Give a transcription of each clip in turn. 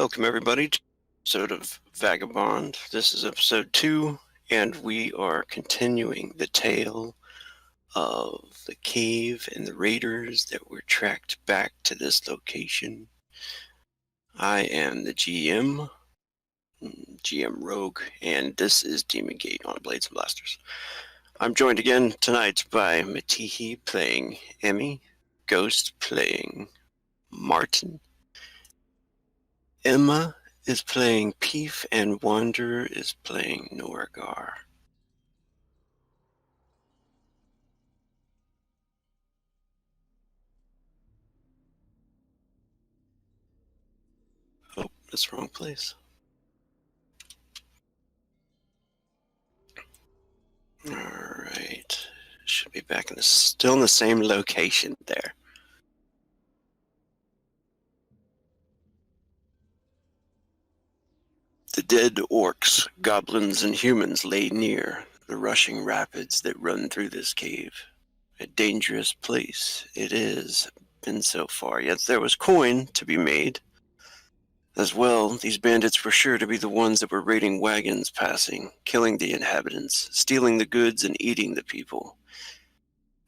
Welcome, everybody, to the episode of Vagabond. This is episode 2, and we are continuing the tale of the cave and the raiders that were tracked back to this location. I am the GM Rogue, and this is Demon Gate on Blades and Blasters. I'm joined again tonight by Matihi playing Emmy, Ghost playing Martin, Emma is playing Peef, and Wanderer is playing Norgar. Oh, that's the wrong place. Alright. Should be back still in the same location there. The dead orcs, goblins, and humans lay near the rushing rapids that run through this cave. A dangerous place it is been so far, yet there was coin to be made. As well, these bandits were sure to be the ones that were raiding wagons passing, killing the inhabitants, stealing the goods, and eating the people.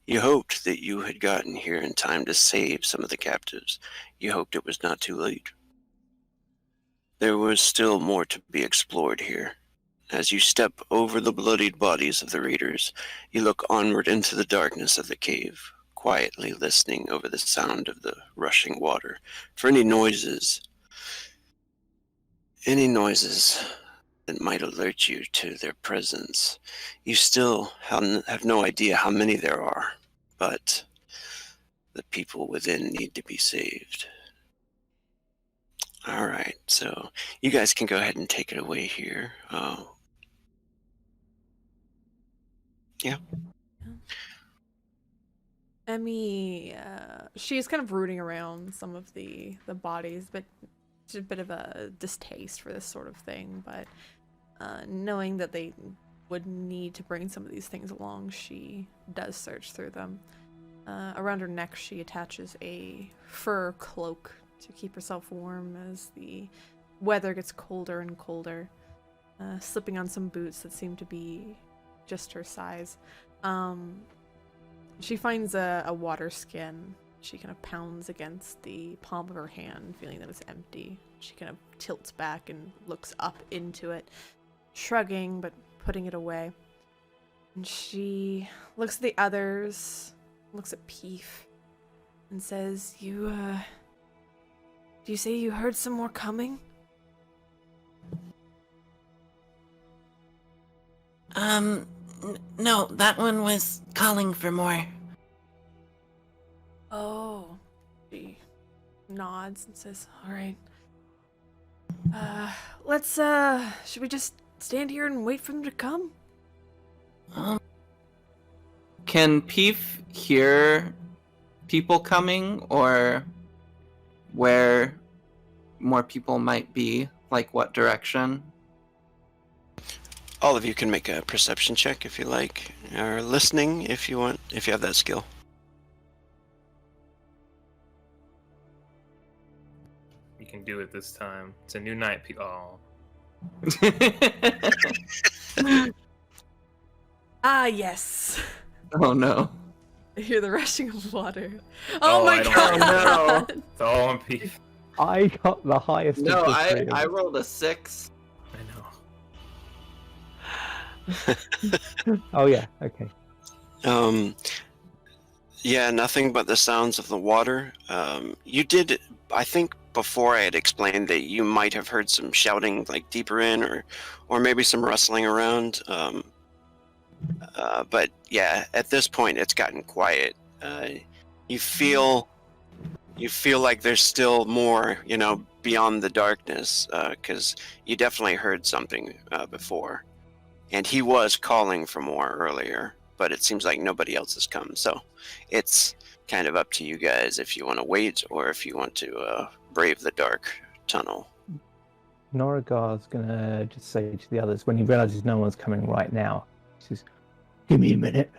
You hoped that you had gotten here in time to save some of the captives. You hoped it was not too late. There was still more to be explored here. As you step over the bloodied bodies of the raiders, you look onward into the darkness of the cave, quietly listening over the sound of the rushing water for any noises that might alert you to their presence. You still have no idea how many there are, but the people within need to be saved. Alright, so you guys can go ahead and take it away here. Yeah. Emmy, she's kind of rooting around some of the bodies, but a bit of a distaste for this sort of thing, but knowing that they would need to bring some of these things along, she does search through them. Around her neck, she attaches a fur cloak to keep herself warm as the weather gets colder and colder, slipping on some boots that seem to be just her size. She finds a water skin. She kind of pounds against the palm of her hand, feeling that it's empty. She kind of tilts back and looks up into it, shrugging but putting it away. And she looks at the others, looks at Peef, and says, do you say you heard some more coming? No, that one was calling for more. Oh. She nods and says, all right. Let's, should we just stand here and wait for them to come? Can Peef hear people coming, or where more people might be? Like what direction? All of you can make a perception check if you like, or listening if you want, if you have that skill. You can do it this time. It's a new night. Ah, yes. Oh no. I hear the rushing of water. Oh my God! No. It's all on Peef. I got the highest. No, of the I rolled a 6. I know. Oh yeah, okay. Yeah, nothing but the sounds of the water. You did, I think before I had explained that you might have heard some shouting like deeper in, or maybe some rustling around. But yeah, at this point it's gotten quiet. You feel like there's still more, beyond the darkness, because you definitely heard something before. And he was calling for more earlier, but it seems like nobody else has come. So it's kind of up to you guys if you want to wait or if you want to brave the dark tunnel. Norgar's gonna just say to the others when he realizes no one's coming right now, he says, "Give me a minute."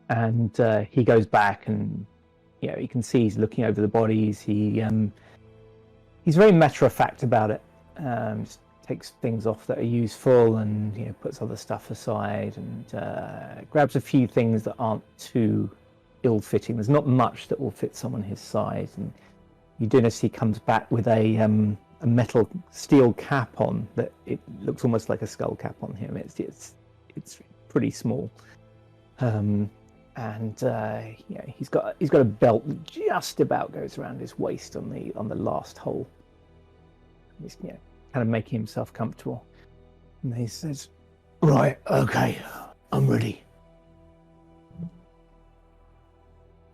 And he goes back, and you can see he's looking over the bodies. He he's very matter of fact about it. Just takes things off that are useful and puts other stuff aside and grabs a few things that aren't too ill-fitting. There's not much that will fit someone his size, and you do notice he comes back with a metal steel cap on that it looks almost like a skull cap on him. It's pretty small, and he's got a belt that just about goes around his waist on the last hole. He's kind of making himself comfortable, and he says, "Right, okay, I'm ready."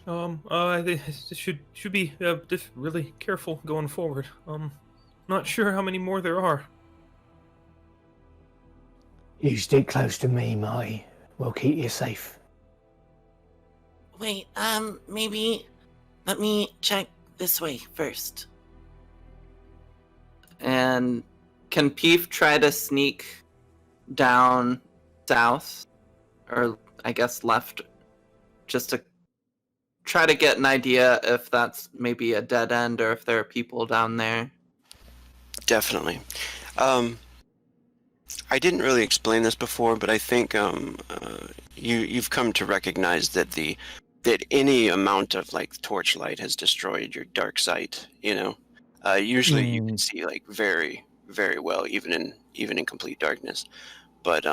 I think should be just really careful going forward. Not sure how many more there are. You stick close to me, Marty. We'll keep you safe. Wait, maybe let me check this way first. And can Peef try to sneak down south, or I guess left, just to try to get an idea if that's maybe a dead end or if there are people down there? Definitely. I didn't really explain this before, but I think you've come to recognize that that any amount of like torchlight has destroyed your dark sight. Usually you can see like very, very well, even in complete darkness. But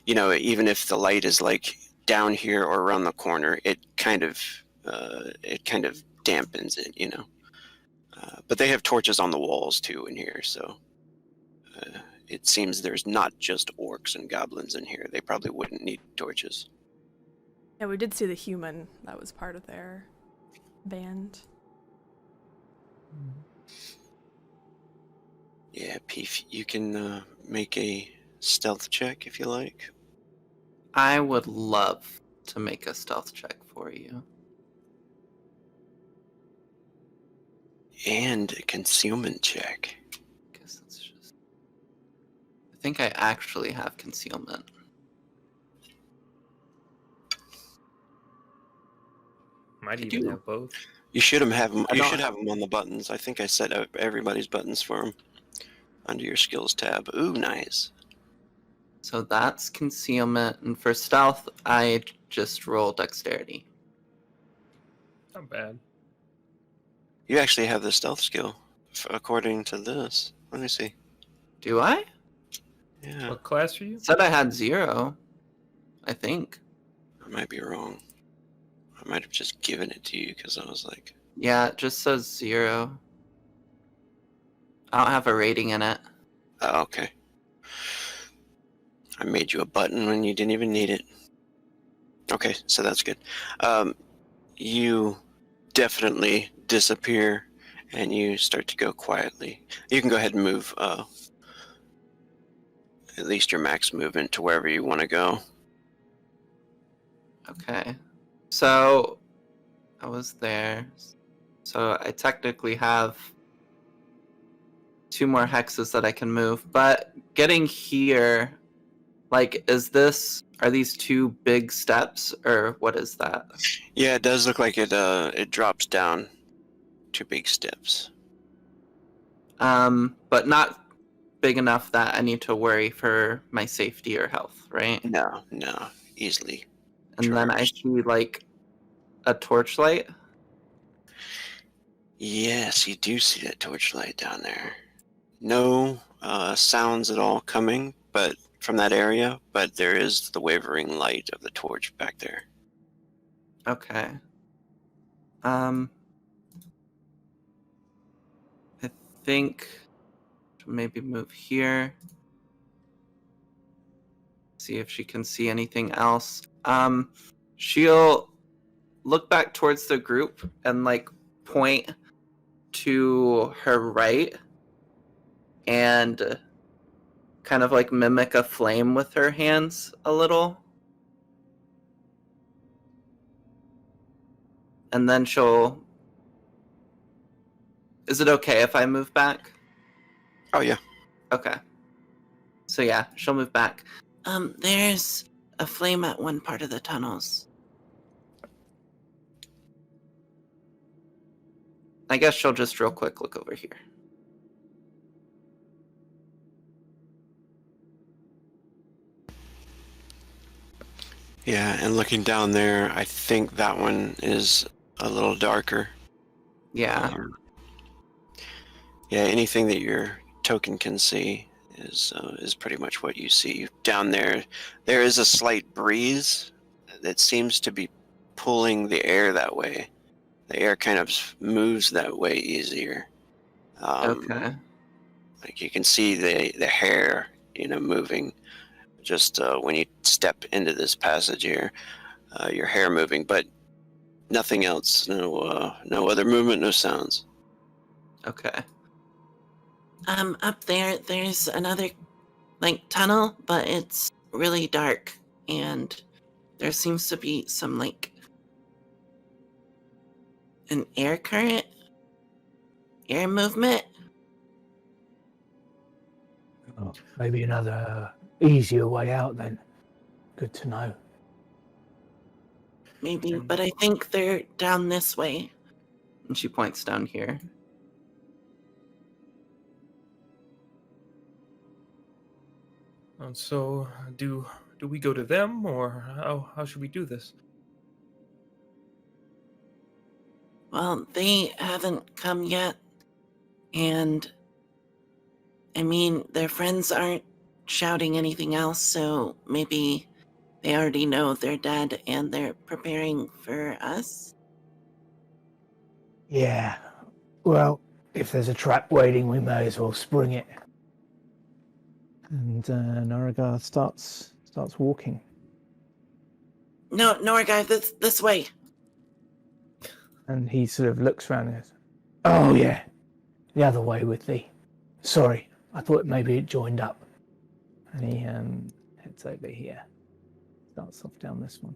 even if the light is like down here or around the corner, it kind of dampens it. But they have torches on the walls too in here, so it seems there's not just orcs and goblins in here. They probably wouldn't need torches. Yeah, we did see the human that was part of their band. Yeah, Peef, you can make a stealth check if you like. I would love to make a stealth check for you. And a concealment check. Guess it's just... I think I actually have concealment. Might You even do. have both. You should have them. I You don't should have them on the buttons. I think I set up everybody's buttons for them under your skills tab. Ooh, nice. So that's concealment, and for stealth, I just roll dexterity. Not bad. You actually have the stealth skill, according to this. Let me see. Do I? Yeah, What class are you? It said I had 0. I think. I might be wrong. I might have just given it to you because I was like, Yeah, it just says 0. I don't have a rating in it. oh, okay. I made you a button when you didn't even need it. Okay, so that's good. You definitely disappear and you start to go quietly. You can go ahead and move at least your max movement to wherever you want to go. Okay. So I was there. So I technically have 2 more hexes that I can move. But getting here, like, are these 2 big steps, or what is that? Yeah, it does look like it drops down 2 big steps. But not big enough that I need to worry for my safety or health, right? No, easily. And then I traversed. see, like, a torchlight. Yes, you do see that torchlight down there. No sounds at all coming, but from that area. But there is the wavering light of the torch back there. Okay. I think maybe move here. See if she can see anything else. She'll look back towards the group and like point to her right and kind of like mimic a flame with her hands a little. And then she'll... Is it okay if I move back? Oh yeah. Okay. So yeah, she'll move back. There's a flame at one part of the tunnels. I guess she'll just real quick look over here. Yeah, and looking down there, I think that one is a little darker. Yeah. Yeah, anything that your token can see is pretty much what you see down there. There is a slight breeze that seems to be pulling the air that way. The air kind of moves that way easier. Okay. Like you can see the hair, moving. Just when you step into this passage here, your hair moving, but nothing else. No other movement, no sounds. Okay. Up there, there's another, like, tunnel, but it's really dark, and there seems to be some, like, an air current, air movement. Oh, maybe another easier way out then. Good to know. Maybe, but I think they're down this way. And she points down here. And so, do we go to them, or how should we do this? Well, they haven't come yet, and I mean, their friends aren't shouting anything else, so maybe they already know they're dead and they're preparing for us. Yeah. Well, if there's a trap waiting, we may as well spring it. And Norigar starts walking. No, Norgai, this way. And he sort of looks around and goes, "Oh yeah, the other way with thee. Sorry, I thought maybe it joined up." And he heads over here. Starts off down this one.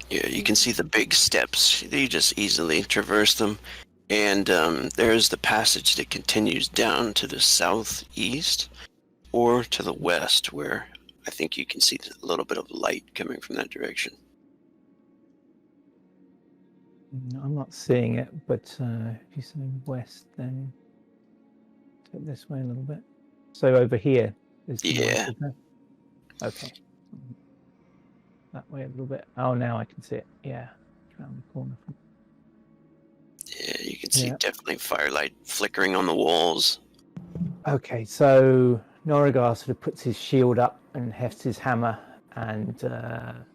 Yeah, you can see the big steps. You just easily traverse them. And there's the passage that continues down to the southeast or to the west, where I think you can see a little bit of light coming from that direction. I'm not seeing it, but if you say west, then take this way a little bit. So over here is the Yeah. west, isn't it? Okay. That way a little bit. Oh, now I can see it. Yeah, around the corner. Yeah, you can see Yeah. definitely firelight flickering on the walls. Okay, so Norigar sort of puts his shield up and hefts his hammer and kind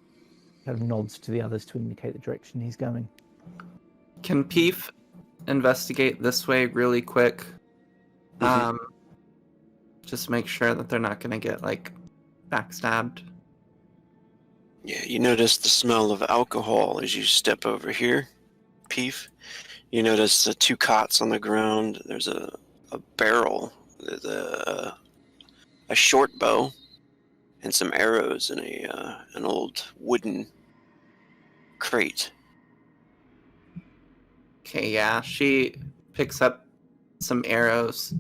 of nods to the others to indicate the direction he's going. Can Peef investigate this way really quick? Mhm. Just make sure that they're not going to get, like, backstabbed. Yeah, you notice the smell of alcohol as you step over here, Peef. You notice the two cots on the ground. There's a barrel, there's a short bow, and some arrows in an old wooden crate. Okay, yeah. She picks up some arrows.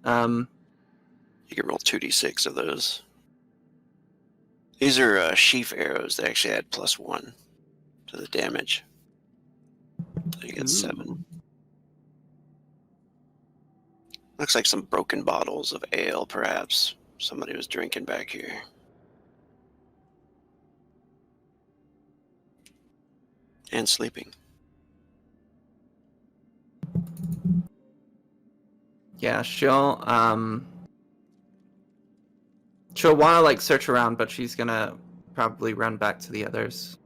You can roll 2d6 of those. These are sheaf arrows. They actually add +1 to the damage. So you get 7. Looks like some broken bottles of ale, perhaps. Somebody was drinking back here. And sleeping. Yeah, she'll want to, like, search around, but she's gonna probably run back to the others.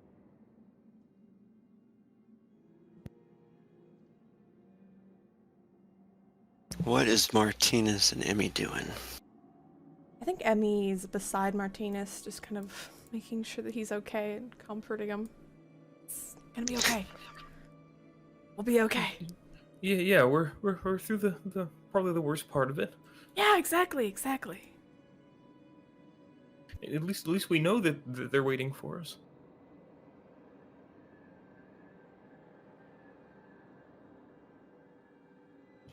What is Martinez and Emmy doing? I think Emmy's beside Martinez, just kind of making sure that he's okay and comforting him. It's gonna be okay. We'll be okay. Yeah, we're through the probably the worst part of it. Yeah, exactly. At least we know that they're waiting for us.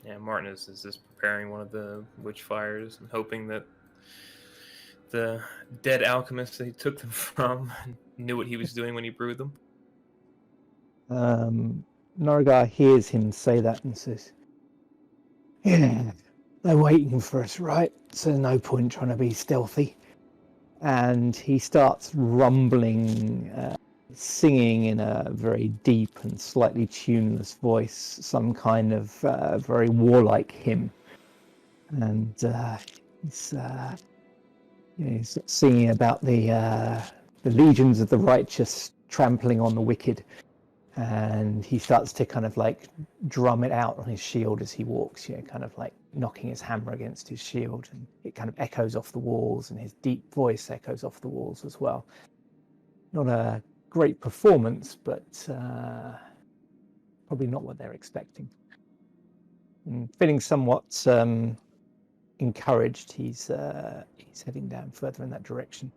Yeah, Martin is just preparing one of the witch fires and hoping that the dead alchemist that he took them from knew what he was doing when he brewed them. Norigar hears him say that and says, "Yeah, they're waiting for us, right? So no point trying to be stealthy. And he starts rumbling, singing in a very deep and slightly tuneless voice, some kind of very warlike hymn. And he's singing about the legions of the righteous trampling on the wicked. And he starts to kind of like drum it out on his shield as he walks, kind of like knocking his hammer against his shield, and it kind of echoes off the walls, and his deep voice echoes off the walls as well. Not a great performance, but probably not what they're expecting. And feeling somewhat encouraged, he's heading down further in that direction.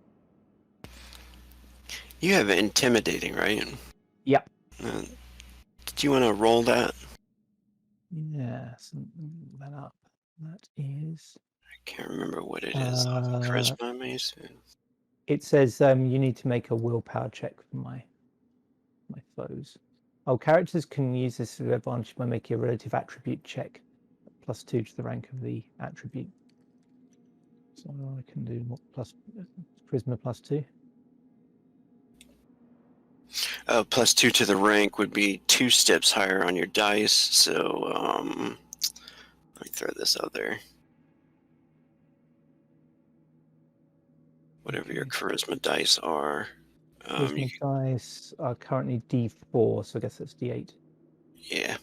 You have intimidating, right? Yep. Do you want to roll that? Yeah, something that up. That is. I can't remember what it is. Charisma, maybe? It says you need to make a willpower check for my foes. Oh, characters can use this with advantage by making a relative attribute check, +2 to the rank of the attribute. So I can do what, plus charisma +2. +2 to the rank would be 2 steps higher on your dice. So let me throw this out there. Whatever your charisma dice are. Charisma dice are currently D4, so I guess that's D8. Yeah.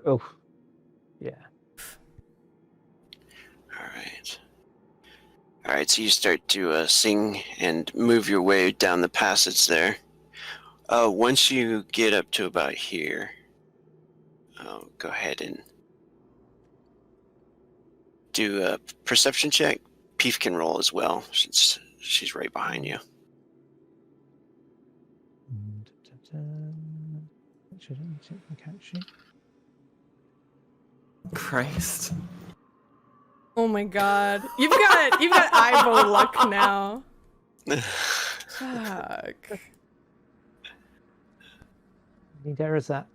Oh, yeah. All right, so you start to sing and move your way down the passage there. Once you get up to about here, go ahead and do a perception check. Peef can roll as well. She's right behind you. Should I check the cat sheet? Christ. Oh my god. You've got Ivo luck now. Fuck. How many dare is that?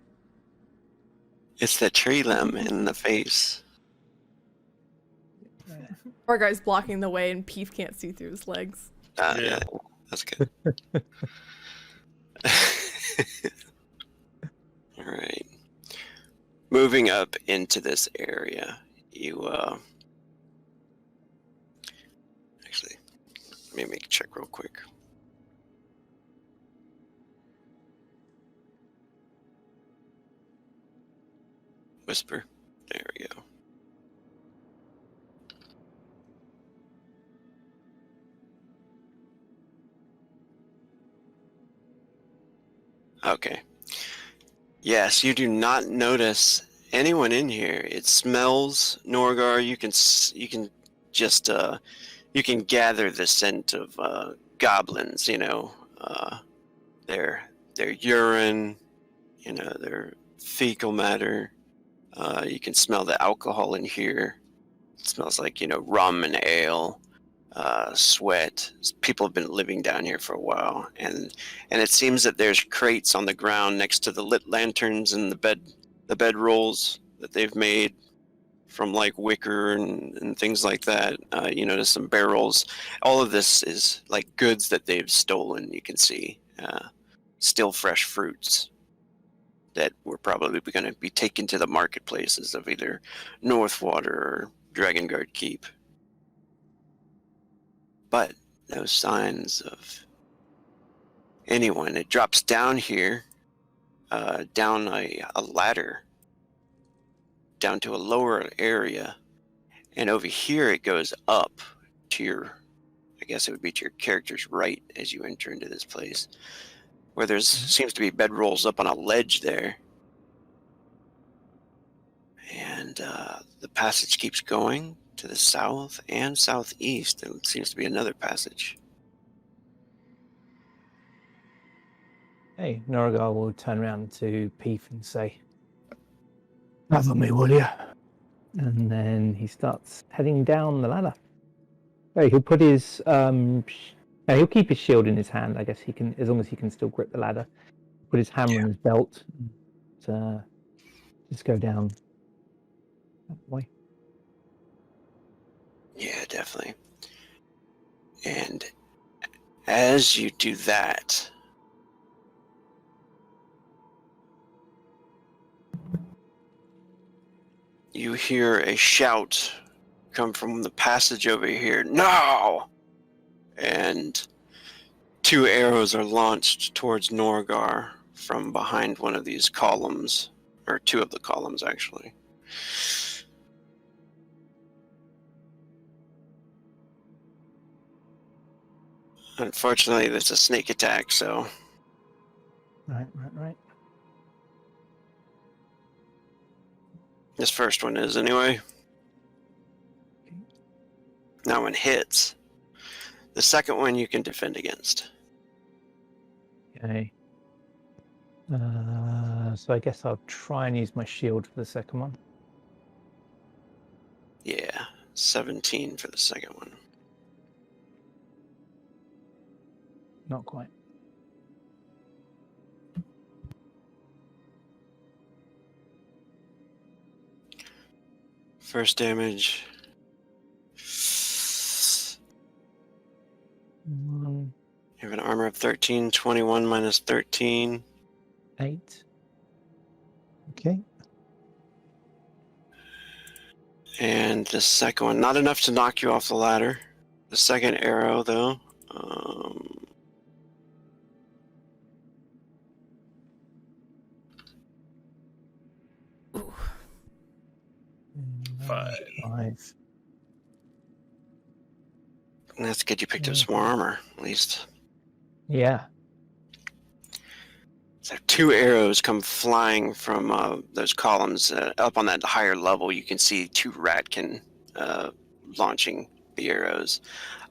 It's the tree limb in the face. Our guy's blocking the way and Peef can't see through his legs. Yeah, that's good. All right. Moving up into this area, you actually, let me make a check real quick. Whisper. There we go. Okay. Yes, you do not notice anyone in here. It smells, Norgar. You can just you can gather the scent of goblins. Their urine, their fecal matter. You can smell the alcohol in here. It smells like rum and ale. Sweat. People have been living down here for a while, and it seems that there's crates on the ground next to the lit lanterns and the bed rolls that they've made from like wicker and things like that. There's some barrels. All of this is like goods that they've stolen. You can see still fresh fruits that were probably going to be taken to the marketplaces of either Northwater or Dragonguard Keep. But no signs of anyone. It drops down here, down a ladder, down to a lower area, and over here it goes up to your, I guess it would be to your character's right as you enter into this place, where there's seems to be bedrolls up on a ledge there. And the passage keeps going to the south and southeast. There seems to be another passage. Hey, Norgar will turn around to Peef and say, "Cover me, will you?" And then he starts heading down the ladder. Hey, he'll put his he'll keep his shield in his hand. I guess he can, as long as he can still grip the ladder. Put his hammer in his belt. And, just go down Boy. Yeah, definitely. And as you do that, you hear a shout come from the passage over here. No! And 2 arrows are launched towards Norgar from behind one of these columns, or 2 of the columns, actually. Unfortunately, it's a snake attack, so Right. this first one is anyway. That one hits. The second one you can defend against. Okay. So I guess I'll try and use my shield for the second one. Yeah, 17 for the second one. Not quite. First damage. You You have an armor of 13, 21 minus 13. 8. Okay. And the second one, not enough to knock you off the ladder. The second arrow, though. Ooh. 5. 5. That's good. You picked up some more armor, at least. Yeah. So 2 arrows come flying from those columns up on that higher level. You can see 2 ratkin launching the arrows.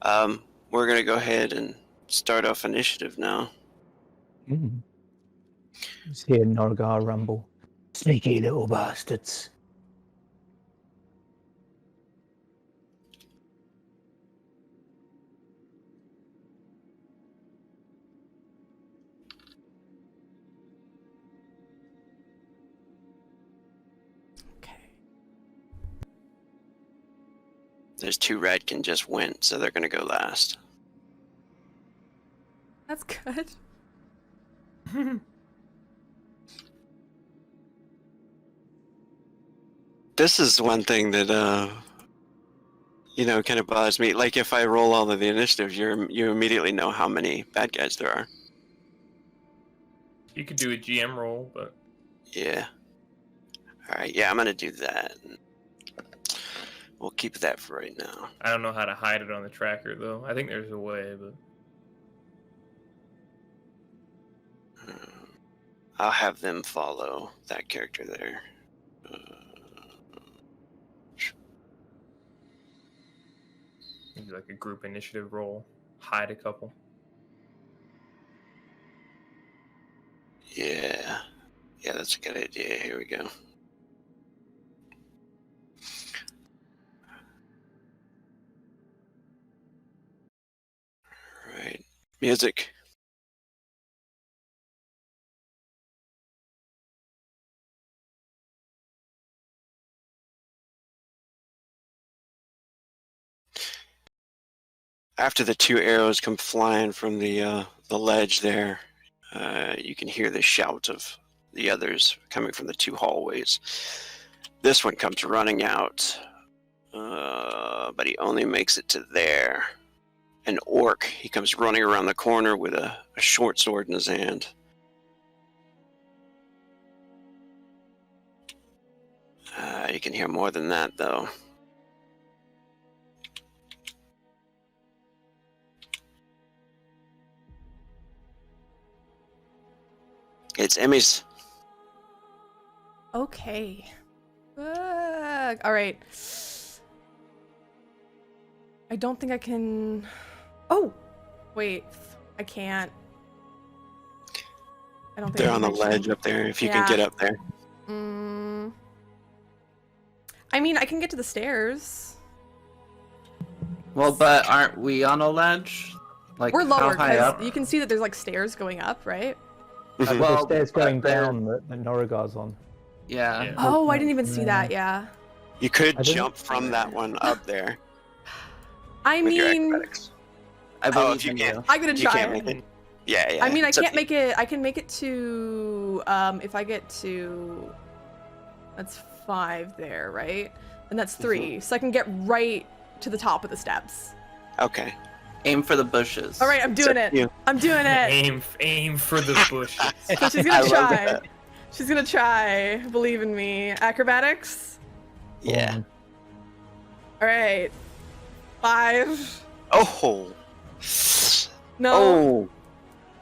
We're gonna go ahead and start off initiative now. Just hear Norgar rumble. Sneaky little bastards. Okay. Those 2 ratkin just went, so they're gonna go last. That's good. This is one thing that kind of bothers me. Like if I roll all of the initiative, you immediately know how many bad guys there are. You could do a GM roll, but Yeah. All right. Yeah, I'm gonna do that. We'll keep that for right now. I don't know how to hide it on the tracker, though. I think there's a way, but I'll have them follow that character there. maybe like a group initiative roll. Hide a couple. Yeah. Yeah, that's a good idea. Here we go. All right. Music. After the 2 arrows come flying from the ledge there, you can hear the shout of the others coming from the 2 hallways. This one comes running out, but he only makes it to there. An orc, he comes running around the corner with a short sword in his hand. You can hear more than that, though. It's Emmy's. Okay. All right. I don't think I can. Oh, wait. I can't. I don't think They're I on can the reach ledge them. up there, if you Yeah. can get up there. I mean, I can get to the stairs. Well, but aren't we on a ledge? Like, We're lower how high up? because you can see that there's like stairs going up, right? Mhm. Well, the stairs but going they're- down that Norgar's on. Yeah. Yeah. Oh, I didn't even see that. Yeah. You could I didn't- jump from that one up there I with your mean, acrobatics. I Oh, believe if you in can't, you. I'm gonna you try can't it. make it. Yeah. I mean, I it's up can't to you. make it. I can make it to. If I get to. That's 5 there, right? And that's 3. So I can get right to the top of the steps. Okay. Aim for the bushes. All right, I'm doing Except it. you. I'm doing it. Aim for the bushes. So she's I gonna love try. that. She's gonna try. Believe in me. Acrobatics. Yeah. All right. 5. Oh. No.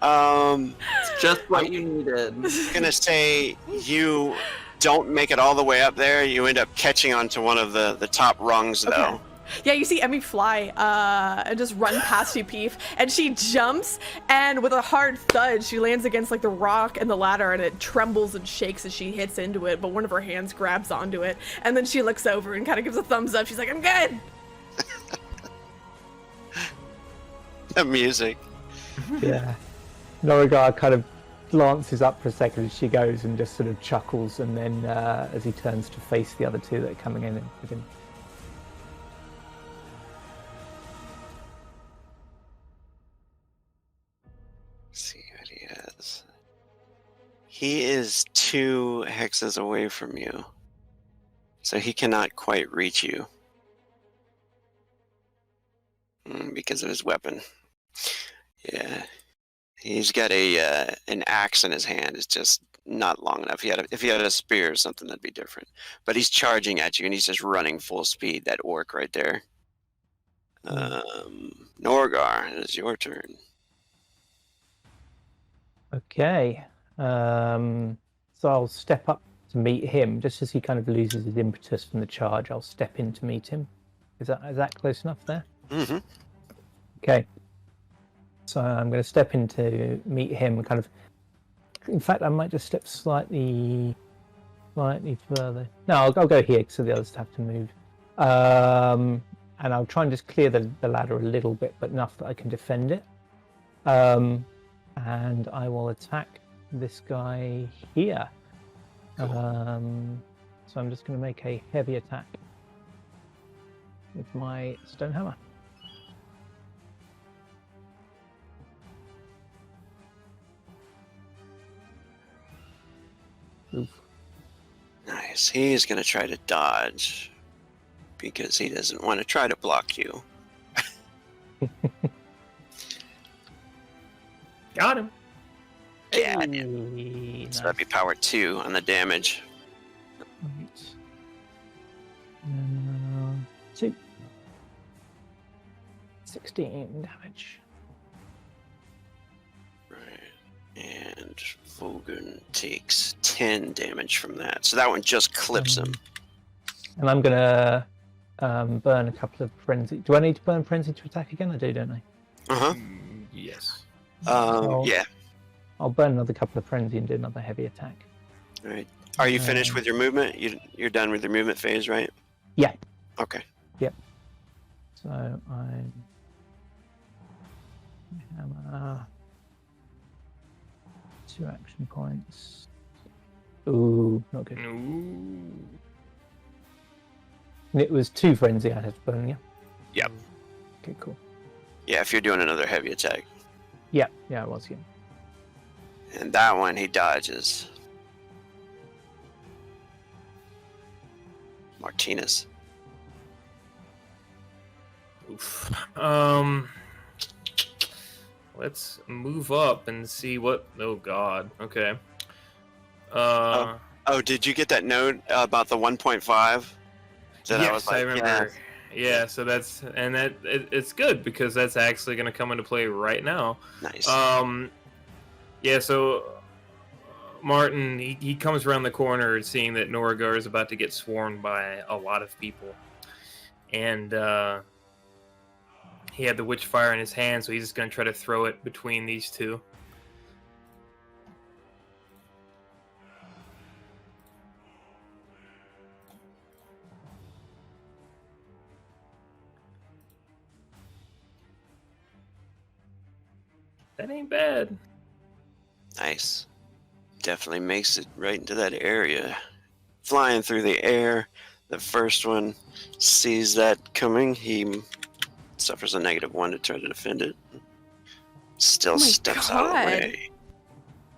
Oh. Just what you needed. Gonna say you don't make it all the way up there. You end up catching onto one of the top rungs, Okay. though. Yeah, you see Emmy fly and just run past you, Peef, and she jumps, and with a hard thud, she lands against like the rock and the ladder, and it trembles and shakes as she hits into it, but one of her hands grabs onto it, and then she looks over and kind of gives a thumbs up. She's like, I'm good! The music. Yeah. Norigar kind of glances up for a second as she goes and just sort of chuckles, and then as he turns to face the other two that are coming in with him. Let's see what he has. He is 2 hexes away from you, so he cannot quite reach you because of his weapon. Yeah, he's got an axe in his hand. It's just not long enough. If he had a spear or something, that'd be different. But he's charging at you, and he's just running full speed. That orc right there. Norgar, it is your turn. Okay. So I'll step up to meet him just as he kind of loses his impetus from the charge. I'll step in to meet him. Is that close enough there? Mm-hmm. Okay. So I'm going to step in to meet him. Kind of. In fact, I might just step slightly further. No, I'll go here so the others have to move. And I'll try and just clear the ladder a little bit, but enough that I can defend it. And I will attack this guy here. Cool. So I'm just going to make a heavy attack with my stone hammer. Oof. Nice. He's going to try to dodge because he doesn't want to try to block you. Got him. Yeah. Hey, So that'd be power 2 on the damage. Right. 2. 16 damage. Right. And Vogan takes 10 damage from that. So that one just clips him. And I'm going to burn a couple of frenzy. Do I need to burn frenzy to attack again? I do, don't I? Uh-huh. Yes. Yeah. I'll burn another couple of frenzy and do another heavy attack. All right. Are you finished with your movement? You're done with your movement phase, right? Yeah. Okay. So I'm hammer. 2 action points. Ooh, not good. Ooh. It was 2 frenzy I had to burn, yeah? Yep. Okay, cool. Yeah, if you're doing another heavy attack. Yeah, it was, yeah. And that one he dodges. Martinez. Oof. Let's move up and see what. Oh God. Okay. Oh, did you get that note about the 1.5? Yes, I remember. Yeah, so it's good because that's actually going to come into play right now. Nice. Yeah, so Martin he comes around the corner seeing that Noragar is about to get swarmed by a lot of people, and he had the witchfire in his hand, so he's just going to try to throw it between these two. That ain't bad. Nice. Definitely makes it right into that area. Flying through the air, The first one sees that coming. He suffers a -1 to try to defend it. Still Oh my steps out of the God. way.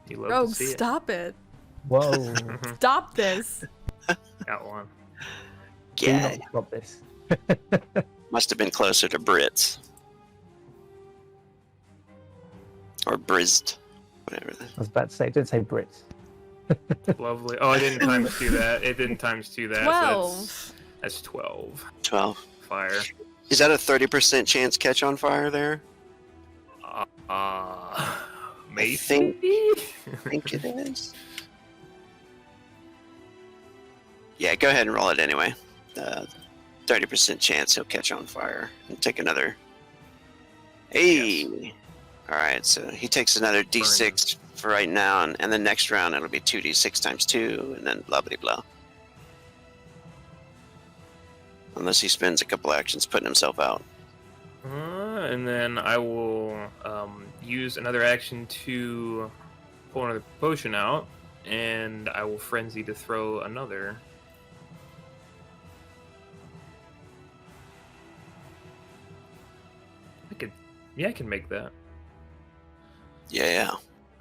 You love Rogue, to see stop it. Whoa. it. Stop this. Got one. Do Yeah, not stop this. must have been closer to Brits. Or Brizd. Whatever that. I was about to say, don't say Brits. Lovely. Oh, I didn't times 2 that. It didn't times 2 that. 12. So that's 12. 12. Fire. Is that a 30% chance catch on fire there? Maybe. I think it is. Yeah, go ahead and roll it anyway. 30% chance he'll catch on fire and take another. Hey! Alright, so he takes another d6 for right now, and the next round it'll be 2d6 times 2, and then blah blah blah. Unless he spends a couple actions putting himself out. And then I will use another action to pull another potion out, and I will frenzy to throw another. I can make that. Yeah.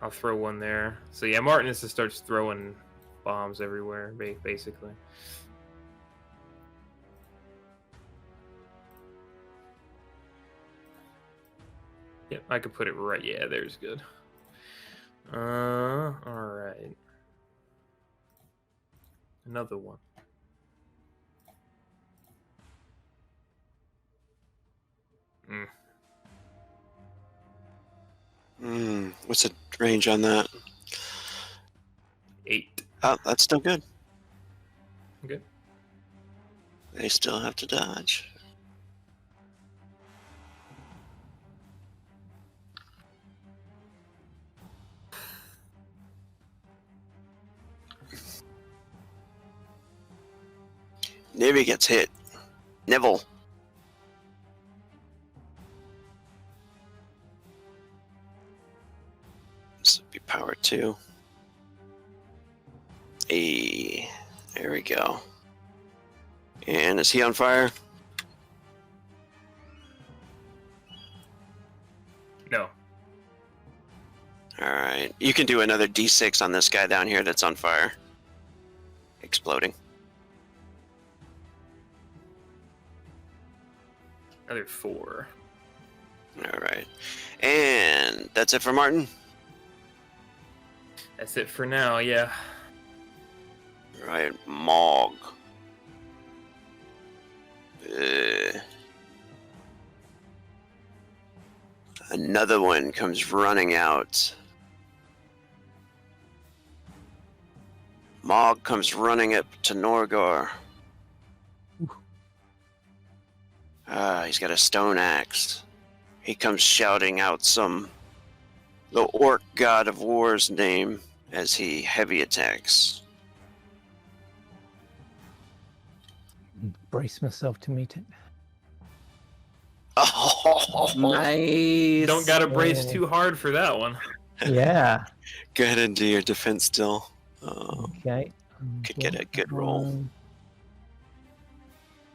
I'll throw one there. So yeah, Martinus just starts throwing bombs everywhere, basically. Yep, I could put it right. Yeah, there's good. All right. Another one. What's the range on that? 8. Oh, that's still good. Okay. They still have to dodge. Nibby gets hit. Nibble. This would be power 2. Hey, there we go. And is he on fire? No. Alright. You can do another d6 on this guy down here that's on fire. Exploding. Another 4. Alright. And that's it for Martin? That's it for now, yeah. Right, Mog. Another one comes running out. Mog comes running up to Norgar. He's got a stone axe. He comes shouting out the orc god of war's name as he heavy attacks. Brace myself to meet it. Oh, Nice. Don't gotta brace too hard for that one. Yeah. go ahead and do your defense still. Okay. Could get a good roll.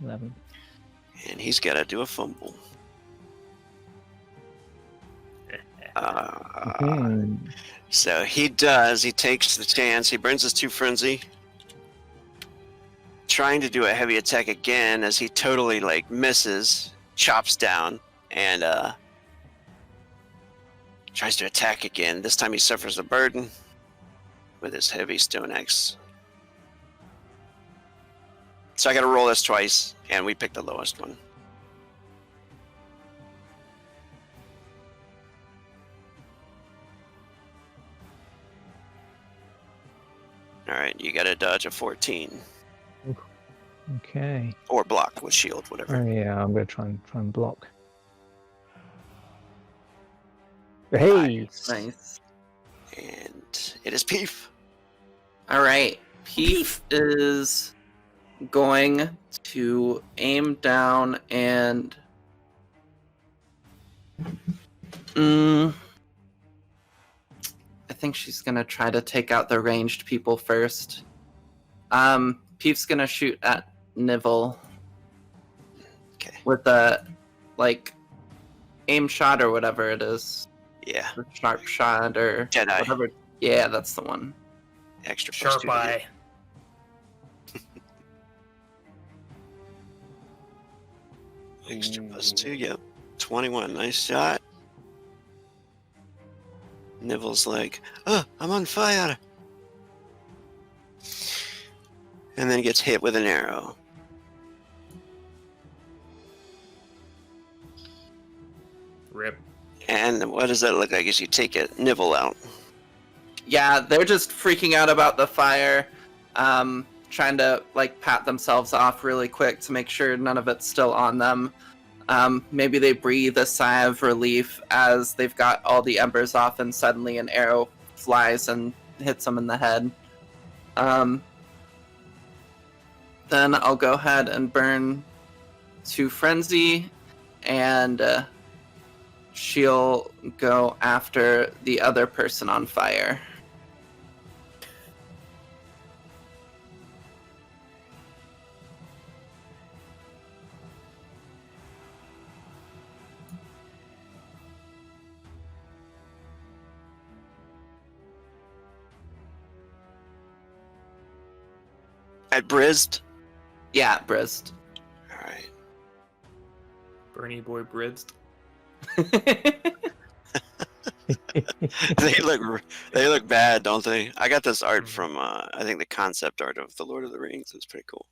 11. And he's got to do a fumble. So he does. He takes the chance. He burns his 2 frenzy. Trying to do a heavy attack again as he totally misses, chops down, and tries to attack again. This time he suffers a burden with his heavy stone axe. So I got to roll this twice, and we picked the lowest one. All right, you got to dodge a 14 Okay. or block with shield, whatever. Oh yeah, I'm gonna try and block. Hey. Nice. And it is Peef. All right. Peef is going to aim down and I think she's gonna try to take out the ranged people first. Peef's gonna shoot at Nivell Okay. with a like aim shot or whatever it is, Yeah. or sharp shot or Jedi. whatever. Yeah, that's the one. Extra plus Sharp 2 to hit. eye. Extra plus 2, yep. 21. Nice shot. Nivell's like, oh, I'm on fire. And then gets hit with an arrow. Rip. And what does that look like as you take it, Nivell out? Yeah, they're just freaking out about the fire, trying to like pat themselves off really quick to make sure none of it's still on them. Maybe they breathe a sigh of relief as they've got all the embers off, and suddenly an arrow flies and hits them in the head. Then I'll go ahead and burn to Frenzy, and she'll go after the other person on fire. At Brizzed? Yeah, Brist. Alright. Bernie boy Bridsed. They look bad, don't they? I got this art from I think the concept art of the Lord of the Rings. It's pretty cool.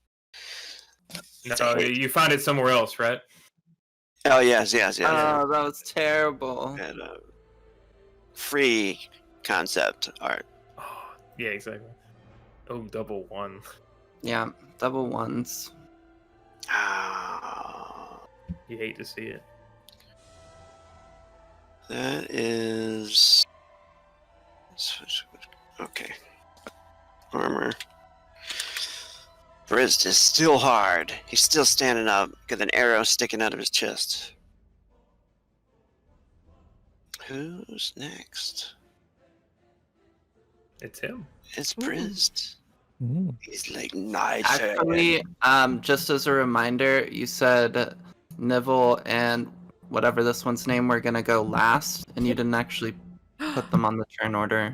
No, you found it somewhere else, right? Oh yes. Oh, that was terrible. And, free concept art. Oh, yeah, exactly. Oh, double one. Yeah, double ones. Ah, You hate to see it. that is okay. Armor. Brizzed is still hard. He's still standing up with an arrow sticking out of his chest. Who's next? It's him. It's Brizzed. Mm. He's like, nice. Actually, just as a reminder, you said Nivell and whatever this one's name were gonna go last, and you didn't actually put them on the turn order.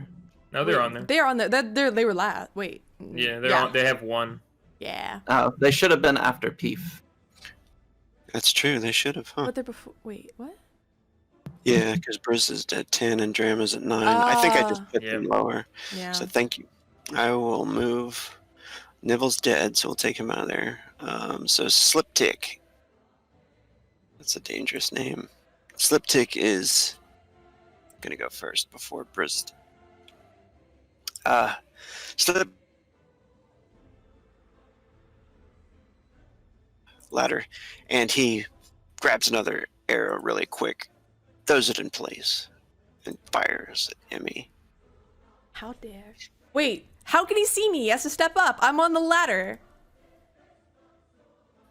No, they're on there. They're on there. They were last. Wait. Yeah, they're on. They have one. Yeah. Oh, they should have been after Peef. That's true. They should have, huh? But they're before. Wait, what? Yeah, because Briz is at 10 and Drama's at 9. I think I just put them Yeah. lower. Yeah. So thank you. I will move. Nivell's dead, so we'll take him out of there. So Sliptick. That's a dangerous name. Sliptick is gonna go first before Briz. Slip ladder, and he grabs another arrow really quick, throws it in place, and fires at Emmy. How dare? Wait. How can he see me? He has to step up. I'm on the ladder.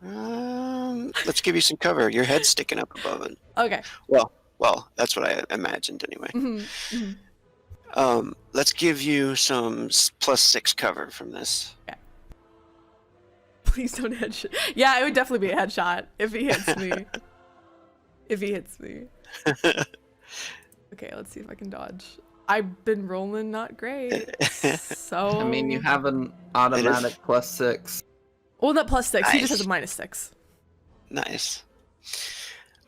Let's give you some cover. Your head's sticking up above it. Okay. Well, that's what I imagined anyway. Mhm, mhm. Let's give you some +6 cover from this. Please don't headshot. Yeah, it would definitely be a headshot if he hits me. If he hits me. Okay, let's see if I can dodge. I've been rolling not great. So. I mean, you have an automatic +6. Well, not +6. He just has a Nice. -6. Nice.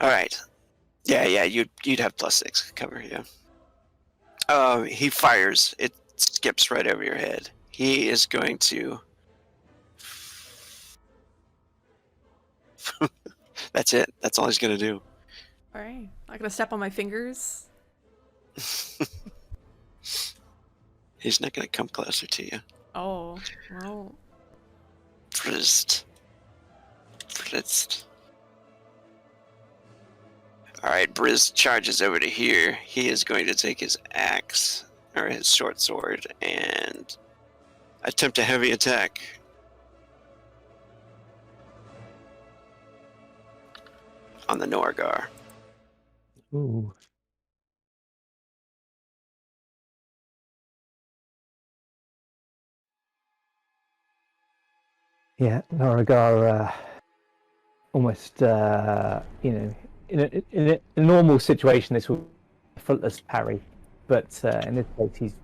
All right. Yeah. You'd have +6 cover. Yeah. He fires. It skips right over your head. He is going to. That's it. That's all he's gonna do. All right. I'm gonna step on my fingers. He's not gonna come closer to you. Oh, well. Frizzed. Alright, Briz charges over to here. He is going to take his axe, or his short sword, and attempt a heavy attack. On the Norgar. Ooh. Yeah, Norigar almost, you know, in a normal situation, this would be a effortless parry, but in this case, he's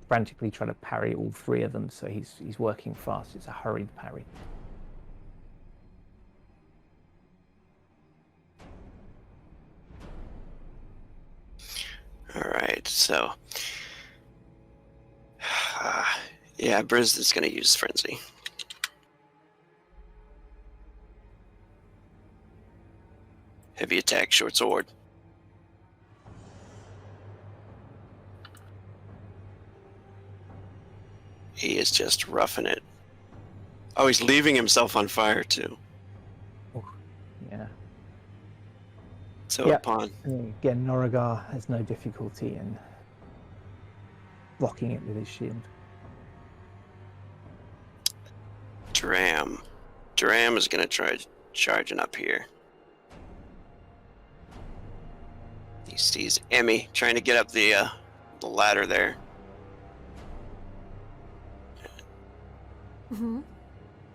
frantically trying to parry all three of them, so he's working fast. It's a hurried parry. All right, so yeah, Briz is going to use frenzy. Heavy attack, short sword. He is just roughing it. Oh, he's leaving himself on fire too. Yeah. So Yep. upon And again, Norigar has no difficulty in blocking it with his shield. Dram is going to try charging up here. He sees Emmy trying to get up the ladder there. Mm-hmm.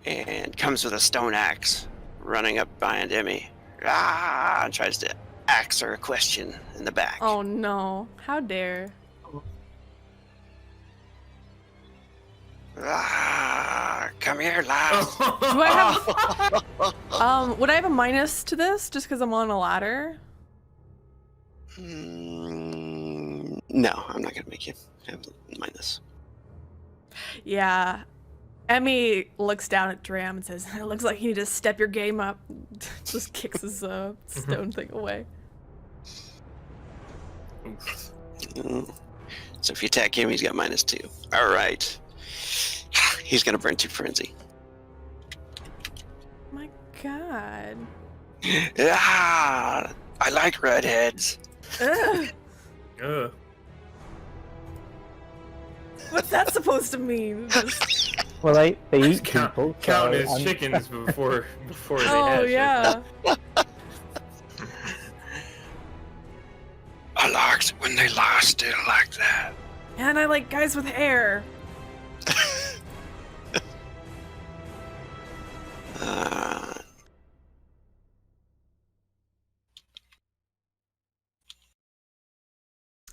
And comes with a stone axe, running up behind Emmy. And tries to axe her a question in the back. Oh no! How dare! Come here, lad. Do I have? Would I have a minus to this just because I'm on a ladder? No, I'm not gonna make you have a minus. Yeah. Emmy looks down at Dram and says, "It looks like you need to step your game up." Just kicks his stone thing away. So if you attack him, he's got -2. All right. He's gonna burn 2 frenzy. My God. I like redheads. Ugh. Ugh. What's that supposed to mean? Just- Well, they eat Count people. his so, chickens before they Oh hatch. yeah. I liked when they lie still like that. And I like guys with hair.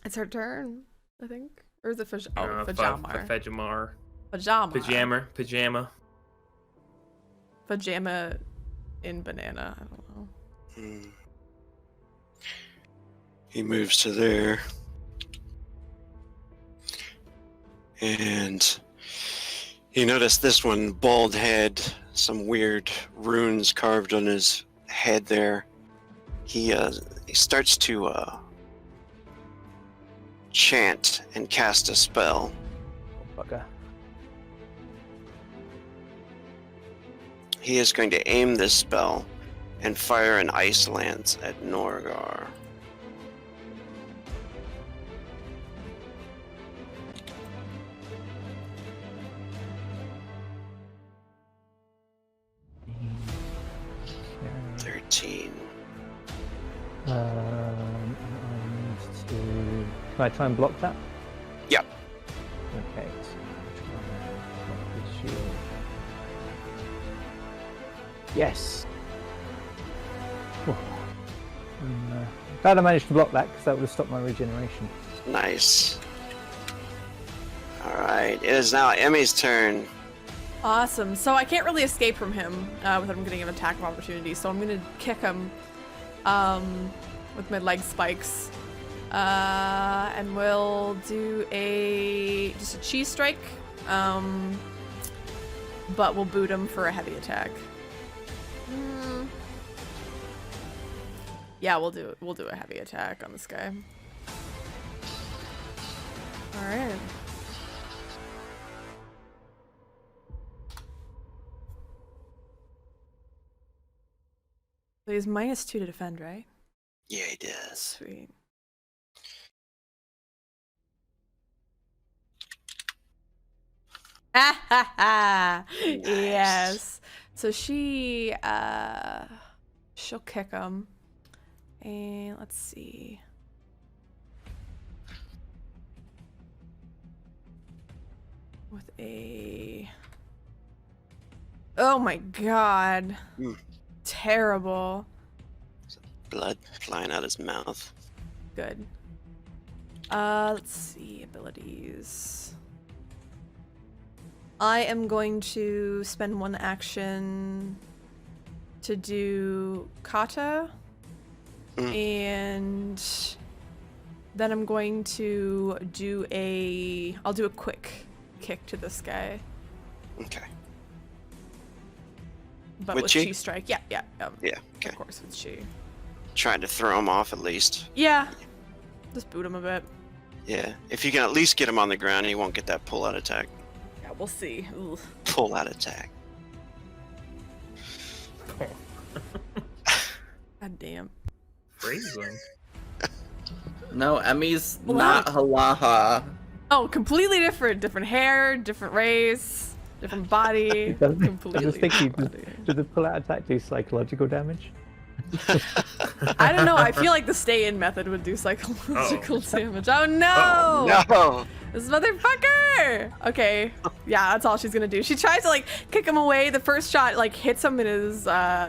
It's her turn, I think. Or is it Fajamar? Pajama. Pajama in banana. I don't know. He moves to there. And you notice this one, bald head, some weird runes carved on his head there. He starts to chant and cast a spell. Oh, bugger. He is going to aim this spell and fire an ice lance at Norgar. Okay. 13. I need to. Can I try and block that? Yep. Okay. So try and block his shield. Yes. Oh. Glad I managed to block that because that would have stopped my regeneration. Nice. Alright, it is now Emmy's turn. Awesome. So I can't really escape from him without him getting an attack of opportunity. So I'm gonna kick him with my leg spikes. And we'll do just a cheese strike. But we'll boot him for a heavy attack. Yeah, we'll do a heavy attack on this guy. All right. So he's -2 to defend, right? Yeah, he does. Sweet. Ha ha ha! Nice. Yes. So she'll kick him. And let's see. With a Oh my god. Mm. Terrible. Blood flying out his mouth. Good. Let's see, abilities. I am going to spend one action to do kata, and then I'm going to do I'll do a quick kick to this guy. Okay. But With with chi? chi strike. Yeah, yeah. Yeah, okay. Of course with chi. Trying to throw him off at least. Yeah. Just boot him a bit. Yeah. If you can at least get him on the ground, he won't get that pull-out attack. Yeah, we'll see. Ugh. Pull-out attack. God damn. Phrasing. No, Emmy's Well, not halaha. Oh, completely different. Different hair, different race, different body. Does it- completely does it think different he- body. Does the pull-out attack do psychological damage? I don't know. I feel like the stay-in method would do psychological damage. Oh no! No! This motherfucker! Okay, yeah, that's all she's gonna do. She tries to like kick him away. The first shot like hits him in his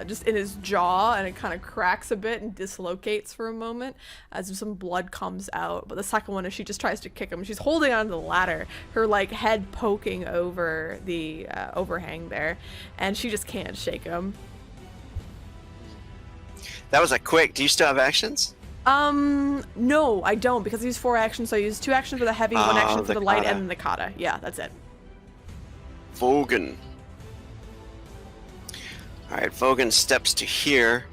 just in his jaw, and it kind of cracks a bit and dislocates for a moment as some blood comes out. But the second one is she just tries to kick him. She's holding onto the ladder, her like head poking over the overhang there, and she just can't shake him. That was a quick. Do you still have actions? No, I don't, because I use 4 actions, so I use 2 actions for the heavy, 1 action for the the light, kata. and then the kata. Yeah, that's it. Vogan. Alright, Vogan steps to here.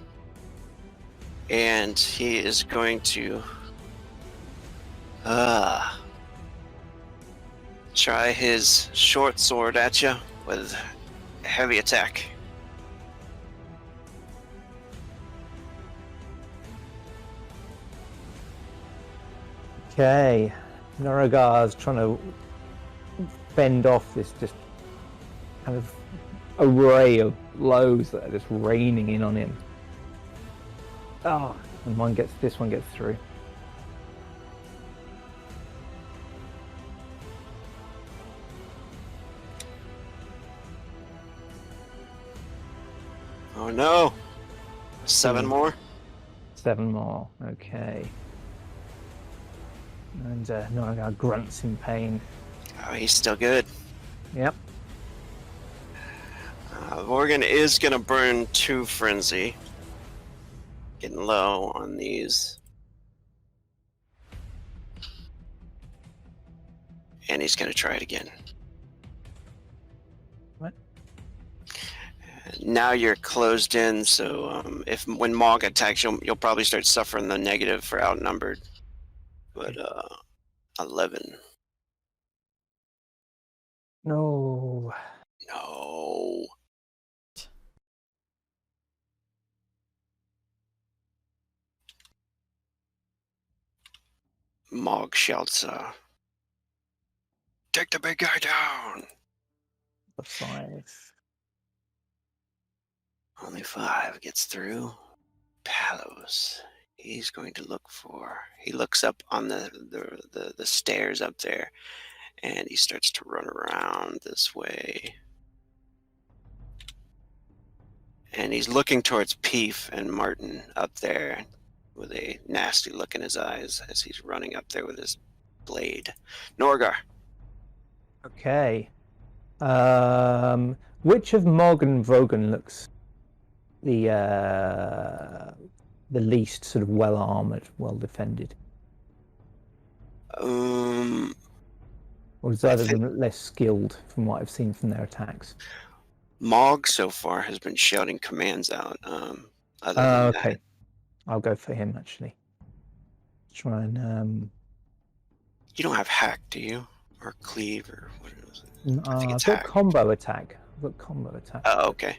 And he is going to... try his short sword at you with a heavy attack. Okay, Noragar's trying to fend off this just kind of array of blows that are just raining in on him. Oh, and this one gets through. Oh no! 7 more? 7 more, okay. And Noragar grunts in pain. Oh, he's still good. Yep. Vorgan is gonna burn 2 frenzy. Getting low on these. And he's gonna try it again. What? Now you're closed in, so when Mog attacks, you'll probably start suffering the negative for outnumbered. But 11. No. No. Mog shouts, take the big guy down. The 5. Only 5 gets through. Palos. He's going to look for. He looks up on the stairs up there, and he starts to run around this way. And he's looking towards Peef and Martin up there, with a nasty look in his eyes as he's running up there with his blade. Norgar. Okay. Which of Mog and Vogan looks the least sort of well armored, well defended? Um, Or is either of them less skilled from what I've seen from their attacks? Mog so far has been shouting commands out. Other than Okay. that, I'll go for him actually. Try and you don't have hack, do you? Or cleave, or what is it? I think I've it's got hack. combo attack. I've got combo attack. Oh, okay.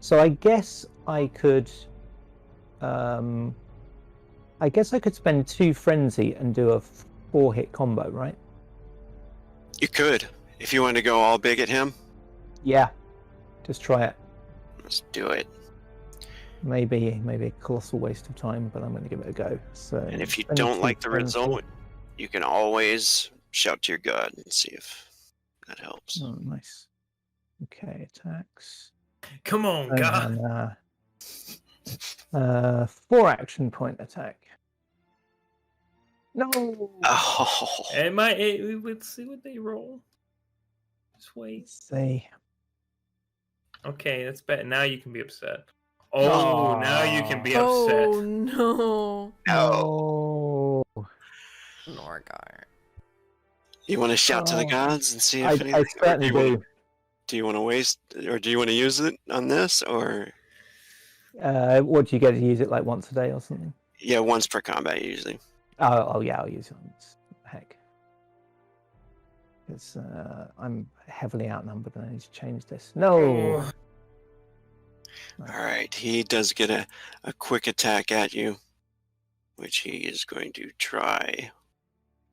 So I guess I could spend 2 frenzy and do a 4-hit combo, right? You could. If you want to go all big at him, Yeah. Just try it. let's do it. Maybe a colossal waste of time, but I'm going to give it a go. So. And if you spend don't 2 like the frenzy. result, you can always shout to your god and see if That helps. Oh, nice. Okay, attacks. Come on, God. And 4 action point attack. No. Oh, Let's see what they roll. Just wait. Let's see. Okay, that's bad. Now you can be upset. Oh, now you can be upset. Oh no. No. Norgar. you want to shout to the Oh. gods and see if I anything? or certainly do. Do you want to waste, or do you want to use it on this, or What do you get to use it like once a day or something? yeah, once per combat usually. Oh yeah, I'll use it once. Heck. Because I'm heavily outnumbered and I need to change this. No. Oh. All right, he does get a quick attack at you, which he is going to try.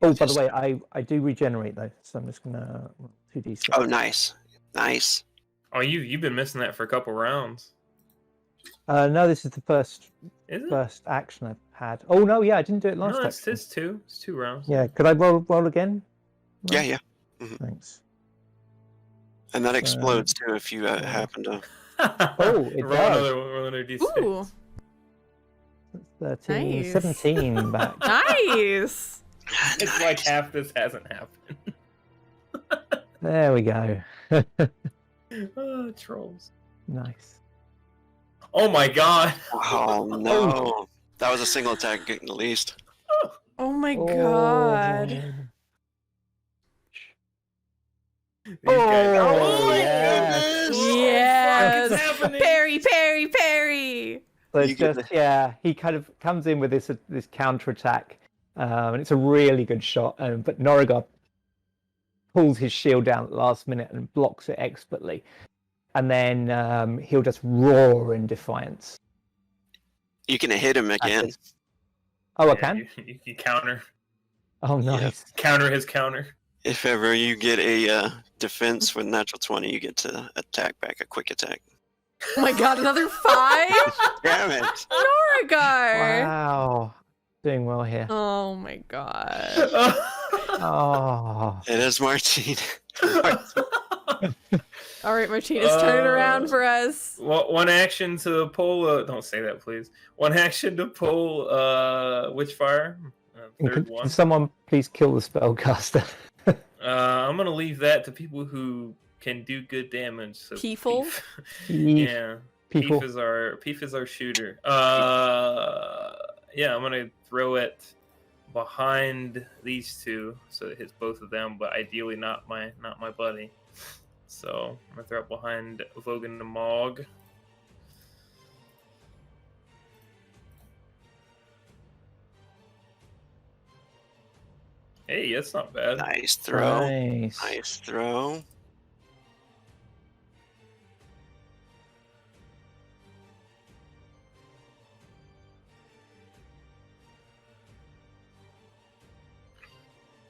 Oh, by the way, I do regenerate though, so I'm just gonna 2d6. Oh, nice. Oh, you've been missing that for a couple rounds. No, this is the Is it? first action I've had. Oh no, yeah, I didn't do it last No, time. it's two. It's 2 rounds. Yeah, could I roll again? No? Yeah. Thanks. And that explodes too if you happen to. Oh, it does. Roll another D6. Ooh, 13, Nice. 17 back. nice. It's like half this hasn't happened. There we go. Oh, trolls. Nice. Oh my God. Oh no, that was a single attack getting the least. Oh my god. These guys. Oh, my yes. goodness. Yes. What the fuck is happening? Parry. So You it's get just he kind of comes in with this counter attack, and it's a really good shot. But Norrigar pulls his shield down at the last minute and blocks it expertly, and then he'll just roar in defiance. You can hit him again. Oh, I Yeah, can. You counter. Oh, Yeah. nice. Counter his counter. If ever you get a defense with natural 20, you get to attack back, a quick attack. Oh my god, another 5? Damn it! Norrigar. Wow, doing well here. Oh my god. Oh, It is Martine. All right, Martinez, turn it around for us. Well, one action to pull. Don't say that, please. One action to pull. Witchfire. Third Could one. someone please kill the spellcaster? I'm gonna leave that to people who can do good damage. So People? Peef. Peef. Yeah. People. Peef is our shooter. Yeah, I'm gonna throw it behind these two, so it hits both of them, but ideally not my buddy. So I'm gonna throw it behind Vogan the Mog. Hey, that's not bad. Nice throw. Nice. Nice throw.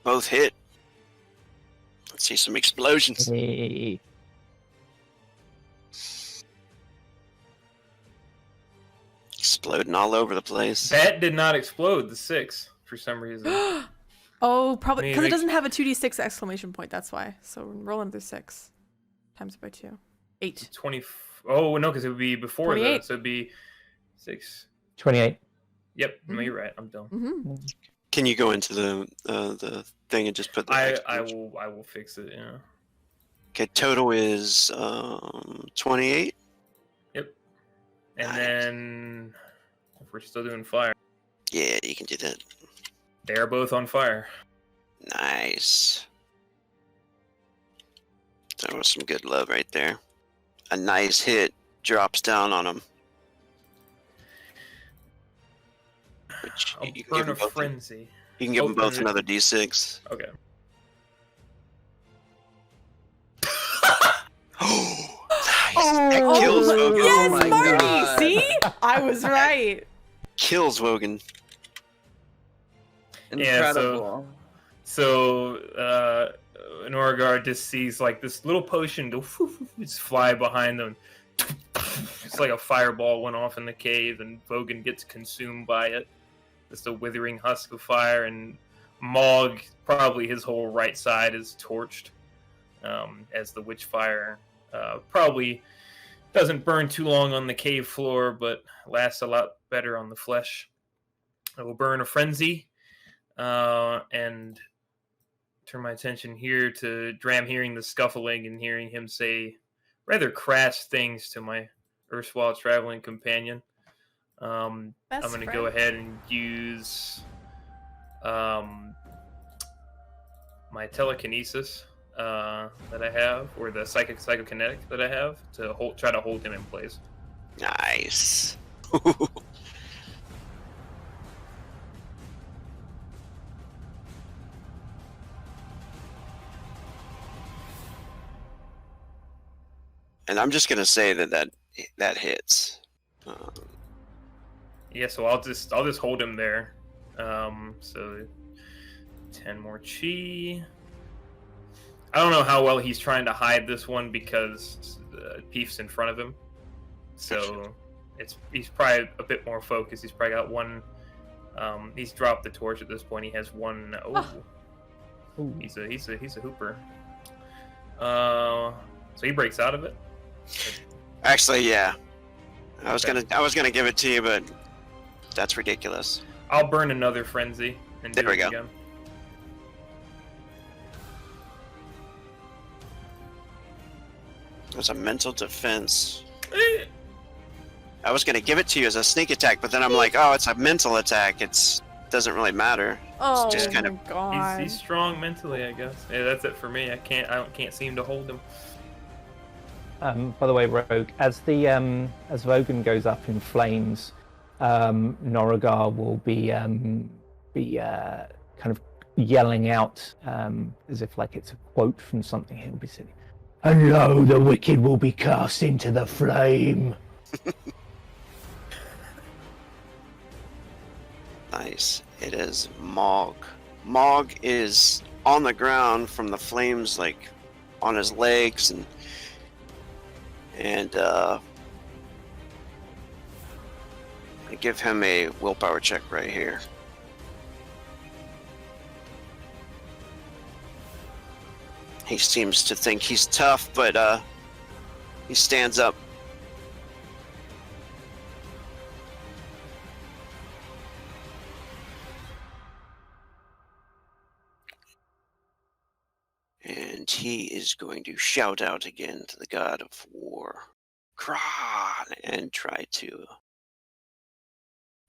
Both hit. Let's see some explosions. Hey. Exploding all over the place. That did not explode. The 6 for some reason. Oh, probably because it Maybe- doesn't have a 2d6 exclamation point. That's why. So roll another 6 times it by 2. 8. 20. Oh no, because it would be before 28. that, so it'd be 6. 28. Yep, no, you're right. I'm dumb. Mm-hmm. Can you go into the thing and just put the I explosion? will fix it. Yeah. Okay, total is 28. Yep. And Nice. then if we're still doing fire, Yeah, you can do that. they're both on fire. Nice. That was some good love right there. A nice hit drops down on him. Which I'll you can burn give a them both, frenzy. you can give Oh, them both burn it. another d6. Okay. Oh, nice. That Oh, kills Wogan. Yes, my Marty! God. See? I was right. Kills Wogan. Yeah, Incredible. So Norgard just sees like this little potion go just fly behind them. It's like a fireball went off in the cave, and Vogan gets consumed by it. It's a withering husk of fire, and Mog, probably his whole right side is torched. as the witch fire probably doesn't burn too long on the cave floor, but lasts a lot better on the flesh. I will burn a frenzy and turn my attention here to Dram, hearing the scuffling and hearing him say rather crass things to my erstwhile traveling companion. I'm going to go ahead and use my telekinesis that I have, or the psychokinetic that I have, to try to hold him in place. Nice. And I'm just gonna say that hits. Yeah, so I'll just hold him there. So 10 more chi. I don't know how well he's trying to hide this one because Peef's in front of him. So he's probably a bit more focused. He's probably got one. He's dropped the torch at this point. He has one. Oh, he's a hooper. So he breaks out of it. Actually, yeah. I was gonna give it to you, but that's ridiculous. I'll burn another frenzy and do it again. There's a mental defense. I was gonna give it to you as a sneak attack, but then I'm like, oh, it's a mental attack. It doesn't really matter. Oh, it's just kind my God. He's strong mentally, I guess. Yeah, that's it for me. I can't seem to hold him. By the way, Rogue, as Vogan goes up in flames, Norigar will be kind of yelling out as if like it's a quote from something. He'll be saying, "And lo, the wicked will be cast into the flame." Nice. It is Mog. Mog is on the ground from the flames, like on his legs, and I give him a willpower check right here. He seems to think he's tough, but he stands up. And he is going to shout out again to the god of war, Kron, and try to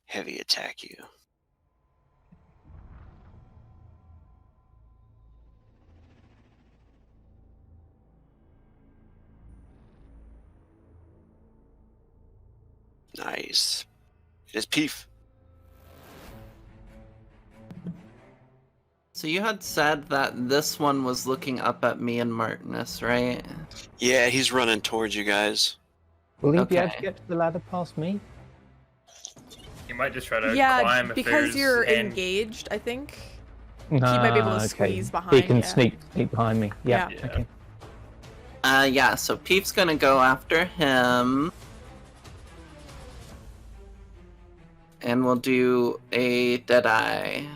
heavy attack you. Nice. It is Peef. So you had said that this one was looking up at me and Martinus, right? Yeah, he's running towards you guys. Will he be able to Okay. get to the ladder past me? You might just try to Yeah, climb if because you're and engaged, I think. He might be able to squeeze behind. He can yeah. sneak behind me. Yeah. Yeah. Okay. Yeah, so Peep's gonna go after him. And we'll do a Deadeye.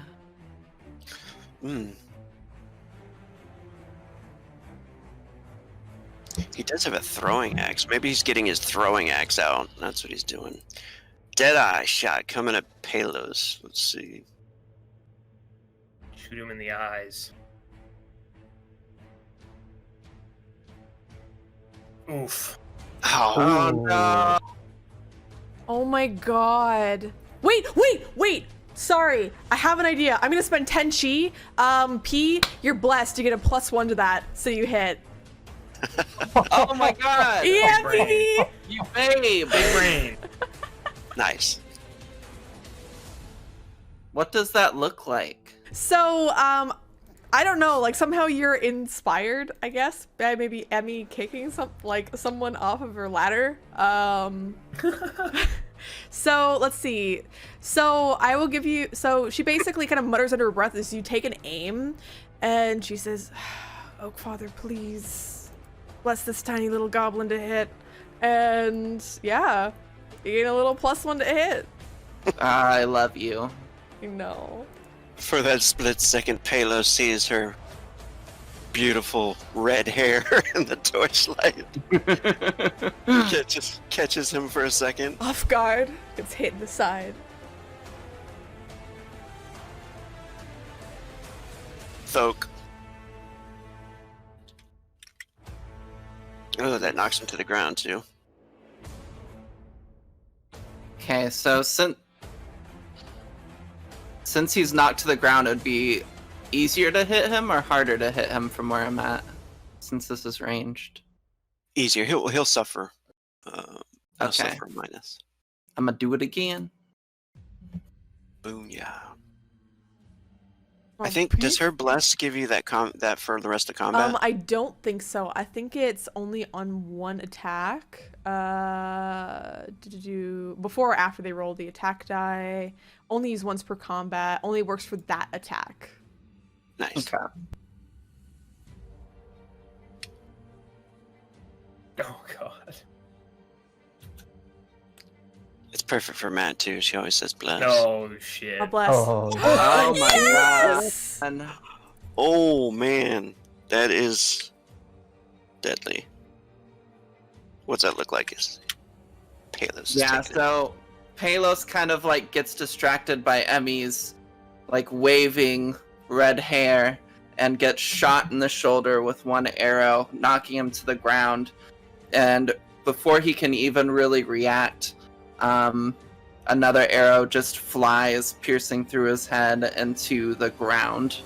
He does have a throwing axe. Maybe he's getting his throwing axe out. That's what he's doing. Deadeye shot coming at Palos. Let's see. shoot him in the eyes. Oof. Oh, no. Oh my god. Wait! Sorry, I have an idea. I'm gonna spend 10 chi. P, you're blessed. You get a +1 to that, so you hit. Oh my god! Yeah, brain. baby! You babe! Big brain. Nice. What does that look like? So, I don't know, like somehow you're inspired, I guess, by maybe Emmy kicking someone off of her ladder. So let's see. So I will give you, so she basically kind of mutters under her breath as you take an aim, and she says, "Oak Father, please bless this tiny little goblin to hit." And yeah, you get a little +1 to hit. I love you. You know. For that split second, Palos sees her beautiful red hair in the torchlight. Catches him for a second. Off guard, gets hit in the side. Thoke. Oh, that knocks him to the ground too. Okay, so since he's knocked to the ground, it would be easier to hit him or harder to hit him from where I'm at, since this is ranged. Easier. He'll suffer. He'll Okay. suffer minus. I'm gonna do it again. Boom. Yeah. Oh, I think does her bless give you that for the rest of combat? I don't think so. I think it's only on one attack. Before or after they roll the attack die. Only use once per combat. Only works for that attack. Nice. Okay. Oh god. It's perfect for Matt too. She always says bless. No shit. Oh, bless. Oh, Oh my Yes! god. And Oh man, that is deadly. What's that look like? Is Palos? yeah, so Palos kind of like gets distracted by Emmy's like waving red hair and gets shot in the shoulder with one arrow, knocking him to the ground. And before he can even really react, another arrow just flies, piercing through his head into the ground.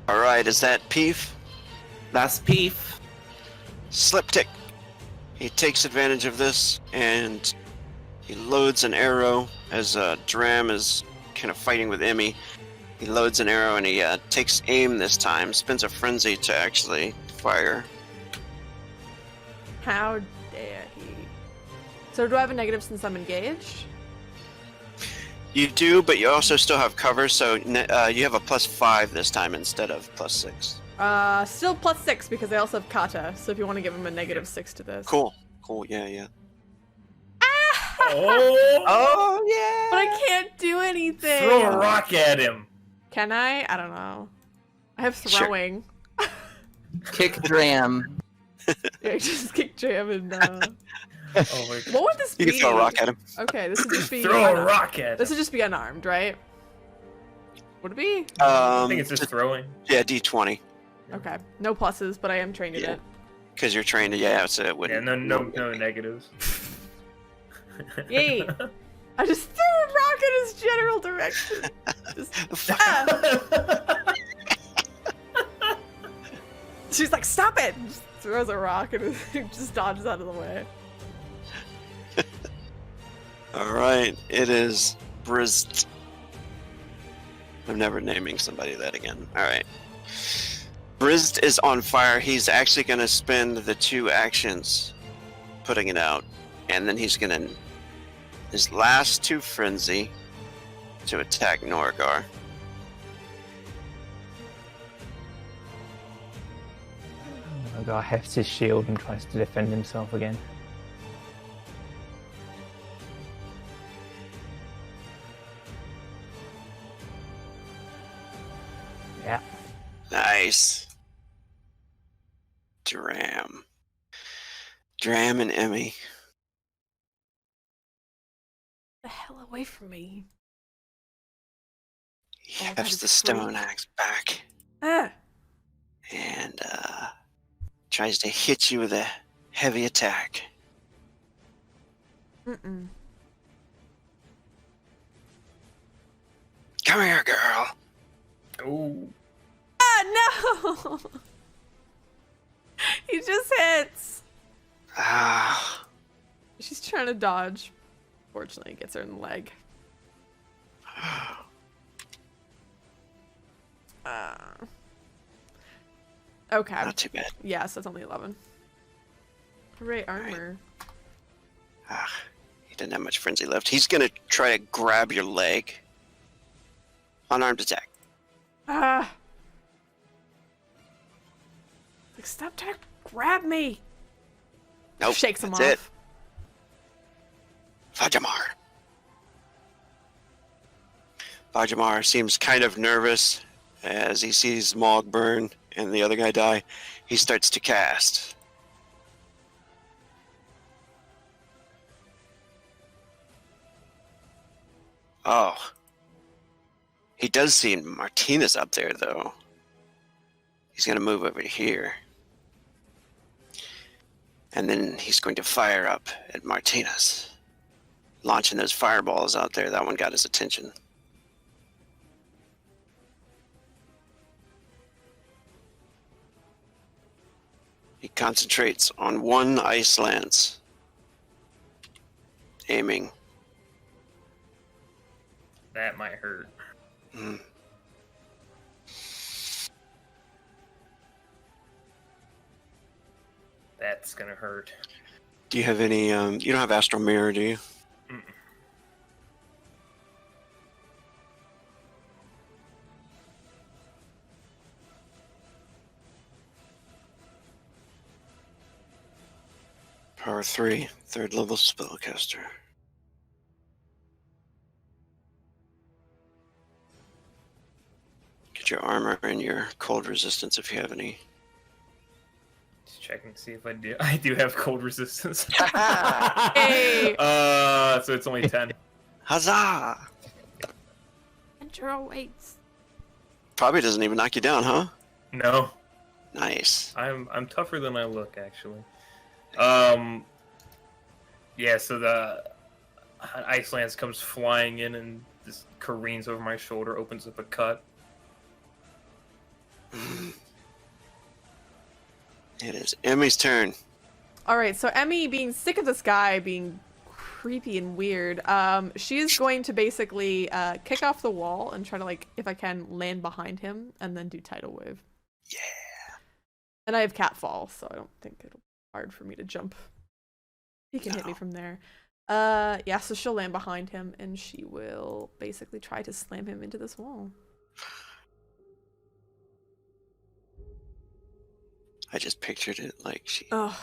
All right, is that Peef? That's Peef. Sliptick. He takes advantage of this and he loads an arrow as Dram is kind of fighting with Emmy. He loads an arrow and he takes aim this time. Spends a frenzy to actually fire. How dare he? So do I have a negative since I'm engaged? You do, but you also still have cover, so you have a +5 this time instead of +6. Still +6 because I also have kata. So if you want to give him a -6 to this. Cool. Cool. Yeah. Oh! Oh yeah. But I can't do anything. Throw a rock at him. Can I? I don't know. I have Sure. throwing. Kick Dram. Yeah, just kick Jam and Oh my god. what would this You be? can throw a rock at him. Okay, this would just be Throw a rock at him. This would just be unarmed, right? Would it be? I think it's just throwing. Yeah, D20. Okay. No pluses, but I am trained in Yeah. it. Because you're trained. Yeah, so it Yeah, wouldn't. no negatives. Yay! I just threw a rock in his general direction. Just, ah! She's like, stop it! And just throws a rock and it just dodges out of the way. All right, it is Brizd. I'm never naming somebody that again. All right. Brizd is on fire. He's actually going to spend the 2 actions putting it out. And then he's going to... his last 2 frenzy to attack Norgar. Norgar hefts his shield and tries to defend himself again. Yeah. Nice. Dram and Emmy. The hell away from me. He Oh, that hefts is the stone free. axe back Ah! and tries to hit you with a heavy attack. Mm-mm. Come here, girl. Oh. Ah, no! He just hits! Ah. She's trying to dodge. Fortunately, it gets her in the leg. Okay. Not too bad. Yeah, so it's only 11. Hooray, armor. Ah, he didn't have much frenzy left. He's gonna try to grab your leg. Unarmed attack. Ah! Like, stop trying to grab me! Nope. Shakes him that's off. it. Fajamar. Bajamar seems kind of nervous as he sees Mog burn and the other guy die. He starts to cast. Oh. He does see Martinez up there, though. He's going to move over here. And then he's going to fire up at Martinez. Launching those fireballs out there. That one got his attention. He concentrates on one ice lance. Aiming. That might hurt. Mm. That's gonna hurt. Do you have any, you don't have Astral Mirror, do you? Mm-mm. Power 3, 3rd level spellcaster. Get your armor and your cold resistance if you have any. Just checking to see if I do. I do have cold resistance. Hey! So it's only 10. Huzzah! Enter waits. Probably doesn't even knock you down, huh? No, Nice. I'm tougher than I look, actually. Yeah. So the ice lance comes flying in and just careens over my shoulder, opens up a cut. It is Emmy's turn. All right, so Emmy, being sick of this guy being creepy and weird, she is going to basically kick off the wall and try to, like, if I can, land behind him and then do tidal wave. Yeah. And I have catfall, so I don't think it'll be hard for me to jump. He can hit me No. from there. Yeah, so she'll land behind him and she will basically try to slam him into this wall. I just pictured it like she. Ugh.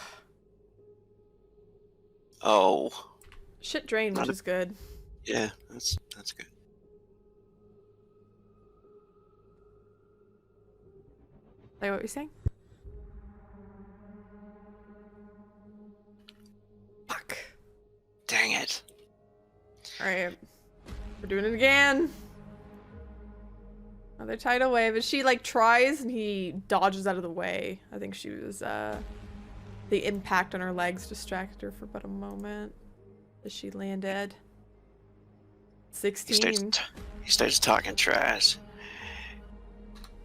Oh. Shit drain, which Not a- is good. Yeah, that's good. Like what you're saying? Fuck. Dang it. Alright. We're doing it again. Another tidal wave. And she, like, tries and he dodges out of the way. I think she was, the impact on her legs distracted her for but a moment as she landed. He 16. starts talking trash.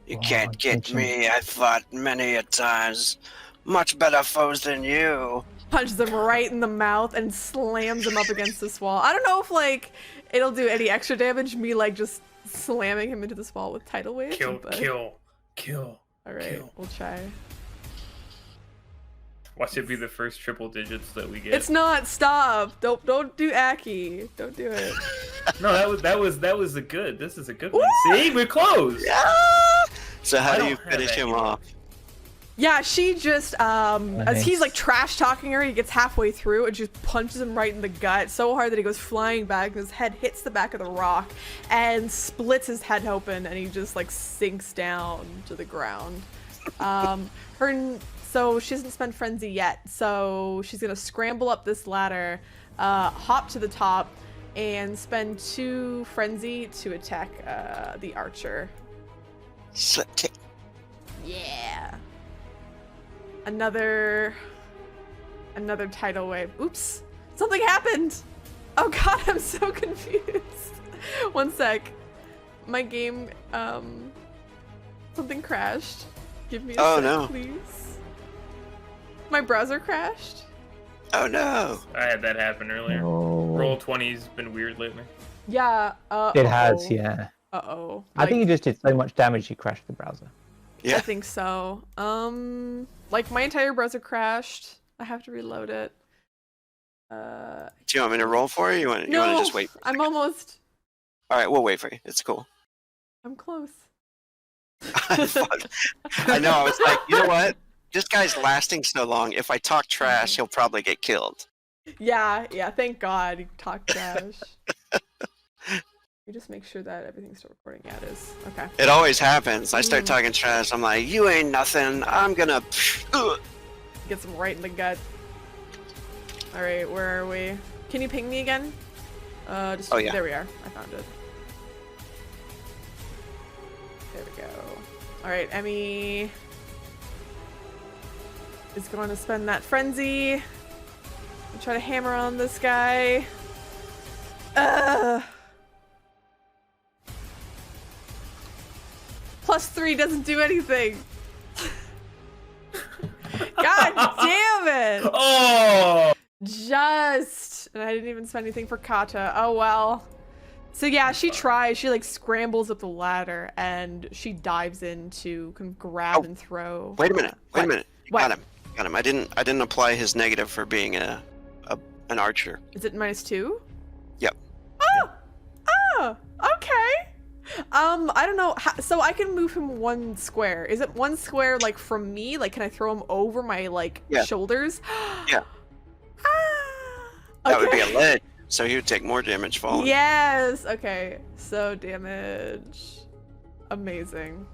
You Wow, can't get attention. me. I fought many a times. Much better foes than you. Punches him right in the mouth and slams him up against this wall. I don't know if, like, it'll do any extra damage, me, like, just slamming him into this wall with tidal waves. Kill, but... kill. Alright, kill. we'll try. Watch it be the first triple digits that we get. It's not. Stop. Don't do Aki. Don't do it. No, that was a good. This is a good one. Woo! See, we're close. Yeah. So how I do don't you have finish him any. off? Yeah, she just as he's like Nice. trash talking her, he gets halfway through and just punches him right in the gut so hard that he goes flying back and his head hits the back of the rock and splits his head open and he just like sinks down to the ground. So she hasn't spent frenzy yet, so she's gonna scramble up this ladder, hop to the top, and spend 2 frenzy to attack the archer. Slip kick. Yeah. Another tidal wave. Oops. Something happened. Oh god, I'm so confused. One sec. My game, something crashed. Give me a Oh, sec, no. please. My browser crashed. Oh no. I had that happen earlier. Oh, Roll 20's been weird lately. Yeah, it has, yeah. Uh-oh. I think you just did so much damage you crashed the browser. Yeah. I think so. Like my entire browser crashed. I have to reload it. Do you want me to roll for you? You want to just wait? I'm almost. All right, we'll wait for you. It's cool. I'm close. Fuck. I know. I was like, you know what? This guy's lasting so long. If I talk trash, he'll probably get killed. Yeah, thank God you talked trash. You just make sure that everything's still recording. Yeah, it is. Okay. It always happens. I start talking trash. I'm like, you ain't nothing. I'm gonna. Gets him right in the gut. All right, where are we? Can you ping me again? Just Oh, yeah. There we are. I found it. There we go. All right, Emmy is going to spend that frenzy and try to hammer on this guy. +3 doesn't do anything. God damn it! Oh! Just, and I didn't even spend anything for Kata. Oh well. So yeah, she tries. She like scrambles up the ladder and she dives in to kind of grab and throw. Wait a minute. Wait a What? minute. What? Got him. Got him. I didn't apply his negative for being an archer. Is it -2? Yep. Oh, okay. I don't know. So I can move him 1 square. Is it 1 square like from me? Like, can I throw him over my like shoulders? Yeah. That would be a lead, so he would take more damage falling. Yes. Okay. So damage. Amazing.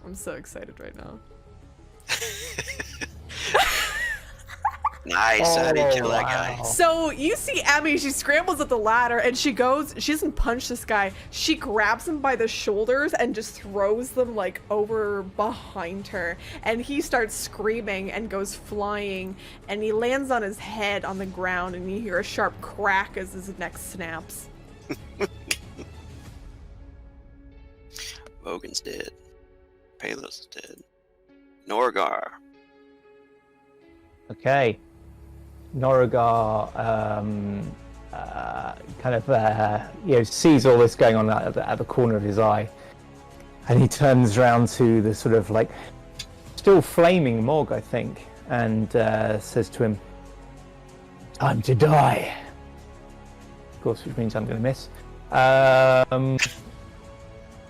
I'm so excited right now. Nice. How do you kill that guy? So you see Emmy, she scrambles up the ladder and she doesn't punch this guy. She grabs him by the shoulders and just throws them like over behind her. And he starts screaming and goes flying and he lands on his head on the ground and you hear a sharp crack as his neck snaps. Vogan's dead. Palos is dead. Norgar. Okay. Norigar kind of sees all this going on at the corner of his eye, and he turns around to the sort of like still flaming Morg, I think, and says to him, "Time to die." Of course, which means I'm going to miss.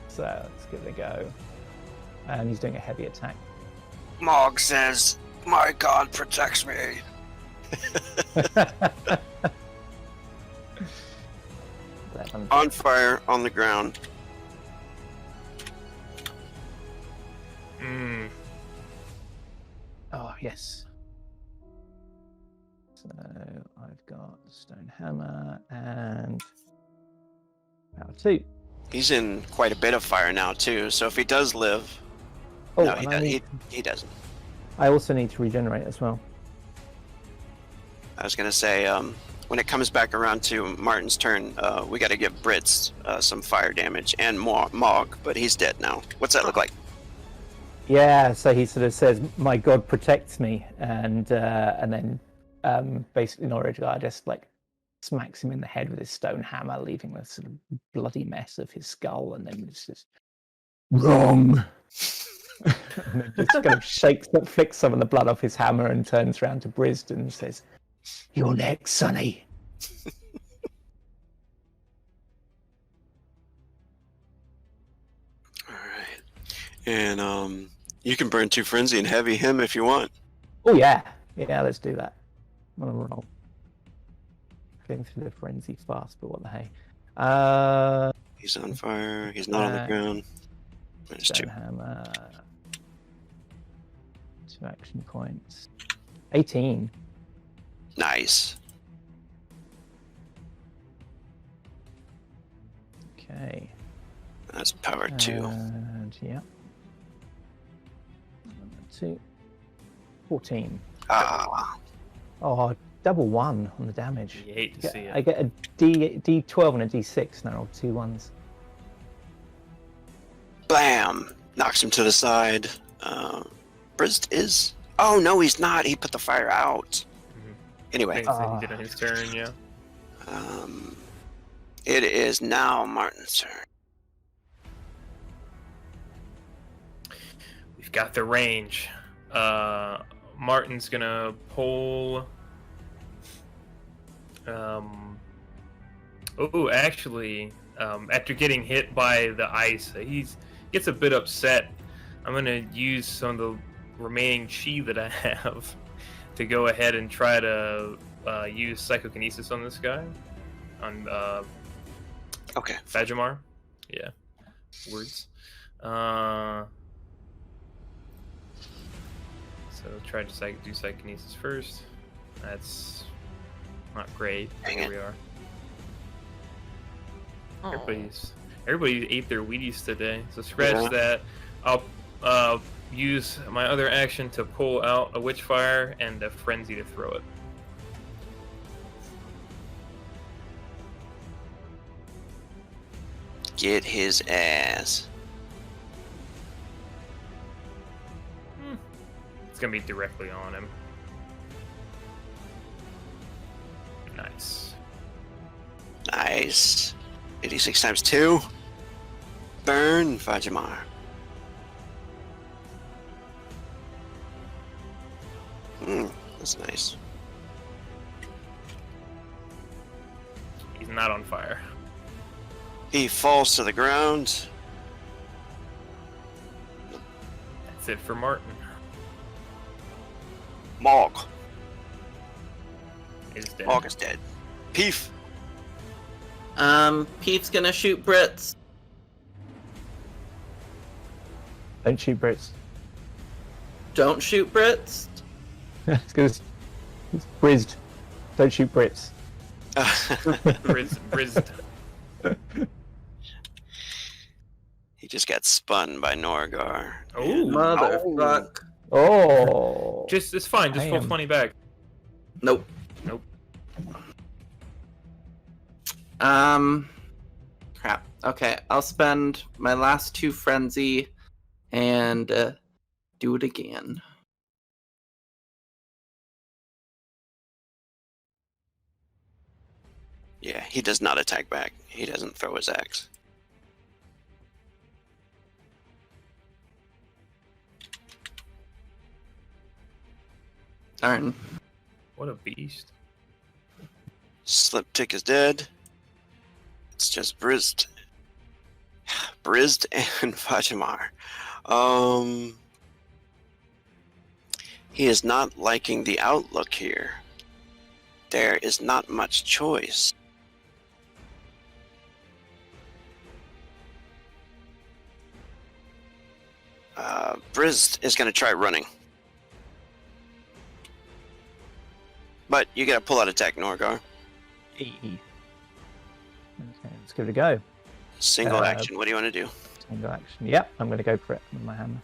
So let's give it a go, and he's doing a heavy attack. Mog says, "My God protects me." 11. On fire, on the ground. Oh, yes. So I've got Stone Hammer and Power 2. He's in quite a bit of fire now too. So if he does live, Oh, no, and he doesn't. I also need to regenerate as well. I was gonna say, when it comes back around to Martin's turn, we got to give Brits some fire damage and Mog, but he's dead now. What's that look like? Yeah, so he sort of says, "My God protects me," and then basically Norigar just like smacks him in the head with his stone hammer, leaving this sort of bloody mess of his skull, and then it's just wrong. And then just kind of flicks some of the blood off his hammer and turns around to Brisd and says, "You're next, Sonny." All right, and you can burn 2 frenzy and heavy him if you want. Oh yeah, let's do that. I'm gonna roll. Getting through the frenzy fast, but what the hey? He's on fire. He's not on the ground. There's 2. Stone hammer. 2 action points. 18. Nice. Okay. That's power 2. And yeah. 2. 14. Ah, Oh, double 1 on the damage. You hate to see I it. get a D12 and a D6 now, 2 1s. bam! Knocks him to the side. Brist is. Oh no, he's not. He put the fire out. Anyway, Things that he did on his turn, yeah. it is now Martin's turn. We've got the range. Martin's gonna pull. After getting hit by the ice, he gets a bit upset. I'm gonna use some of the remaining chi that I have to go ahead and try to use psychokinesis on this guy, on Okay. Vagabond. Yeah. Words. So try to do psychokinesis first. That's not great. Dang Here it. we are. Aw. Everybody ate their Wheaties today, so scratch Yeah. that. I'll use my other action to pull out a Witchfire and a Frenzy to throw it. Get his ass. It's gonna be directly on him. Nice. Nice. 86 times 2. Burn, Fajimar. That's nice. He's not on fire. He falls to the ground. That's it for Martin. Mog. Is dead. Mog is dead. Peef. Pete's gonna shoot Brits. Don't shoot Brits. Don't shoot Brits. It's good. It's brizzed. Don't shoot Brits. Brizzed. He just got spun by Norgar. Oh, Motherfuck. Oh. it's fine. Just pull Damn. 20 back. Nope. Nope. Crap. Okay, I'll spend my last 2 frenzy and do it again. Yeah, he does not attack back. He doesn't throw his axe. Darn. What a beast. Slip Tick is dead. It's just Brizzed. Brizzed and Fajimar. He is not liking the outlook here. There is not much choice. Brizzed is going to try running. But you got to pull out attack, Norgar. Okay, let's give it a go. Single action. What do you want to do? Single action. Yep, I'm going to go for it with my hammer.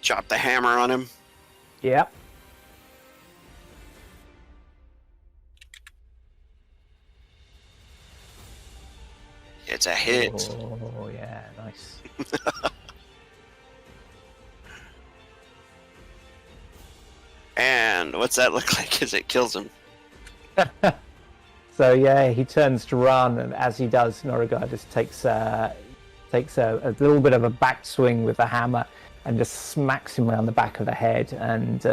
Chop the hammer on him. Yep. It's a hit. Oh, yeah, nice. And what's that look like as it kills him? So yeah, he turns to run, and as he does, Norigar just takes a little bit of a backswing with the hammer and just smacks him around the back of the head, and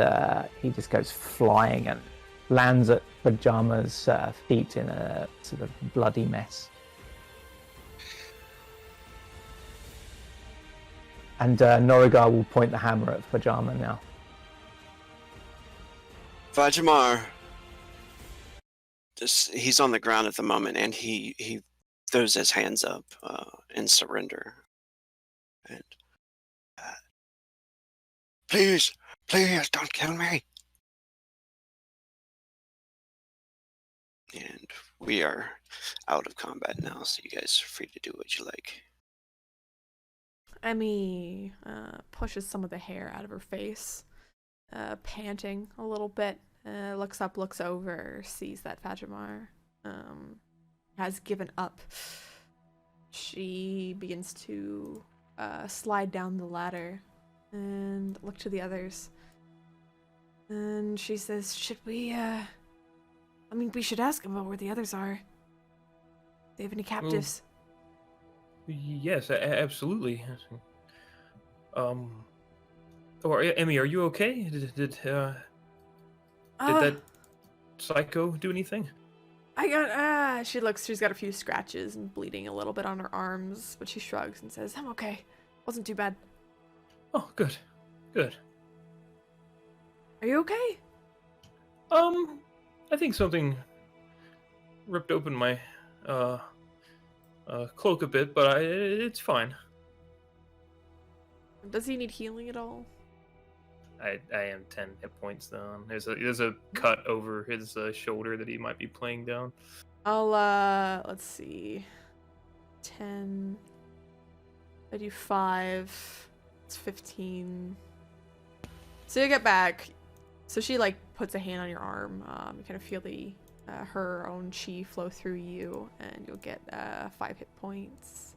he just goes flying and lands at Pajama's feet in a sort of bloody mess. And Norigar will point the hammer at Pajama now. Fajimar. He's on the ground at the moment, and he throws his hands up in surrender. And please, don't kill me. And we are out of combat now, so you guys are free to do what you like. Emmy pushes some of the hair out of her face, panting a little bit. Looks up, looks over, sees that Fajimar has given up. She begins to slide down the ladder and look to the others. And she says, should we, we should ask about where the others are. Do they have any captives? Yes, absolutely. Or Emmy, are you okay? Did that psycho do anything? I got, she's got a few scratches and bleeding a little bit on her arms, but she shrugs and says, I'm okay. Wasn't too bad. Oh, good. Good. Are you okay? I think something ripped open my cloak a bit, but it's fine. Does he need healing at all? I am 10 hit points down. There's a cut over his shoulder that he might be playing down. I'll let's see. 10. I do 5. It's 15. So you get back. So she like puts a hand on your arm. You kind of feel the her own chi flow through you, and you'll get 5 hit points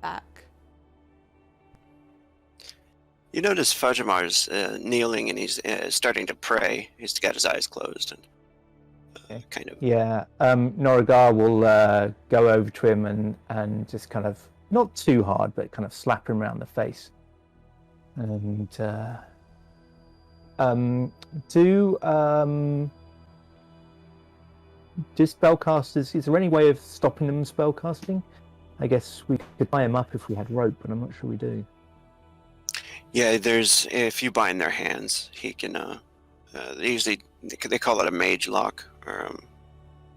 back. You notice Fajamar's kneeling and he's starting to pray. He's got his eyes closed and kind of. Yeah, Norigar will go over to him and just kind of, not too hard, but kind of slap him around the face. And do spellcasters, is there any way of stopping them spellcasting? I guess we could tie him up if we had rope, but I'm not sure we do. Yeah, if you bind their hands, he can. Usually they call it a mage lock or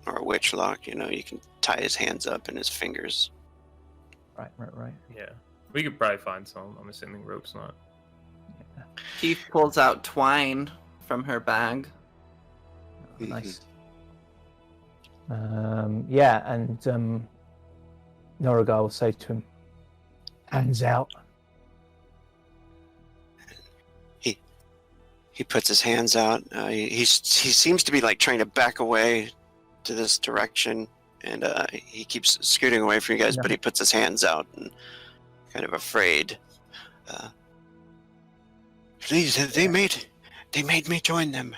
a witch lock. You know, you can tie his hands up and his fingers. Right. Yeah, we could probably find some. I'm assuming rope's not. Yeah. Keith pulls out twine from her bag. Oh, nice. Yeah, and Norigar will say to him, "Hands out." He puts his hands out. He seems to be like trying to back away to this direction, and he keeps scooting away from you guys. Yeah. But he puts his hands out and kind of afraid. Please, they made me join them.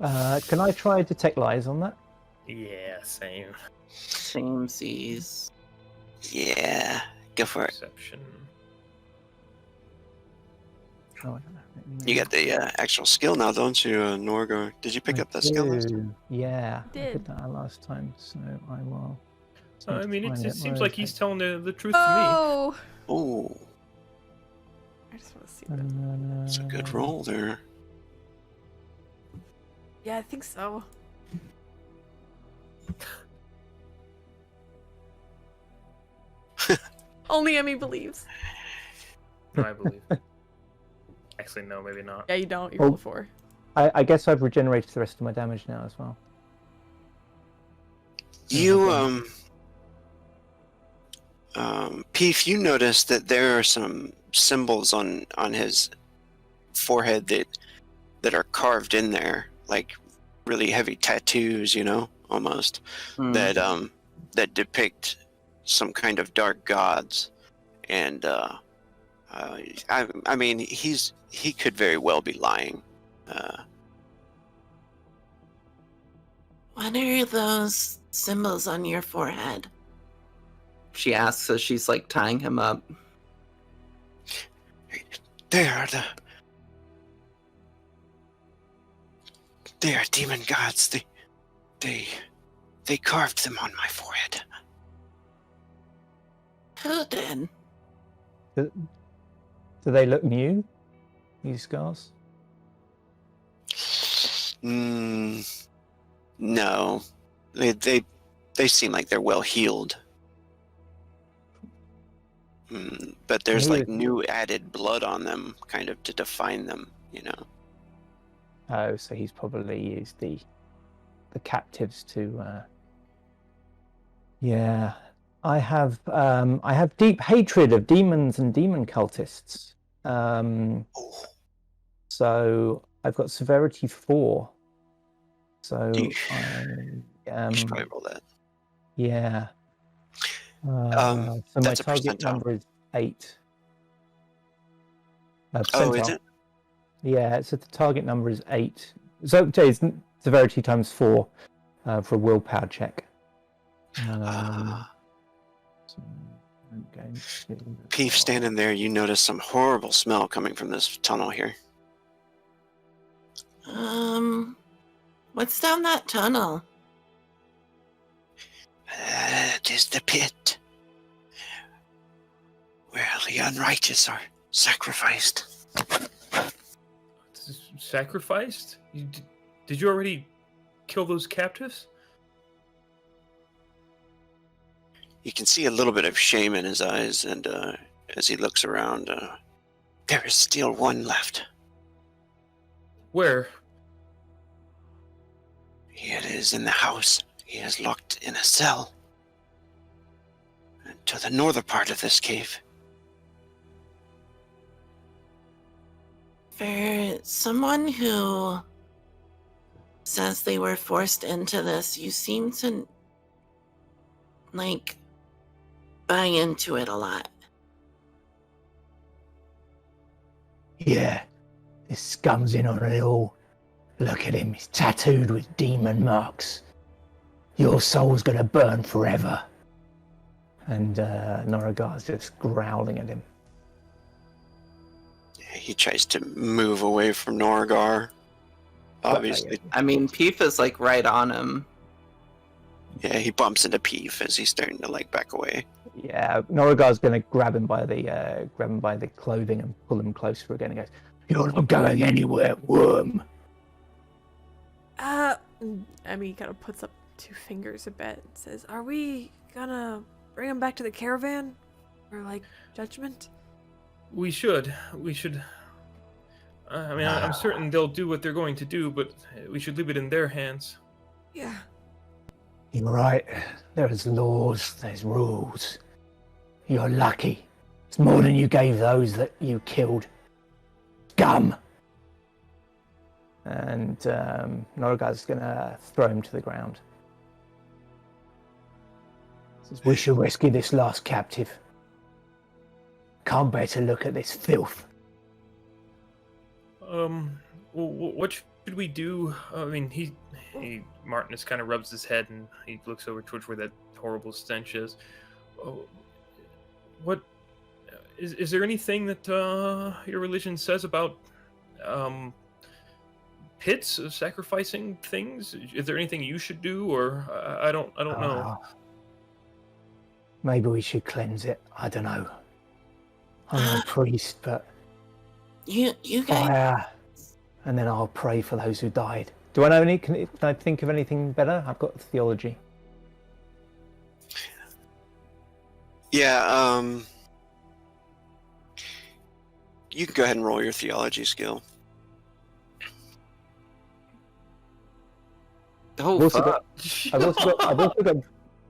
Can I try detect lies on that? Yeah, same. Same seas. Yeah, go for it. Perception. Oh, I don't know. You got the actual skill now, don't you, Norgar? Did you pick I up that skill last do. time? Yeah, I Did. did that last time, so I will. I mean, find it it. seems Where like is he's it? telling the truth to Oh! Oh, I just want to see what. it's a good roll there. Yeah, I think so. Only Emmy believes. me. No, I believe. Actually, no, maybe not. Yeah, you don't. You Oh. roll a 4. I guess I've regenerated the rest of my damage now as well. You Peef, you notice that there are some symbols on his forehead that are carved in there, like really heavy tattoos, you know, almost Hmm. that depict some kind of dark gods, and I mean he could very well be lying. What are those symbols on your forehead? She asks as she's like tying him up. They are demon gods. They carved them on my forehead. Who did? Do they look new? These scars? No, they seem like they're well healed. But there's Who like is- new added blood on them, kind of to define them. You know. Oh, so he's probably used the captives to. Yeah, I have deep hatred of demons and demon cultists. Oh, So I've got severity 4. So Yeesh. I you should probably roll that. yeah. So my that's a target percentile. number is 8. Oh, is Percentile. it? Yeah, so the target number is 8. So it's severity times 4 for a willpower check. Ah. So I'm going to... Peef, standing there, you notice some horrible smell coming from this tunnel here. What's down that tunnel? It is the pit where the unrighteous are sacrificed. Sacrificed? Did you already kill those captives? You can see a little bit of shame in his eyes, and as he looks around, there is still one left. Where? It is in the house. He is locked in a cell. To the northern part of this cave. For someone who says they were forced into this, you seem to, like, buy into it a lot. Yeah, this scum's in on it all. Look at him, he's tattooed with demon marks. Your soul's gonna burn forever. And Norrigar's just growling at him. He tries to move away from Norgar. Obviously. I mean, Peef is like right on him. Yeah, he bumps into Peef as he's starting to like back away. Yeah, Norrigar's gonna grab him by the clothing and pull him closer again. He goes, "You're not going anywhere, worm." Emmy kind of puts up two fingers a bit and says, "Are we gonna bring him back to the caravan? Or, like, judgment?" We should. I mean, I'm certain they'll do what they're going to do, but we should leave it in their hands. Yeah. You're right. There's laws, there's rules. You're lucky. It's more than you gave those that you killed. Scum! And Norrigar's gonna throw him to the ground. Says, "We should rescue this last captive. Can't bear to look at this filth." What should we do? I mean, Martinus kind of rubs his head and he looks over towards where that horrible stench is. What is there anything that your religion says about pits of sacrificing things? Is there anything you should do, or I don't know. Maybe we should cleanse it. I don't know. I'm not a priest, but You guys, fire, and then I'll pray for those who died. Do I know any? Can I think of anything better? I've got theology. Yeah, you can go ahead and roll your theology skill. Oh, I've also fuck. I've also got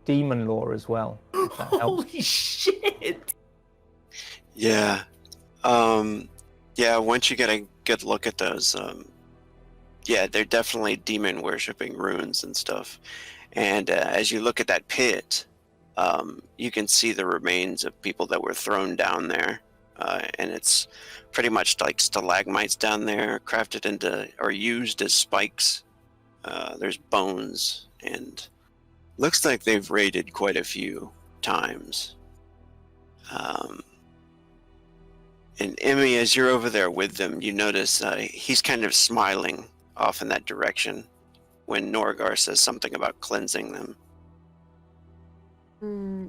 demon lore as well. If that helps. holy shit! Yeah. Yeah, once you get a good look at those, yeah, they're definitely demon worshipping runes and stuff. And as you look at that pit, you can see the remains of people that were thrown down there. And it's pretty much like stalagmites down there, crafted into or used as spikes. There's bones, and looks like they've raided quite a few times. And Emmy, as you're over there with them, you notice he's kind of smiling off in that direction when Norgar says something about cleansing them.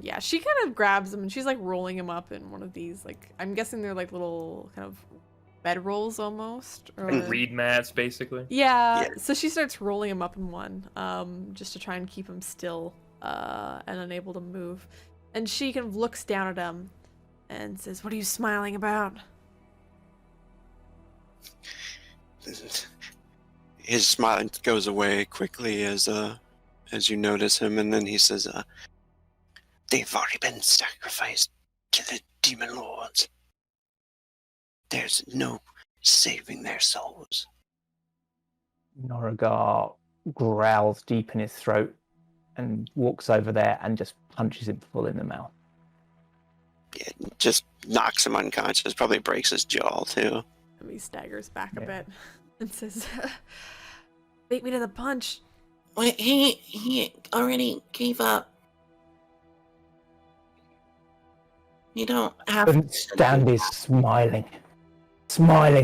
Yeah, she kind of grabs him and she's like rolling him up in one of these, like, I'm guessing they're like little kind of bed rolls almost. Or... Like reed mats, basically. Yeah, so she starts rolling him up in one, just to try and keep him still and unable to move. And she kind of looks down at him and says, "What are you smiling about?" His smile goes away quickly as you notice him, and then he says, "They've already been sacrificed to the demon lords. There's no saving their souls." Norrigar growls deep in his throat and walks over there and just punches him full in the mouth. It just knocks him unconscious, probably breaks his jaw too. And he staggers back a bit and says, "Beat me to the punch." Wait, he already gave up. You don't have Couldn't stand his smiling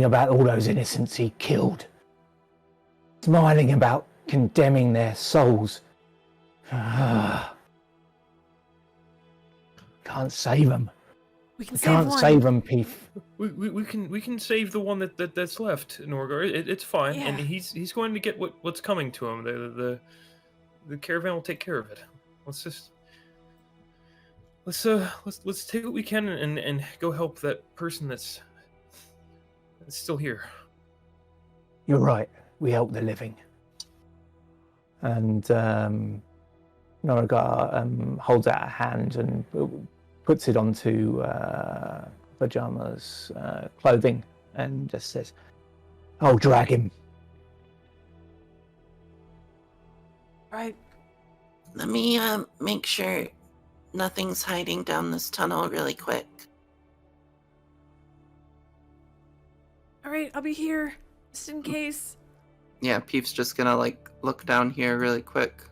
about all those innocents he killed, smiling about condemning their souls. Can't save them. We can We save can't one. save them, Peef. We can save the one that's left, Norgar. It's fine, and Yeah. he's going to get what's coming to him. The caravan will take care of it. Let's just let's take what we can and go help that person that's still here. You're right. We help the living. And Norigar holds out a hand and puts it onto Pajama's clothing and just says, "I'll drag him." Right. Let me make sure nothing's hiding down this tunnel really quick. All right, I'll be here just in case. Yeah, Peef's just gonna like look down here really quick.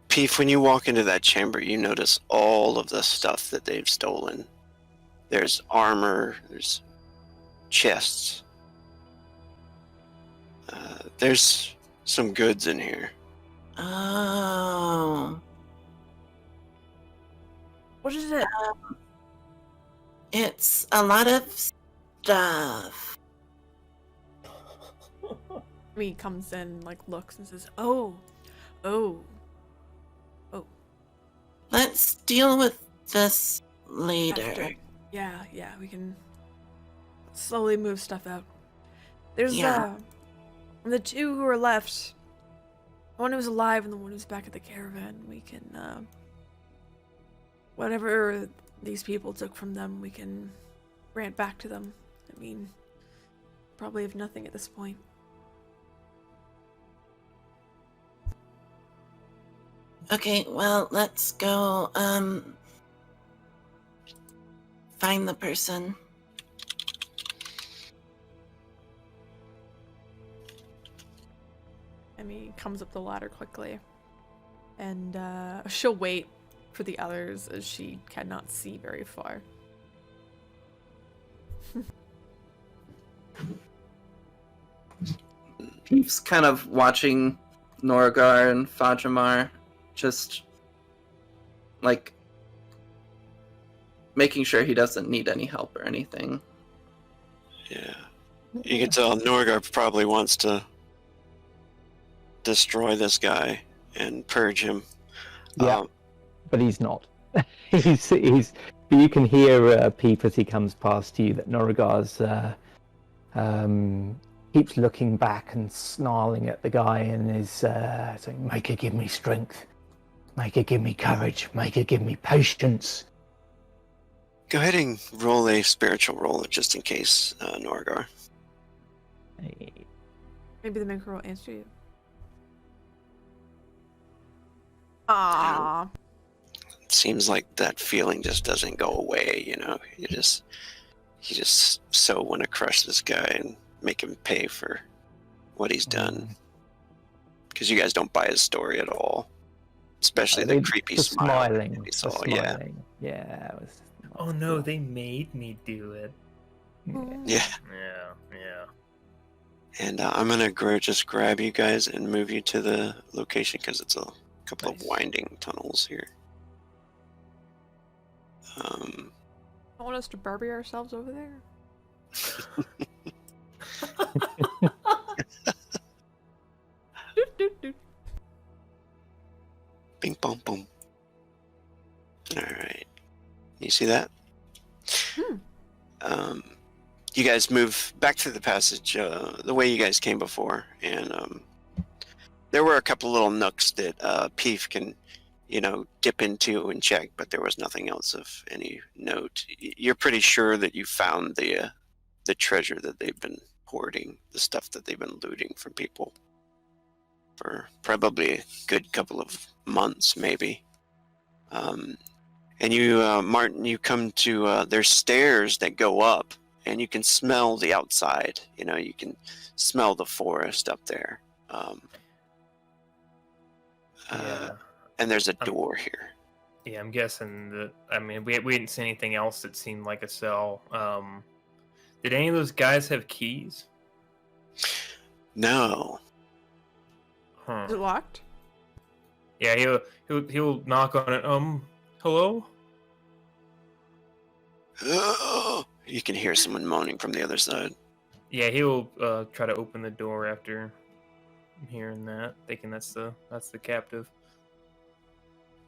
Peef, when you walk into that chamber, you notice all of the stuff that they've stolen. There's armor, there's chests. There's some goods in here. Oh. What is it? It's a lot of stuff. He comes in, like, looks and says, "Oh. Let's deal with this later. After. Yeah, we can slowly move stuff out. There's Yeah. the two who are left. The one who's alive and the one who's back at the caravan. We can whatever these people took from them, we can grant back to them. I mean, probably have nothing at this point. Okay, well, let's go, find the person. I mean, he comes up the ladder quickly. And she'll wait for the others as she cannot see very far. Peef's kind of watching Norgar and Fajamar, just like making sure he doesn't need any help or anything. Yeah. You can tell Norgar probably wants to destroy this guy and purge him. Yeah, but he's not. he's. You can hear Peep as he comes past you that Norigar's keeps looking back and snarling at the guy and is saying, "Make it give me strength. Make it give me courage. Make it give me patience." Go ahead and roll a spiritual roll just in case, Norgar. Maybe the maker will answer you. Ah. Seems like that feeling just doesn't go away, you know. You just so want to crush this guy and make him pay for what he's done. Because you guys don't buy his story at all. Especially the creepy the smile smiling. that we the saw. smiling. Yeah. It was, Oh no, they made me do it. Yeah. Yeah. And I'm going to just grab you guys and move you to the location because it's a couple of Nice. winding tunnels here. Don't want us to Barbie ourselves over there? Doot, doot, doot. Bing, bong, boom. All right. You see that? You guys move back through the passage the way you guys came before, and there were a couple little nooks that Peef can, dip into and check, but there was nothing else of any note. You're pretty sure that you found the treasure that they've been hoarding, the stuff that they've been looting from people for probably a good couple of months, maybe. And you, Martin, you come to, there's stairs that go up, and you can smell the outside. You can smell the forest up there. Yeah. And there's a door here. Yeah, I'm guessing that. I mean, we didn't see anything else that seemed like a cell. Did any of those guys have keys? No. Huh. Is it locked? Yeah, he'll knock on it. Hello? You can hear someone moaning from the other side. Yeah, he'll try to open the door after hearing that, thinking that's the captive.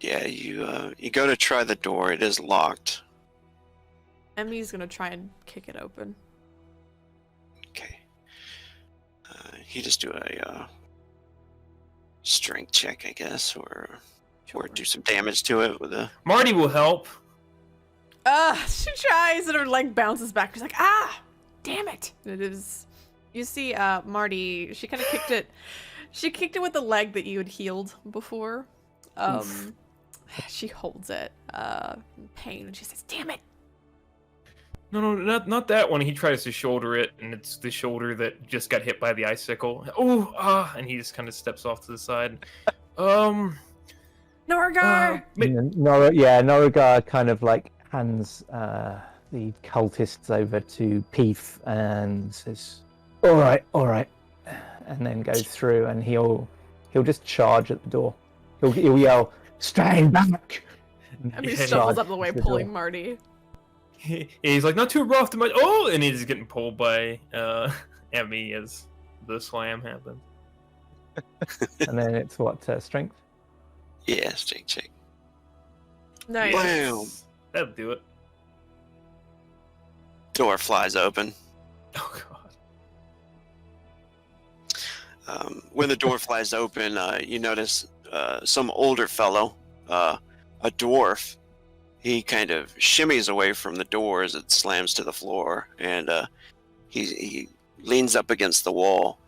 Yeah, you go to try the door. It is locked. Emmy's gonna try and kick it open. Okay. You just do a strength check, I guess, or do some damage to it with a. Marty will help. She tries and her leg bounces back. She's like, ah, damn it. And it is. You see, Marty, she kind of kicked it. She kicked it with the leg that you had healed before. She holds it, in pain, and she says, damn it. No, not that one. He tries to shoulder it, and it's the shoulder that just got hit by the icicle. And he just kind of steps off to the side. Norgar! Norigar kind of like hands the cultists over to Peef and says, all right, and then goes through, and he'll just charge at the door. He'll yell, stand back! And he Yeah, stumbles up the way, the pulling door. Marty. He's like, not too rough, too much. Oh, and he's getting pulled by Emmy as the slam happens. And then it's what, strength? Yeah, strength check. Nice. Bam! That'll do it. Door flies open. Oh god. When the door flies open, you notice some older fellow, a dwarf. He kind of shimmies away from the door as it slams to the floor, and he leans up against the wall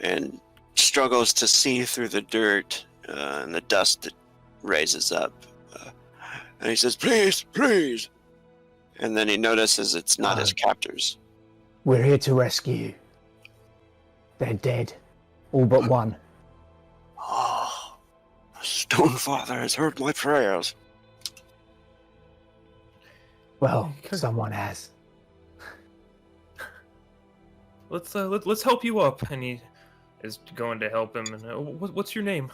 and struggles to see through the dirt and the dust that raises up. And he says, please! And then he notices it's not his captors. We're here to rescue you. They're dead. All but one. Oh, the Stonefather has heard my prayers. Well, someone has. Let's help you up. And he is going to help him. And what's your name?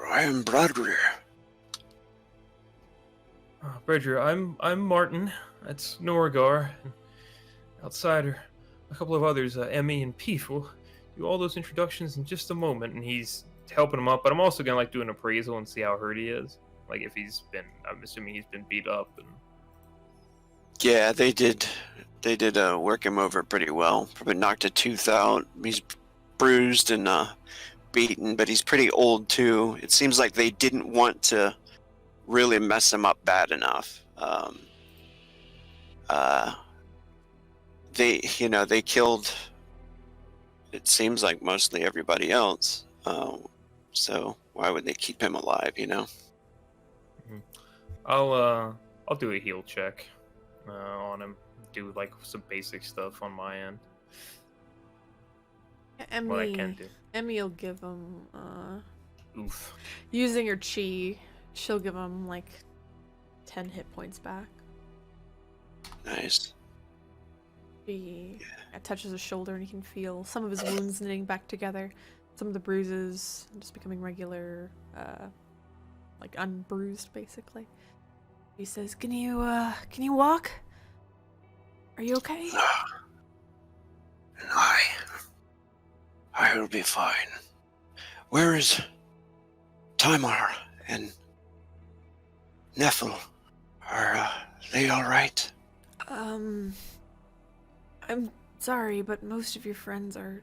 I am Bradbury. Bridger, I'm Martin. That's Norgar. Outsider, a couple of others, Emmy and Peef. We'll do all those introductions in just a moment. And he's helping him up, but I'm also gonna do an appraisal and see how hurt he is. Like if I'm assuming he's been beat up. And Yeah, they did work him over pretty well. Probably knocked a tooth out. He's bruised and beaten, but he's pretty old too. It seems like they didn't want to really mess him up bad enough. They killed, it seems like, mostly everybody else. So why would they keep him alive, I'll do a heal check on him. Do like some basic stuff on my end. What I can do. Emmy will give him, Oof. using her chi, she'll give him like 10 hit points back. Nice. She touches his shoulder and he can feel some of his wounds knitting back together. Some of the bruises just becoming regular, like unbruised basically. He says, can you walk? Are you okay? And I will be fine. Where is Tamar and Neffel? Are they all right? I'm sorry, but most of your friends are,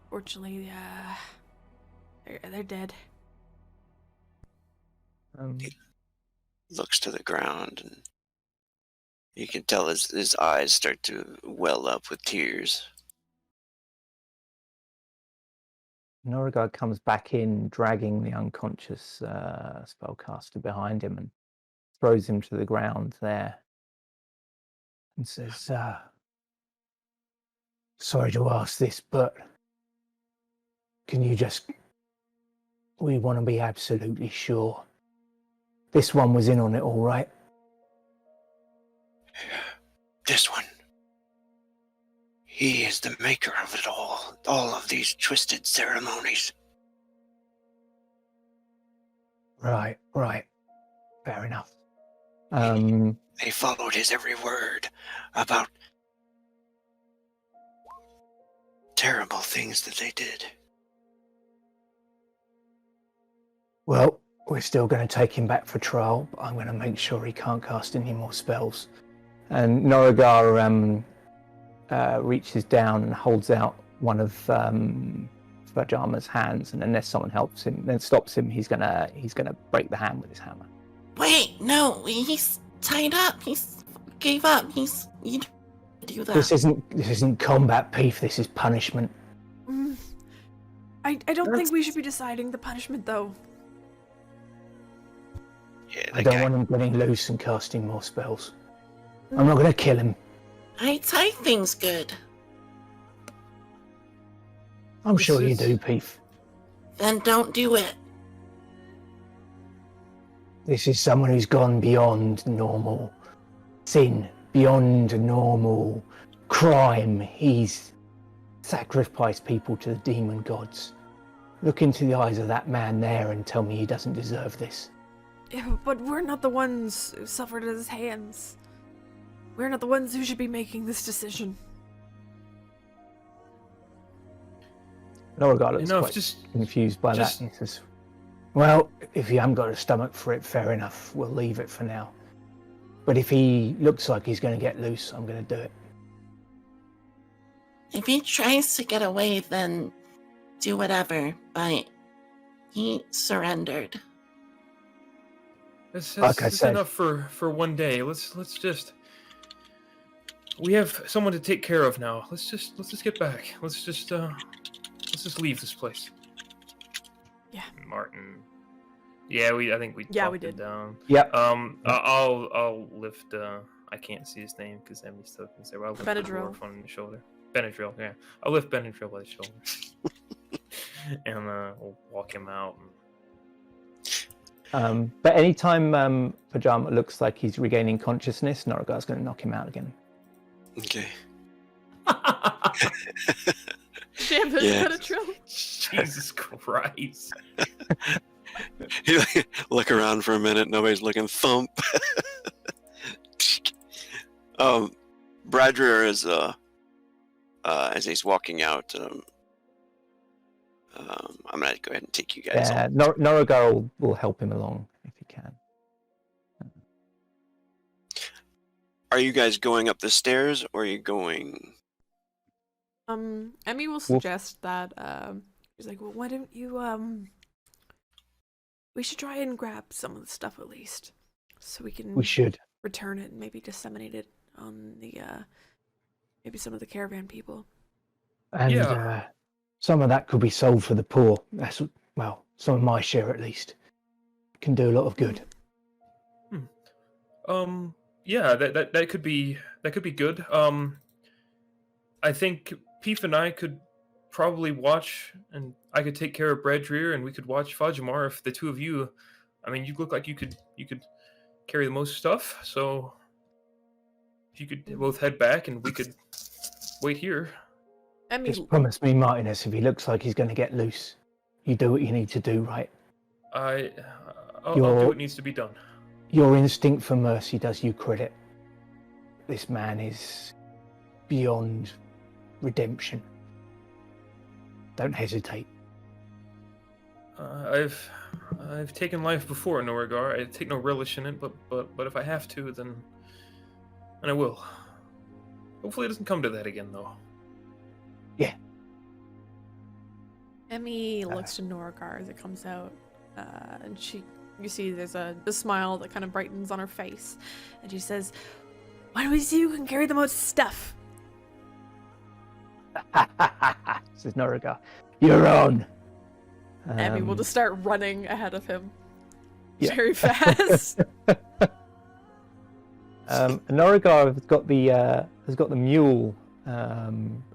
unfortunately, they're dead. Looks to the ground, and you can tell his eyes start to well up with tears. Norigard comes back in, dragging the unconscious spellcaster behind him and throws him to the ground there and says, sorry to ask this, but we want to be absolutely sure. This one was in on it all right? This one. He is the maker of it all of these twisted ceremonies. Right. Fair enough. They followed his every word about terrible things that they did. Well, we're still going to take him back for trial, but I'm going to make sure he can't cast any more spells. And Norigar reaches down and holds out one of Vajama's hands, and unless someone helps him, then stops him, he's gonna break the hand with his hammer. Wait, no, he's tied up. He's gave up. You don't do that. This isn't combat, Peef. This is punishment. I don't think we should be deciding the punishment, though. Yeah, I don't want him getting loose and casting more spells. I'm not going to kill him. I tie things good. I'm sure you do, Peef. Then don't do it. This is someone who's gone beyond normal sin, beyond normal crime. He's sacrificed people to the demon gods. Look into the eyes of that man there and tell me he doesn't deserve this. Yeah, but we're not the ones who suffered at his hands. We're not the ones who should be making this decision. Norigar looks No, quite just- confused by just- that. And he says, well, if you haven't got a stomach for it, fair enough. We'll leave it for now. But if he looks like he's going to get loose, I'm going to do it. If he tries to get away, then do whatever. But he surrendered. This Like I is said. enough for one day. Let's just. We have someone to take care of now. Let's just get back. Let's just leave this place. Yeah. Martin. Yeah, I think we talked we did. it down. Yep. I'll lift. I can't see his name because Emmy's still can say. Well, I'll lift the Benadryl. dwarf on the shoulder. Benadryl. Yeah, I'll lift Benadryl by the shoulder, and we'll walk him out. But anytime Pajama looks like he's regaining consciousness, Norigar's going to knock him out again. Okay. Shampoo Yeah. Benadryl. Jesus Christ. You look around for a minute, nobody's looking. Thump. Bradrier is as he's walking out. I'm gonna go ahead and take you guys Yeah, on. Norigar will help him along if he can. Are you guys going up the stairs, or are you going? Emmy will suggest that, she's like, well, why don't you, we should try and grab some of the stuff at least, so we can We should. return it and maybe disseminate it on the, maybe some of the caravan people. And Yeah. some of that could be sold for the poor. That's, well, some of my share at least. Can do a lot of good. Yeah, that could be good. I think Peef and I could probably watch, and I could take care of Bradrier, and we could watch Fajimar. If the two of you, I mean, you look like you could carry the most stuff. So if you could both head back, and we could wait here. Emmy, Just promise me, Martinez, if he looks like he's going to get loose, you do what you need to do, right? I'll do what needs to be done. Your instinct for mercy does you credit. This man is beyond redemption. Don't hesitate. I've taken life before, Norigar. I take no relish in it, but if I have to, then I will. Hopefully, it doesn't come to that again, though. Yeah. Emmy looks to Norigar as it comes out, and you see there's a smile that kind of brightens on her face, and she says, why don't we see who can carry the most stuff? Says Norigar. You're on. Emmy will just start running ahead of him. Yeah. Very fast. Norigar has got the mule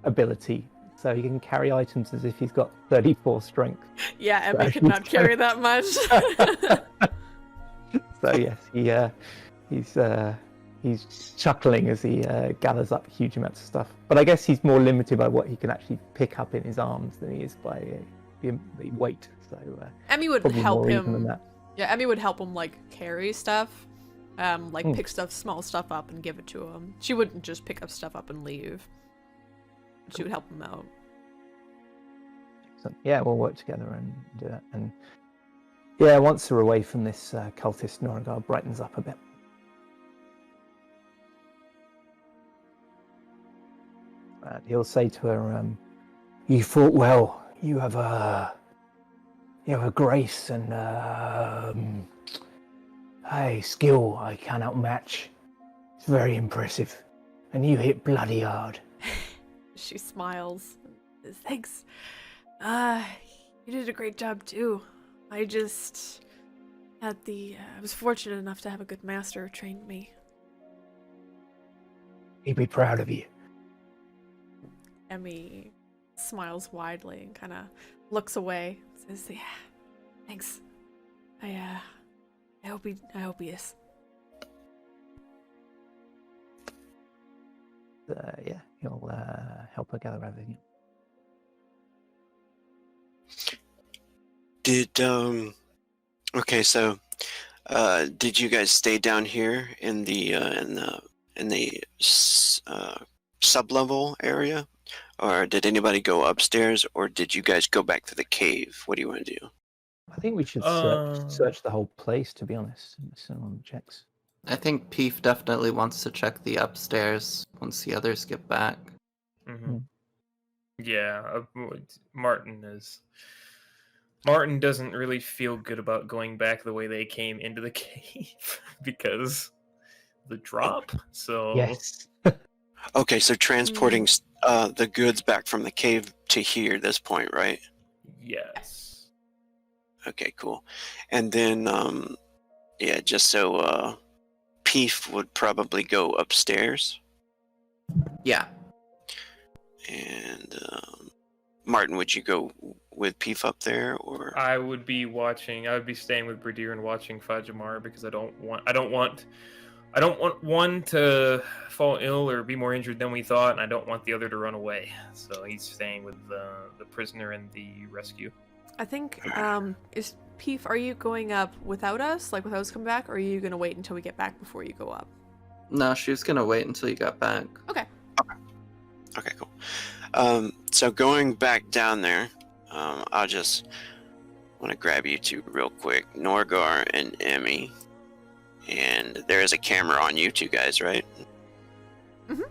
ability, so he can carry items as if he's got 34 strength. Yeah, Emmy could not carry that much. So yes, he's chuckling as he gathers up huge amounts of stuff. But I guess he's more limited by what he can actually pick up in his arms than he is by the weight. So Emmy would probably help more even than him. that. Yeah, Emmy would help him like carry stuff, pick small stuff up and give it to him. She wouldn't just pick up stuff up and leave. She would help him out. So, yeah, we'll work together and do that. And Yeah, once they're away from this cultist, Noragar brightens up a bit. He'll say to her, "You fought well. You have a grace and a skill I cannot match. It's very impressive, and you hit bloody hard." She smiles. And says, "Thanks. You did a great job too. I just had I was fortunate enough to have a good master who trained me." He'd be proud of you. Emmy smiles widely and kind of looks away. Says, "Yeah, thanks. I hope he is." Yeah, he'll help her gather everything. Okay, so did you guys stay down here in the sub-level area, or did anybody go upstairs, or did you guys go back to the cave? What do you want to do? I think we should search the whole place, to be honest, and send on checks. I think Peef definitely wants to check the upstairs once the others get back. Mm-hmm. Yeah, Martin doesn't really feel good about going back the way they came into the cave because the drop. So Yes. Okay, so transporting the goods back from the cave to here, this point, right? yes. Okay, cool. And then, yeah, just so Peef would probably go upstairs, Yeah. and Martin, would you go with Peef up there, or? I would be staying with Bradir and watching Fajimar because I don't want one to fall ill or be more injured than we thought, and I don't want the other to run away. So he's staying with the prisoner and the rescue. I think, is Peef, are you going up without us? Like, without us coming back? Or are you going to wait until we get back before you go up? No, she was gonna wait until you got back. Okay. Okay, cool. So going back down there, I just want to grab you two real quick, Norgar and Emmy. And there is a camera on you two guys, right? Mm-hmm.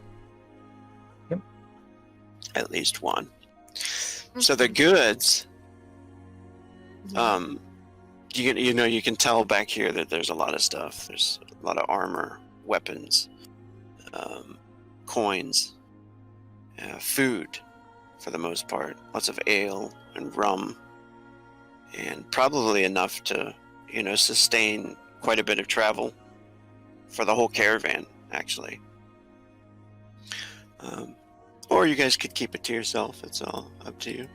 Yep. At least one. So the goods, you can tell back here that there's a lot of stuff. There's a lot of armor, weapons, coins, food, for the most part. Lots of ale and rum, and probably enough to, sustain quite a bit of travel for the whole caravan, actually. Or you guys could keep it to yourself. It's all up to you.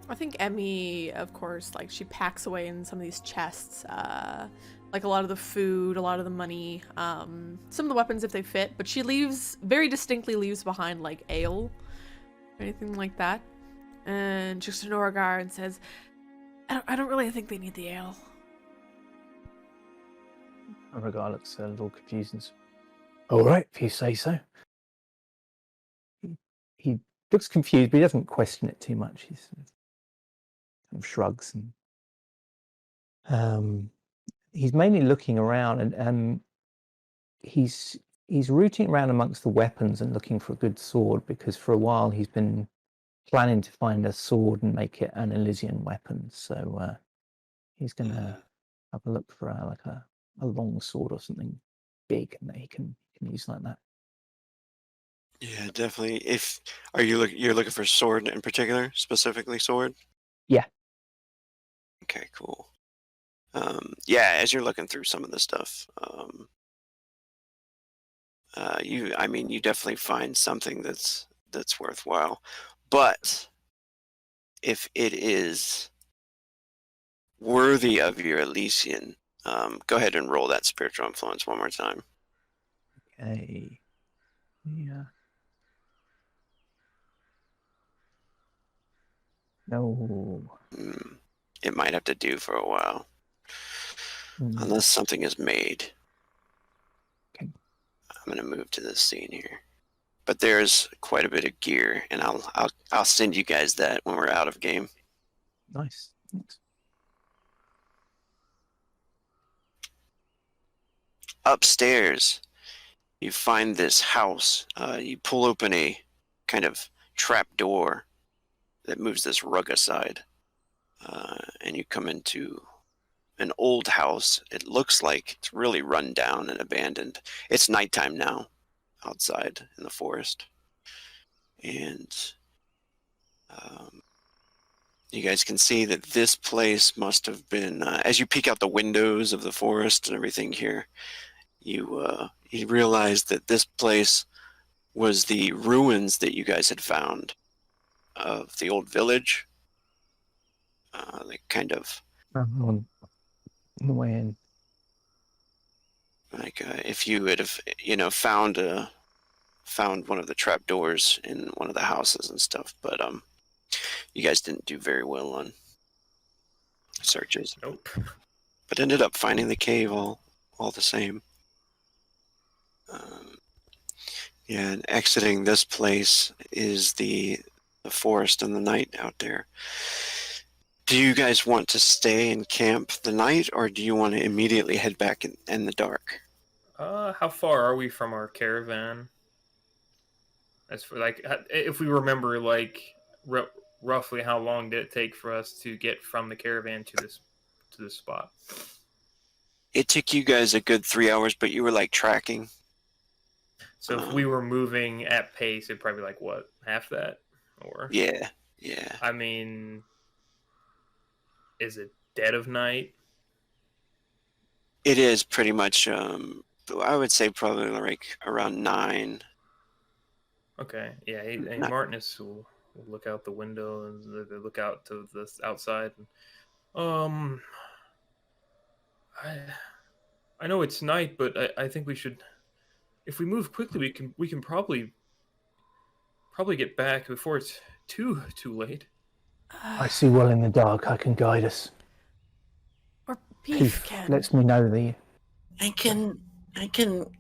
I think Emmy, of course, like, she packs away in some of these chests, like a lot of the food, a lot of the money, some of the weapons if they fit, but she very distinctly leaves behind, like, ale, anything like that. And she looks to Noragar and says, I don't really think they need the ale. Noragar looks a little confused. And says, "All right, if you say so." He looks confused, but he doesn't question it too much. He sort of shrugs, and he's mainly looking around, and he's rooting around amongst the weapons and looking for a good sword, because for a while he's been planning to find a sword and make it an Elysian weapon. So he's gonna have a look for a long sword or something big and that he can use like that. Yeah, definitely. You're looking for sword in particular, specifically sword? Yeah. Okay, cool. Yeah, as you're looking through some of the stuff, you definitely find something that's worthwhile. But if it is worthy of your Elysian, go ahead and roll that spiritual influence one more time. Okay. Yeah. No. It might have to do for a while, unless something is made. Okay. I'm gonna move to this scene here, but there's quite a bit of gear, and I'll send you guys that when we're out of game. Nice. Thanks. Upstairs, you find this house. You pull open a kind of trap door that moves this rug aside, and you come into an old house. It looks like it's really run down and abandoned. It's nighttime now outside in the forest. And you guys can see that this place must have been, as you peek out the windows of the forest and everything here, you realize that this place was the ruins that you guys had found of the old village. They kind of On the way in. like if you would have found one of the trap doors in one of the houses and stuff, but you guys didn't do very well on searches, Nope. but ended up finding the cave all the same. Yeah, and exiting this place is the forest and the night out there. Do you guys want to stay and camp the night, or do you want to immediately head back in the dark? How far are we from our caravan? As for like, if we remember, like roughly how long did it take for us to get from the caravan to this spot? It took you guys a good 3 hours, but you were like tracking. So if we were moving at pace, it'd probably be like what, half that, or Yeah. I mean, is it dead of night? It is pretty much. I would say probably like around 9. Okay, yeah. Hey, Not- Martinus will look out the window and they look out to the outside. And, I know it's night, but I think we should. If we move quickly, we can probably get back before it's too late. I see well in the dark. I can guide us. Or Beef Keith can. lets me know the. I can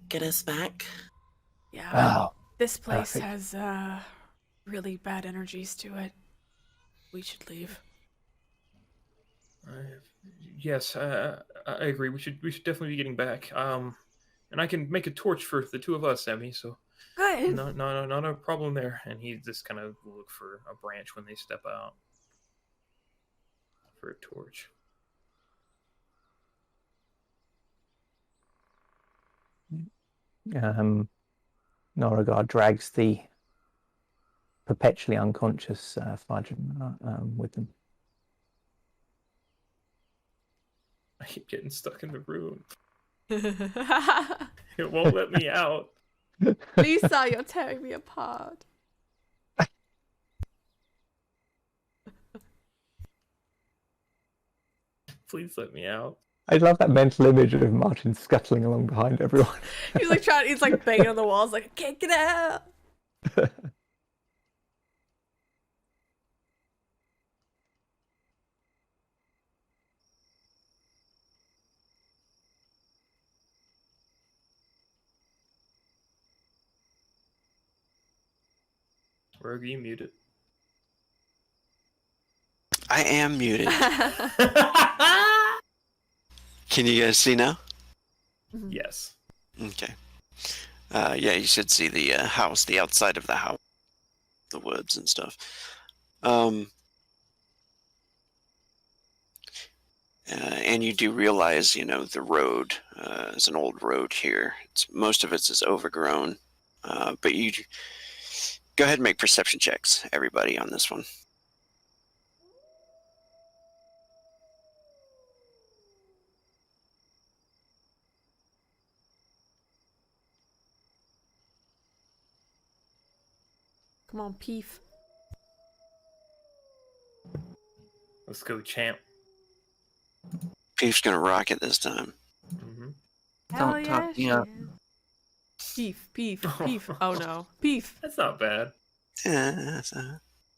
get us back. Yeah. Oh, This place perfect. has really bad energies to it. We should leave. Yes, I agree. We should definitely be getting back. And I can make a torch for the two of us, Emmy. So Good. not a problem there. And he just kind of look for a branch when they step out for a torch. Noragard drags the perpetually unconscious Fudge with them. I keep getting stuck in the room. It won't let me out. Lisa, you're tearing me apart. Please let me out. I love that mental image of Martin scuttling along behind everyone. He's like banging on the walls, like, I can't get out. Rogue, you muted. I am muted. Can you guys see now? Yes. Okay. Yeah, you should see the house, the outside of the house, the woods and stuff. And you do realize, the road is an old road here. Most of it is overgrown. But you go ahead and make perception checks, everybody, on this one. Come on, Peef. Let's go, champ. Peef's gonna rock it this time. Mm-hmm. Hell Don't yeah, talk me up. Peef. Oh no. Peef. That's not bad. Yeah, that's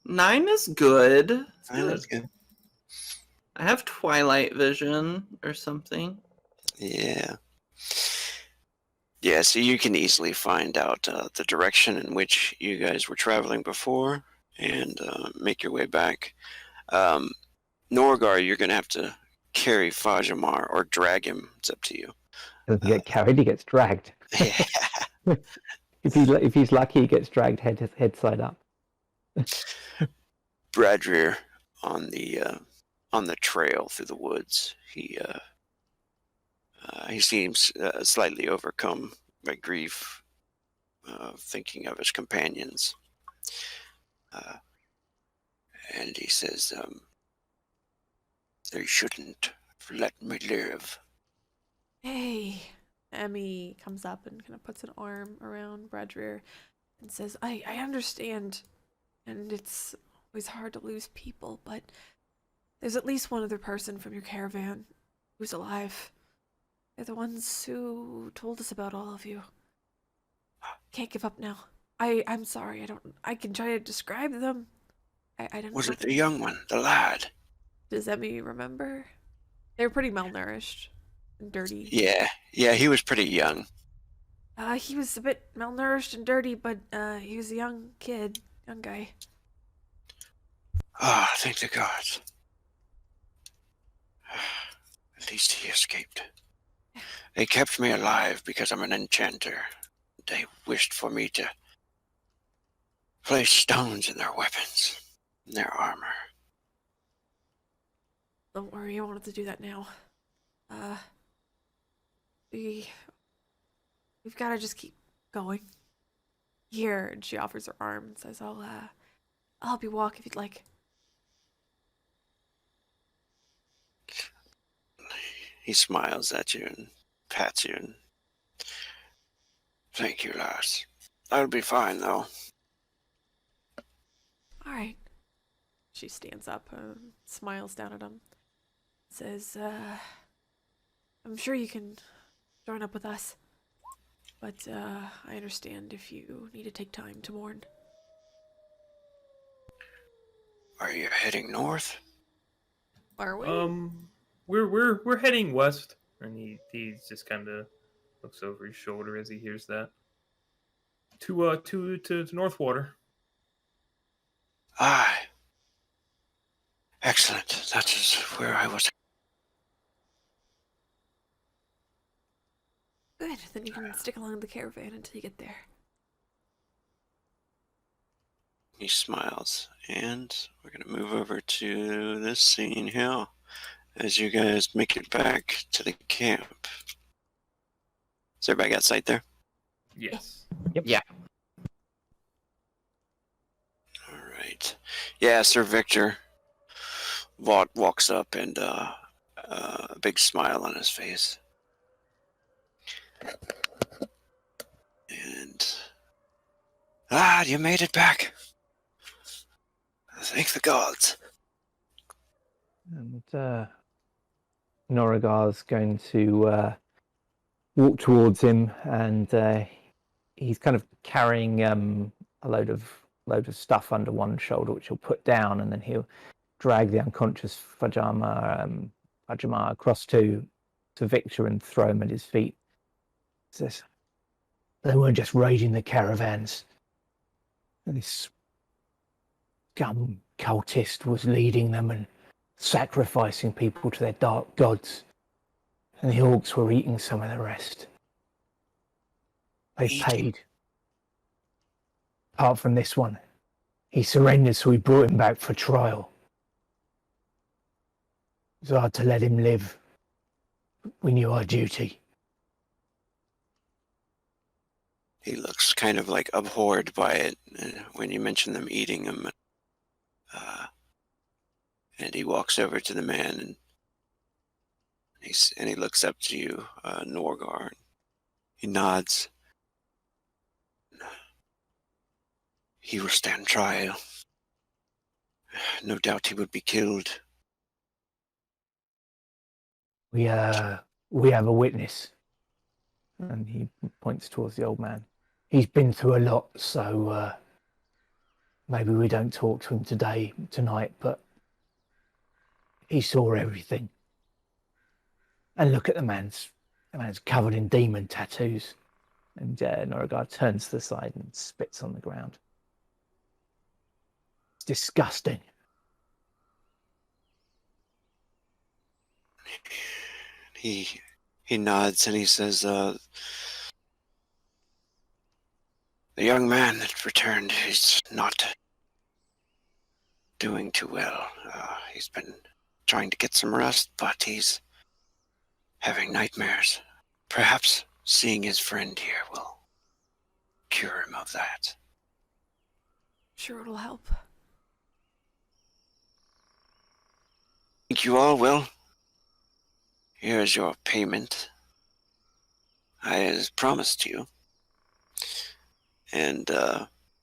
9 is good. that's good. I have twilight vision or something. Yeah. Yeah, so you can easily find out the direction in which you guys were traveling before and make your way back. Norgar, you're going to have to carry Fajamar or drag him. It's up to you. Doesn't get carried, he gets dragged. Yeah. If he's lucky, he gets dragged head side up. Bradrir on the trail through the woods. He seems slightly overcome by grief, thinking of his companions. And he says, "They shouldn't have let me live." Hey, Emmy comes up and kind of puts an arm around Bradrir and says, I understand, and it's always hard to lose people, but there's at least one other person from your caravan who's alive. They're the ones who told us about all of you. Can't give up now. I'm sorry, I can try to describe them. I don't Was know. it the young one, the lad? Does Emmy remember? They were pretty malnourished and dirty. Yeah, he was pretty young. He was a bit malnourished and dirty, but he was a young guy. Ah, thank the gods. At least he escaped. They kept me alive because I'm an enchanter. They wished for me to place stones in their weapons, in their armor. Don't worry, I wanted to do that now. We've got to just keep going. Here, and she offers her arm and says, I'll help you walk if you'd like. He smiles at you and pats you and... Thank you, lass. I'll be fine, though. All right. She stands up and smiles down at him. Says, I'm sure you can join up with us. But, I understand if you need to take time to mourn. Are you heading north? Are we? We're heading west, and he just kind of looks over his shoulder as he hears that. To Northwater. Aye. Excellent. That is where I was. Good, then you can stick along the caravan until you get there. He smiles, and we're going to move over to this scene here as you guys make it back to the camp. Has everybody got sight there? Yes. Yep. Yeah. All right. Yeah, Sir Victor walks up and a big smile on his face. And you made it back. Thank the gods. And Norigar's going to walk towards him, and he's kind of carrying a load of stuff under one shoulder, which he'll put down, and then he'll drag the unconscious Fajama across to Victor and throw him at his feet. He says, "They weren't just raiding the caravans. This scum cultist was leading them and sacrificing people to their dark gods, and the orcs were eating some of the rest. They paid. Apart from this one, he surrendered, so we brought him back for trial. It was hard to let him live. We knew our duty." He looks kind of like abhorred by it when you mention them eating him. And he walks over to the man and he looks up to you, Norgar. He nods. He will stand trial. No doubt he would be killed. We have a witness. And he points towards the old man. He's been through a lot, so maybe we don't talk to him tonight, but he saw everything. And look at the man's covered in demon tattoos. And Norigar turns to the side and spits on the ground. It's disgusting. He He nods and he says, the young man that returned is not doing too well. He's been trying to get some rest, but he's having nightmares. Perhaps seeing his friend here will cure him of that. Sure, it'll help. Thank you all. Well, here's your payment. I as promised you. And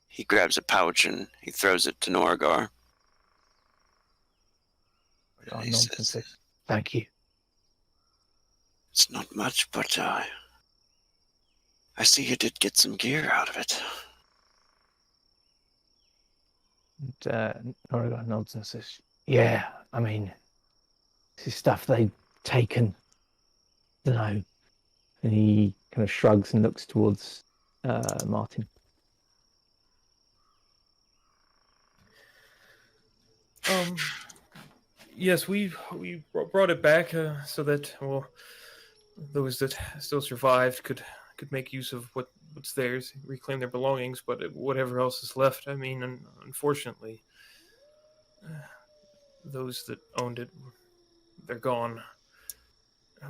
he grabs a pouch and he throws it to Norgar. And he says, Thank you. it's not much, but I see you did get some gear out of it. And Norigar nods and says, yeah, I mean, this is stuff they've taken. I don't know. And he kind of shrugs and looks towards Martin. Yes, we brought it back so that those that still survived could make use of what's theirs, reclaim their belongings. But whatever else is left, I mean, unfortunately, those that owned it, they're gone.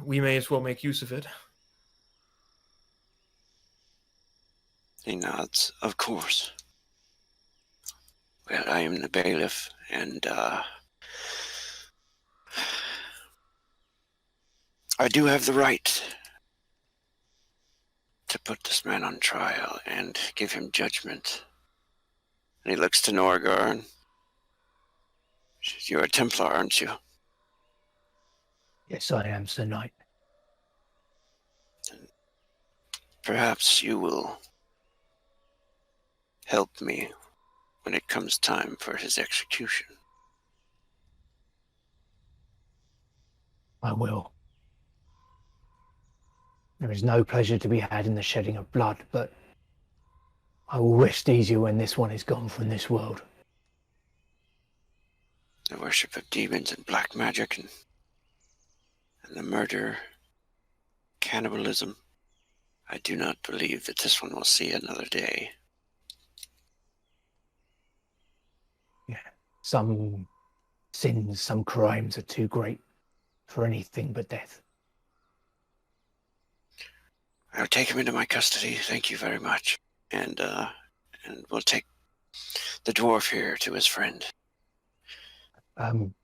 We may as well make use of it. He nods. Of course. Well, I am the bailiff, and I do have the right to put this man on trial and give him judgment. And he looks to Norgar and says, you're a Templar, aren't you? Yes, I am, Sir Knight. Perhaps you will help me when it comes time for his execution. I will. There is no pleasure to be had in the shedding of blood, but I will rest easier when this one is gone from this world. The worship of demons and black magic and the murder, cannibalism. I do not believe that this one will see another day. Yeah. Some sins, some crimes are too great for anything but death. I'll take him into my custody. Thank you very much. And we'll take the dwarf here to his friend.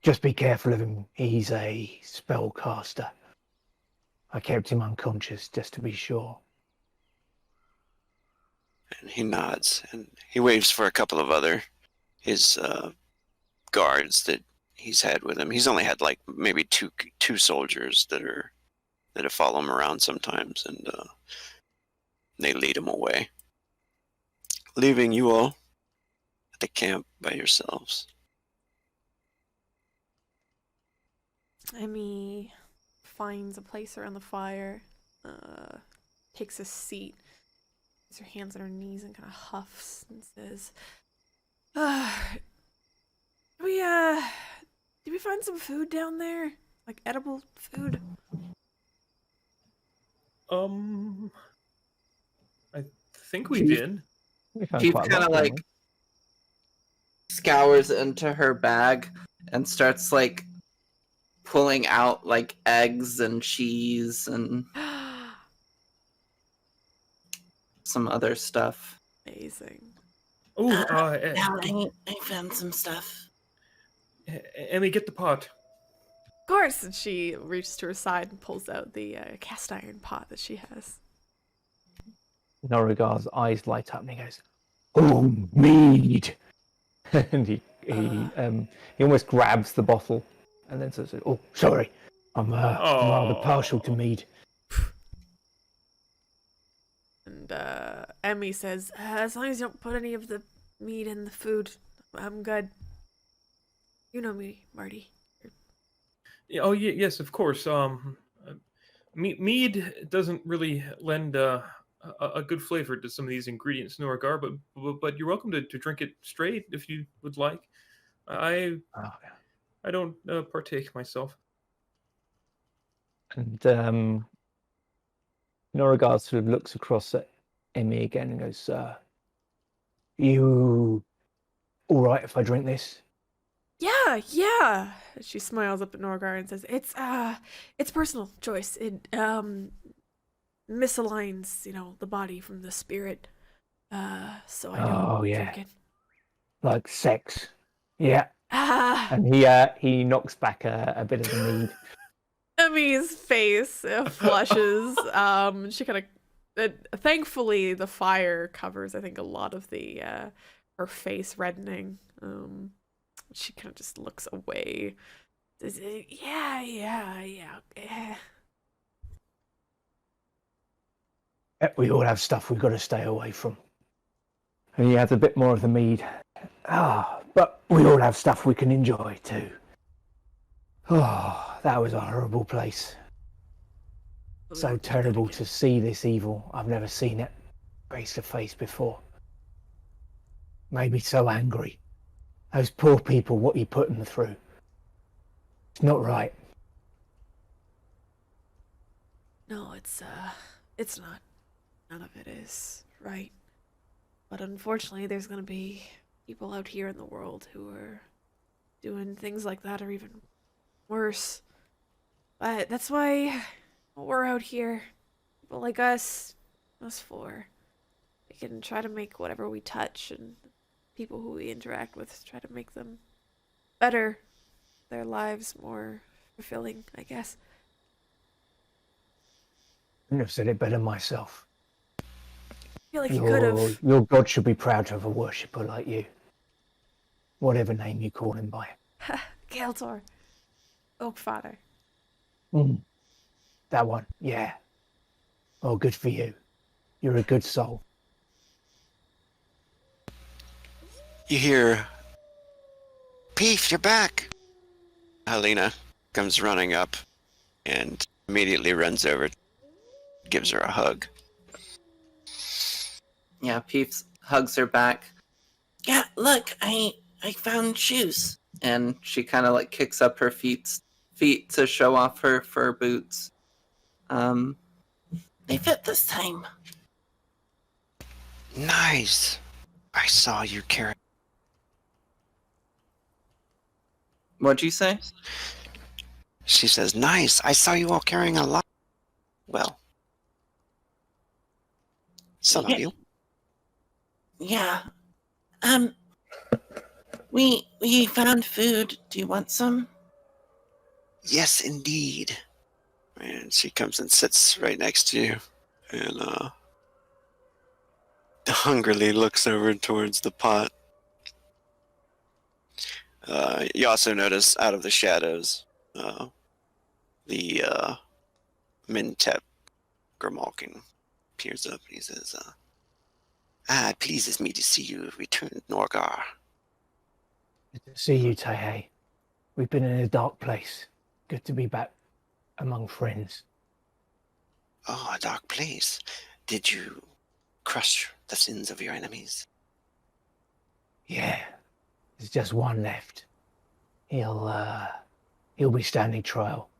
Just be careful of him. He's a spellcaster. I kept him unconscious just to be sure. And he nods and he waves for a couple of his guards that he's had with him. He's only had like maybe two soldiers that follow him around sometimes, and they lead him away, leaving you all at the camp by yourselves. Emmy finds a place around the fire, takes a seat, puts her hands on her knees and kind of huffs and says, did we find some food down there? Like edible food? I think we did. She kind of like scours into her bag and starts like pulling out like eggs and cheese and some other stuff. Amazing. Oh, I found some stuff. Emmy, get the pot. Of course, and she reaches to her side and pulls out the cast iron pot that she has. Norigar's eyes light up and he goes, "Oh, mead!" And he almost grabs the bottle and then says, "Oh, sorry, I'm rather partial to mead." And Emmy says, "As long as you don't put any of the meat in the food, I'm good. You know me, Marty." Oh, yes, of course. Mead doesn't really lend a good flavor to some of these ingredients, Norgar, but you're welcome to drink it straight if you would like. I don't partake myself. And Noragard sort of looks across at Emmy again and goes, you all right if I drink this? Yeah, yeah. She smiles up at Norgar and says, it's personal choice. It misaligns, the body from the spirit. So I don't Oh, yeah. drink it. Like sex. Yeah. Ah. And he knocks back a bit of the mead. Emmy's face flushes. She kind of, thankfully, the fire covers, I think, a lot of the her face reddening. She kind of just looks away. Yeah. We all have stuff we've got to stay away from. And he has a bit more of the mead. But we all have stuff we can enjoy too. Oh, that was a horrible place. So terrible to see this evil. I've never seen it face to face before. Made me so angry. Those poor people, what you put them through. It's not right. No, it's not. None of it is right. But unfortunately, there's gonna be people out here in the world who are doing things like that or even worse. But that's why we're out here. People like us four. We can try to make whatever we touch and people who we interact with, try to make them better, their lives more fulfilling, I guess. Couldn't have said it better myself. I feel like you could have. Your God should be proud to have a worshipper like you. Whatever name you call him by. Galtor. Oakfather. That one, yeah. Oh, good for you. You're a good soul. You hear, Peef, you're back. Helena comes running up and immediately runs over, gives her a hug. Yeah, Peeps hugs her back, Yeah, look, I found shoes. and she kind of like kicks up her feet to show off her fur boots. They fit this time. Nice. I saw you carry. What'd you say? She says, nice. I saw you all carrying a lot. Well, some of you. Yeah. We found food. Do you want some? Yes, indeed. And she comes and sits right next to you and hungrily looks over towards the pot. You also notice out of the shadows the Mintep Grimalkin peers up and he says, it pleases me to see you return, Norgar. Good to see you, Tehe. We've been in a dark place. Good to be back among friends. Oh, a dark place. Did you crush the sins of your enemies? Yeah. There's just one left. He'll be standing trial.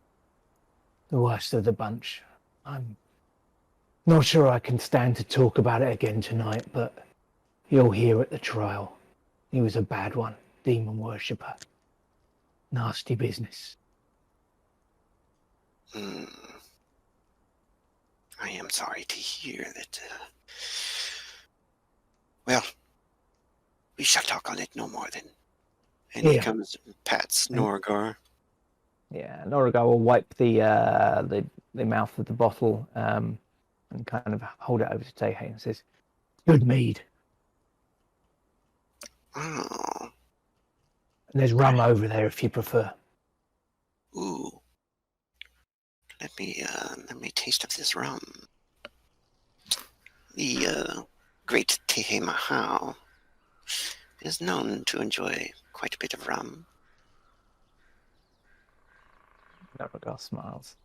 The worst of the bunch. I'm not sure I can stand to talk about it again tonight, but you'll hear at the trial. He was a bad one. Demon worshipper. Nasty business. I am sorry to hear that. Well, we shall talk on it no more then. And he Yeah. comes and pats Norgar. Yeah, Noragard will wipe the mouth of the bottle and kind of hold it over to Tehe and says, "Good mead. Oh, And there's rum over there if you prefer." ooh. Let me taste of this rum. The great Tehe Mahal is known to enjoy quite a bit of rum. Noragard smiles.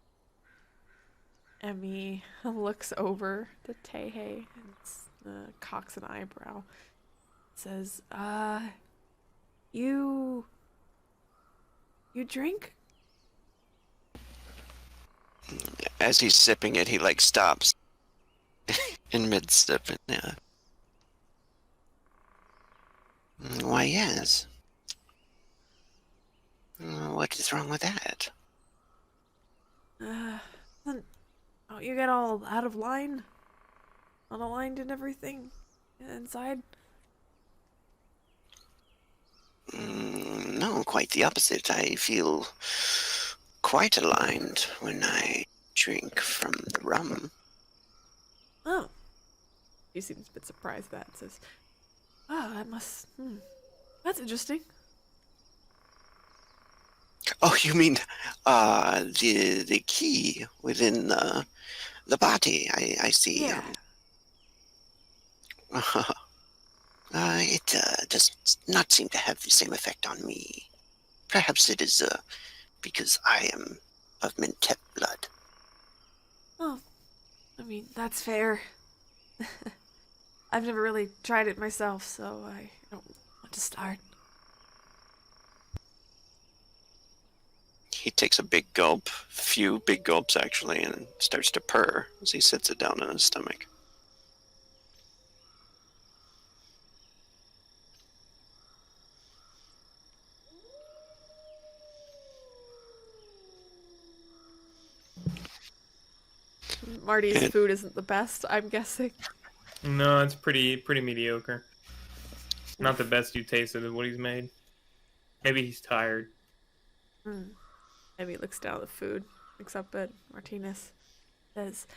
Emmy looks over to Tehe and cocks an eyebrow. Says, you drink? As he's sipping it, he stops in mid-step. Yeah. Why, yes. What is wrong with that? Then don't you get all out of line? Unaligned and everything inside? No, quite the opposite. I feel quite aligned when I drink from the rum. Oh. He seems a bit surprised at that. Says, oh, that must... That's interesting. Oh, you mean the key within the body? I see. Yeah. It does not seem to have the same effect on me. Perhaps it is because I am of Mentet blood. Oh, I mean, that's fair. I've never really tried it myself, so I don't want to start. He takes a big gulp, few big gulps actually, and starts to purr as he sits it down in his stomach. Marty's It- food isn't the best, I'm guessing. No, it's pretty mediocre. Not the best you tasted of what he's made. Maybe he's tired. Maybe he looks down at the food, looks up at Martinez, says,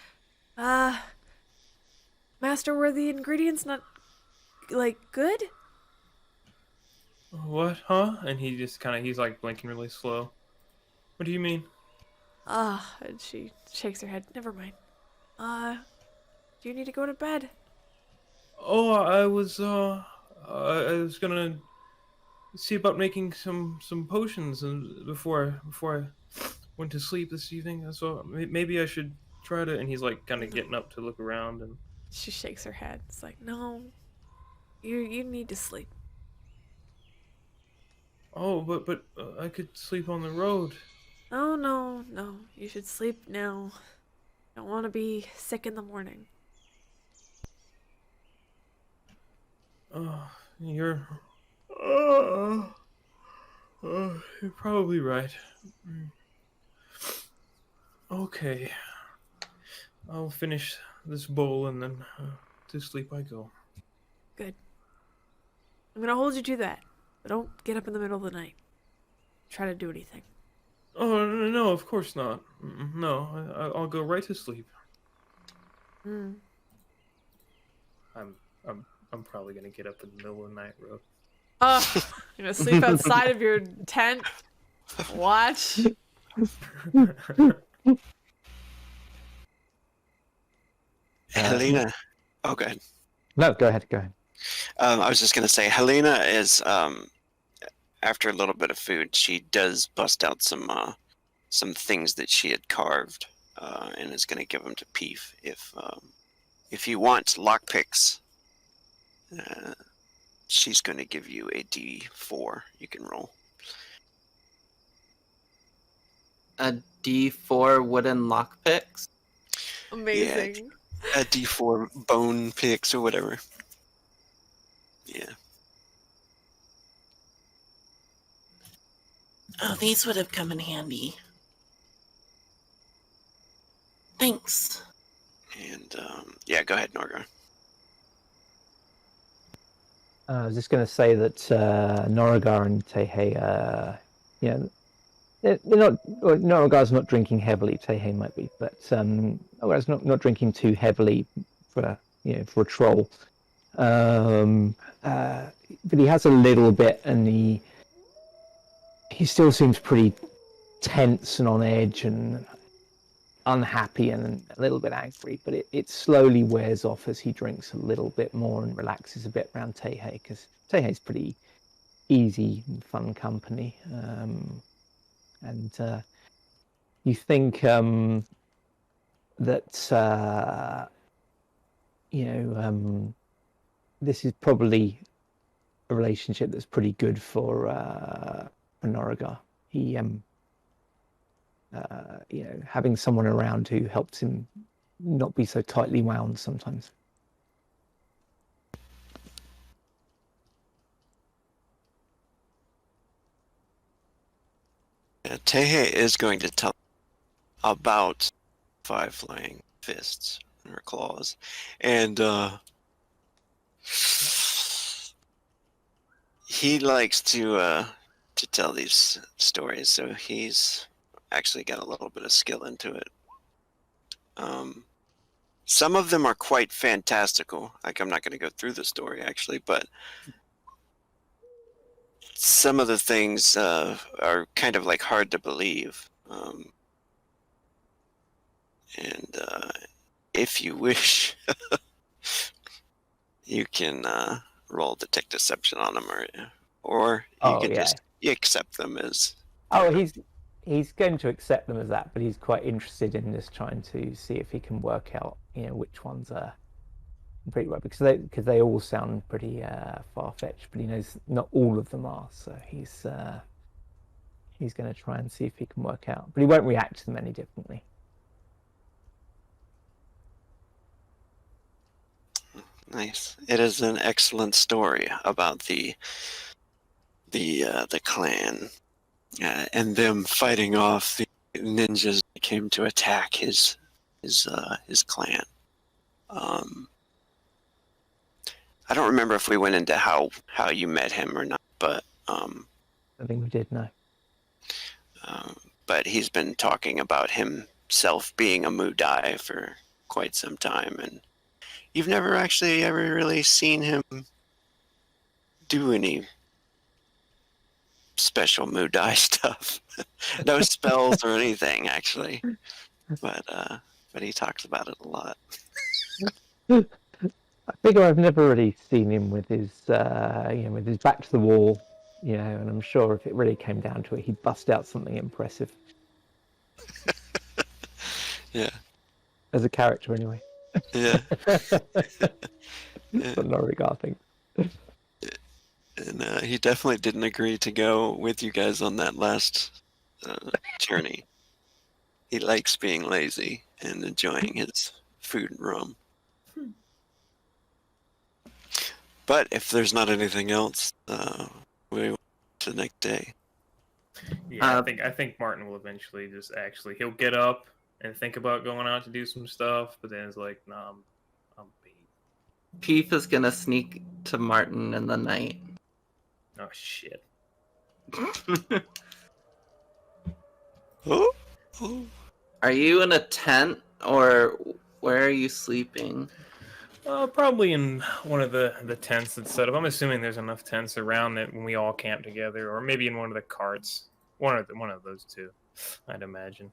Master, were the ingredients not, like, good? What? Huh? And he just he's like blinking really slow. What do you mean? And she shakes her head. Never mind. Do you need to go to bed? Oh, I was gonna see about making some potions and before I went to sleep this evening. So maybe I should try to. And he's like kind of getting up to look around and. She shakes her head. It's like, no, you need to sleep. Oh, but I could sleep on the road. Oh, no, you should sleep now. Don't want to be sick in the morning. Oh, you're probably right. Okay, I'll finish this bowl and then to sleep I go. Good. I'm gonna hold you to that, but don't get up in the middle of the night. Try to do anything. Oh no, of course not. No, I'll go right to sleep. I'm probably gonna get up in the middle of the night, Rogue. You're gonna sleep outside of your tent? Watch. Helena. Oh, go ahead. No, go ahead. I was just going to say, Helena is, after a little bit of food, she does bust out some things that she had carved, and is going to give them to Peef. If you want lockpicks, she's going to give you a D4 you can roll. A D4 wooden lockpicks. Amazing. A D4 bone picks or whatever. Yeah. Oh, these would have come in handy. Thanks. And, yeah, go ahead, Norgar. I was just going to say that Norigar and Tehe, they're not. Well, Norigar's not drinking heavily. Tehe might be, but Norigar's not drinking too heavily for a troll. But he has a little bit, and he still seems pretty tense and on edge and unhappy and a little bit angry, but it slowly wears off as he drinks a little bit more and relaxes a bit around Tehe, because Tehe's pretty easy and fun company. And you think that this is probably a relationship that's pretty good for Norigar. He having someone around who helps him not be so tightly wound sometimes. Tehe is going to tell about 5 flying fists in her claws, and he likes to tell these stories, so he's actually got a little bit of skill into it. Some of them are quite fantastical. Like, I'm not going to go through the story actually, but some of the things are kind of like hard to believe. And if you wish, you can roll detect deception on them, or you can just accept them as. Oh, he's going to accept them as that, but he's quite interested in just trying to see if he can work out, which ones are pretty right, because they all sound pretty far-fetched, but he knows not all of them are, so he's going to try and see if he can work out, but he won't react to them any differently. Nice. It is an excellent story about the clan and them fighting off the ninjas that came to attack his clan. I don't remember if we went into how you met him or not, but I think we did know. But he's been talking about himself being a Mudai for quite some time, and you've never actually ever really seen him do any special Mudai stuff. No spells or anything, actually. But he talks about it a lot. I figure I've never really seen him with his with his back to the wall, and I'm sure if it really came down to it, he'd bust out something impressive. Yeah. As a character, anyway. Yeah. But Norigar thinks. And he definitely didn't agree to go with you guys on that last journey. He likes being lazy and enjoying his food and rum. But if there's not anything else, we will to the next day. Yeah, I think Martin will eventually he'll get up and think about going out to do some stuff, but then it's like, nah, I'm beat. Peef is gonna sneak to Martin in the night. Oh shit. Oh. Are you in a tent, or where are you sleeping? Probably in one of the tents that's set up. I'm assuming there's enough tents around that when we all camp together, or maybe in one of the carts. One of those two, I'd imagine.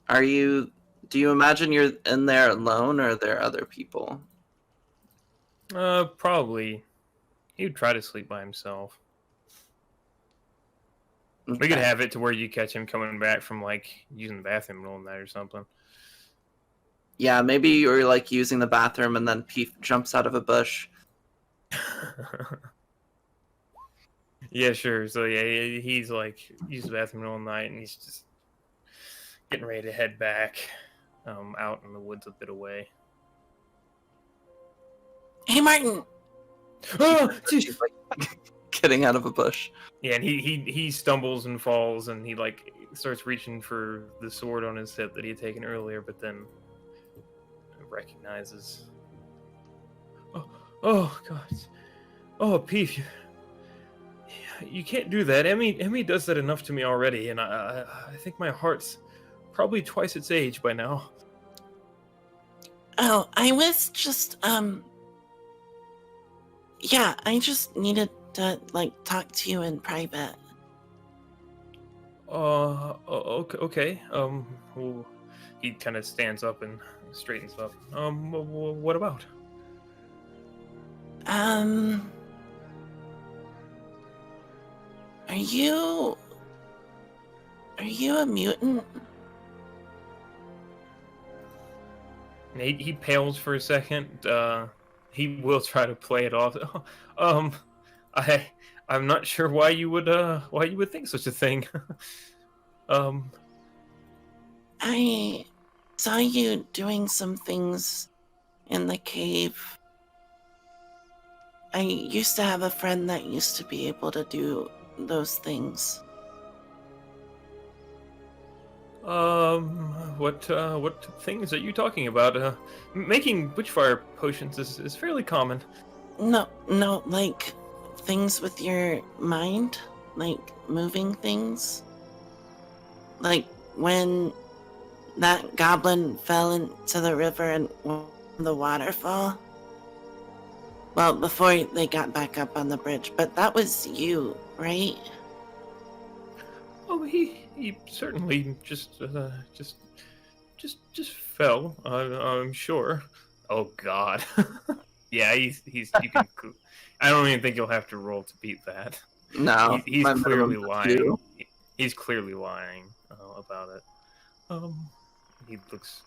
Do you imagine you're in there alone, or are there other people? Probably. He would try to sleep by himself. Okay. We could have it to where you catch him coming back from like using the bathroom in the middle of the night or something. Yeah, maybe you're like using the bathroom and then Peef jumps out of a bush. Yeah, sure. So yeah, he's like using the bathroom all night, and he's just getting ready to head back, out in the woods a bit away. Hey, Martin. Oh, She's like getting out of a bush. yeah, and he stumbles and falls, and he like starts reaching for the sword on his hip that he had taken earlier, but then recognizes. Oh God! Oh, Peef, you can't do that. Emmy does that enough to me already, and I think my heart's probably twice its age by now. Oh, I was just, yeah, I just needed to, talk to you in private. Okay. Well, he kind of stands up and straightens up. What about? Are you a mutant? He pales for a second. He will try to play it off. I'm not sure why you would think such a thing. saw you doing some things in the cave. I used to have a friend that used to be able to do those things. What things are you talking about? Making witchfire potions is fairly common. No, like things with your mind, like moving things. Like when that goblin fell into the river and the waterfall. Well, before they got back up on the bridge, but that was you, right? Oh, he certainly just fell. I'm sure. Oh God. Yeah, he's you can. I don't even think you'll have to roll to beat that. No, He's my clearly minimum is lying. two. He's clearly lying about it. He looks.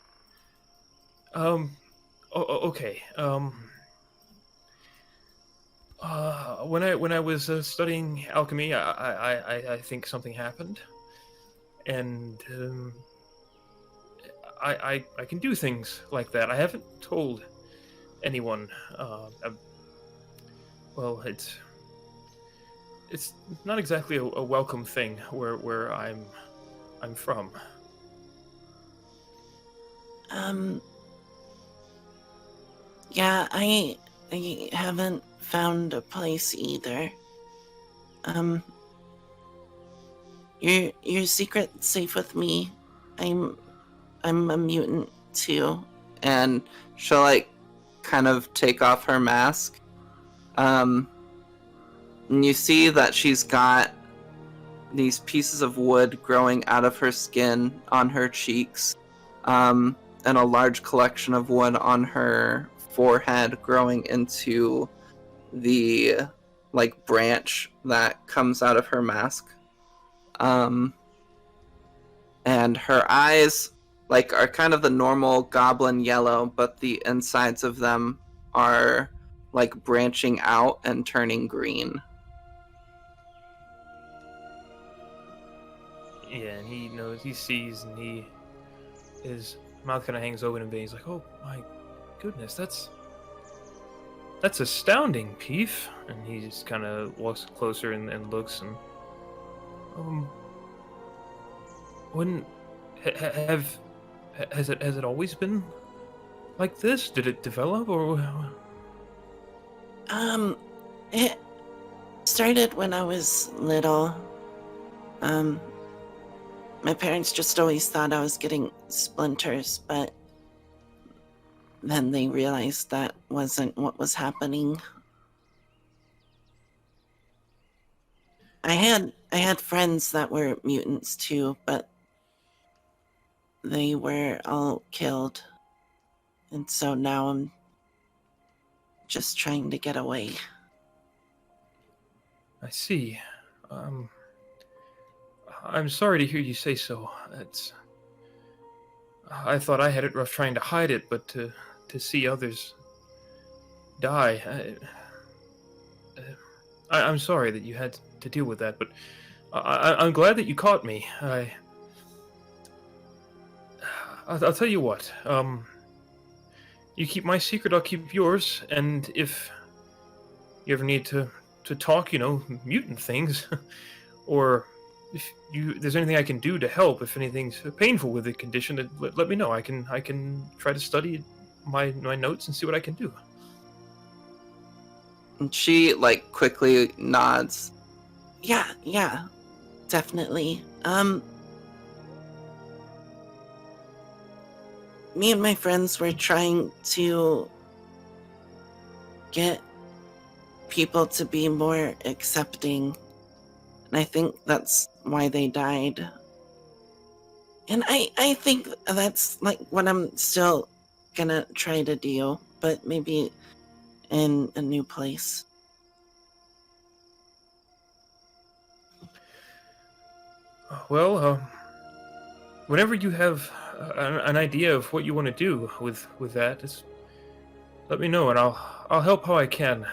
Okay. When I was studying alchemy, I think something happened, and I can do things like that. I haven't told anyone. Well, it's not exactly a welcome thing where I'm from. Yeah, I haven't found a place either. Your secret's safe with me. I'm a mutant too. And she'll like kind of take off her mask. And you see that she's got these pieces of wood growing out of her skin on her cheeks, and a large collection of wood on her forehead growing into the like branch that comes out of her mask. And her eyes like are kind of the normal goblin yellow, but the insides of them are like branching out and turning green. Yeah, and he knows, he sees, and his mouth kind of hangs open a bit. He's like, "Oh my goodness, that's astounding, Peef." And he just kind of walks closer and looks, and when has it always been like this? Did it develop, or? It started when I was little. My parents just always thought I was getting splinters, but then they realized that wasn't what was happening. I had friends that were mutants too, but they were all killed. And so now I'm just trying to get away. I see. I'm sorry to hear you say so. I thought I had it rough trying to hide it, but to see others die, I'm sorry that you had to deal with that, but I'm glad that you caught me. I'll tell you what. You keep my secret, I'll keep yours, and if you ever need to talk, mutant things, or if there's anything I can do to help, if anything's painful with the condition, let me know. I can try to study my notes and see what I can do. And she like quickly nods. Yeah, definitely. Me and my friends were trying to get people to be more accepting, and I think that's why they died. And I think that's like what I'm still gonna try to do, but maybe in a new place. Well, whenever you have an idea of what you want to do with that, just let me know, and I'll help how I can.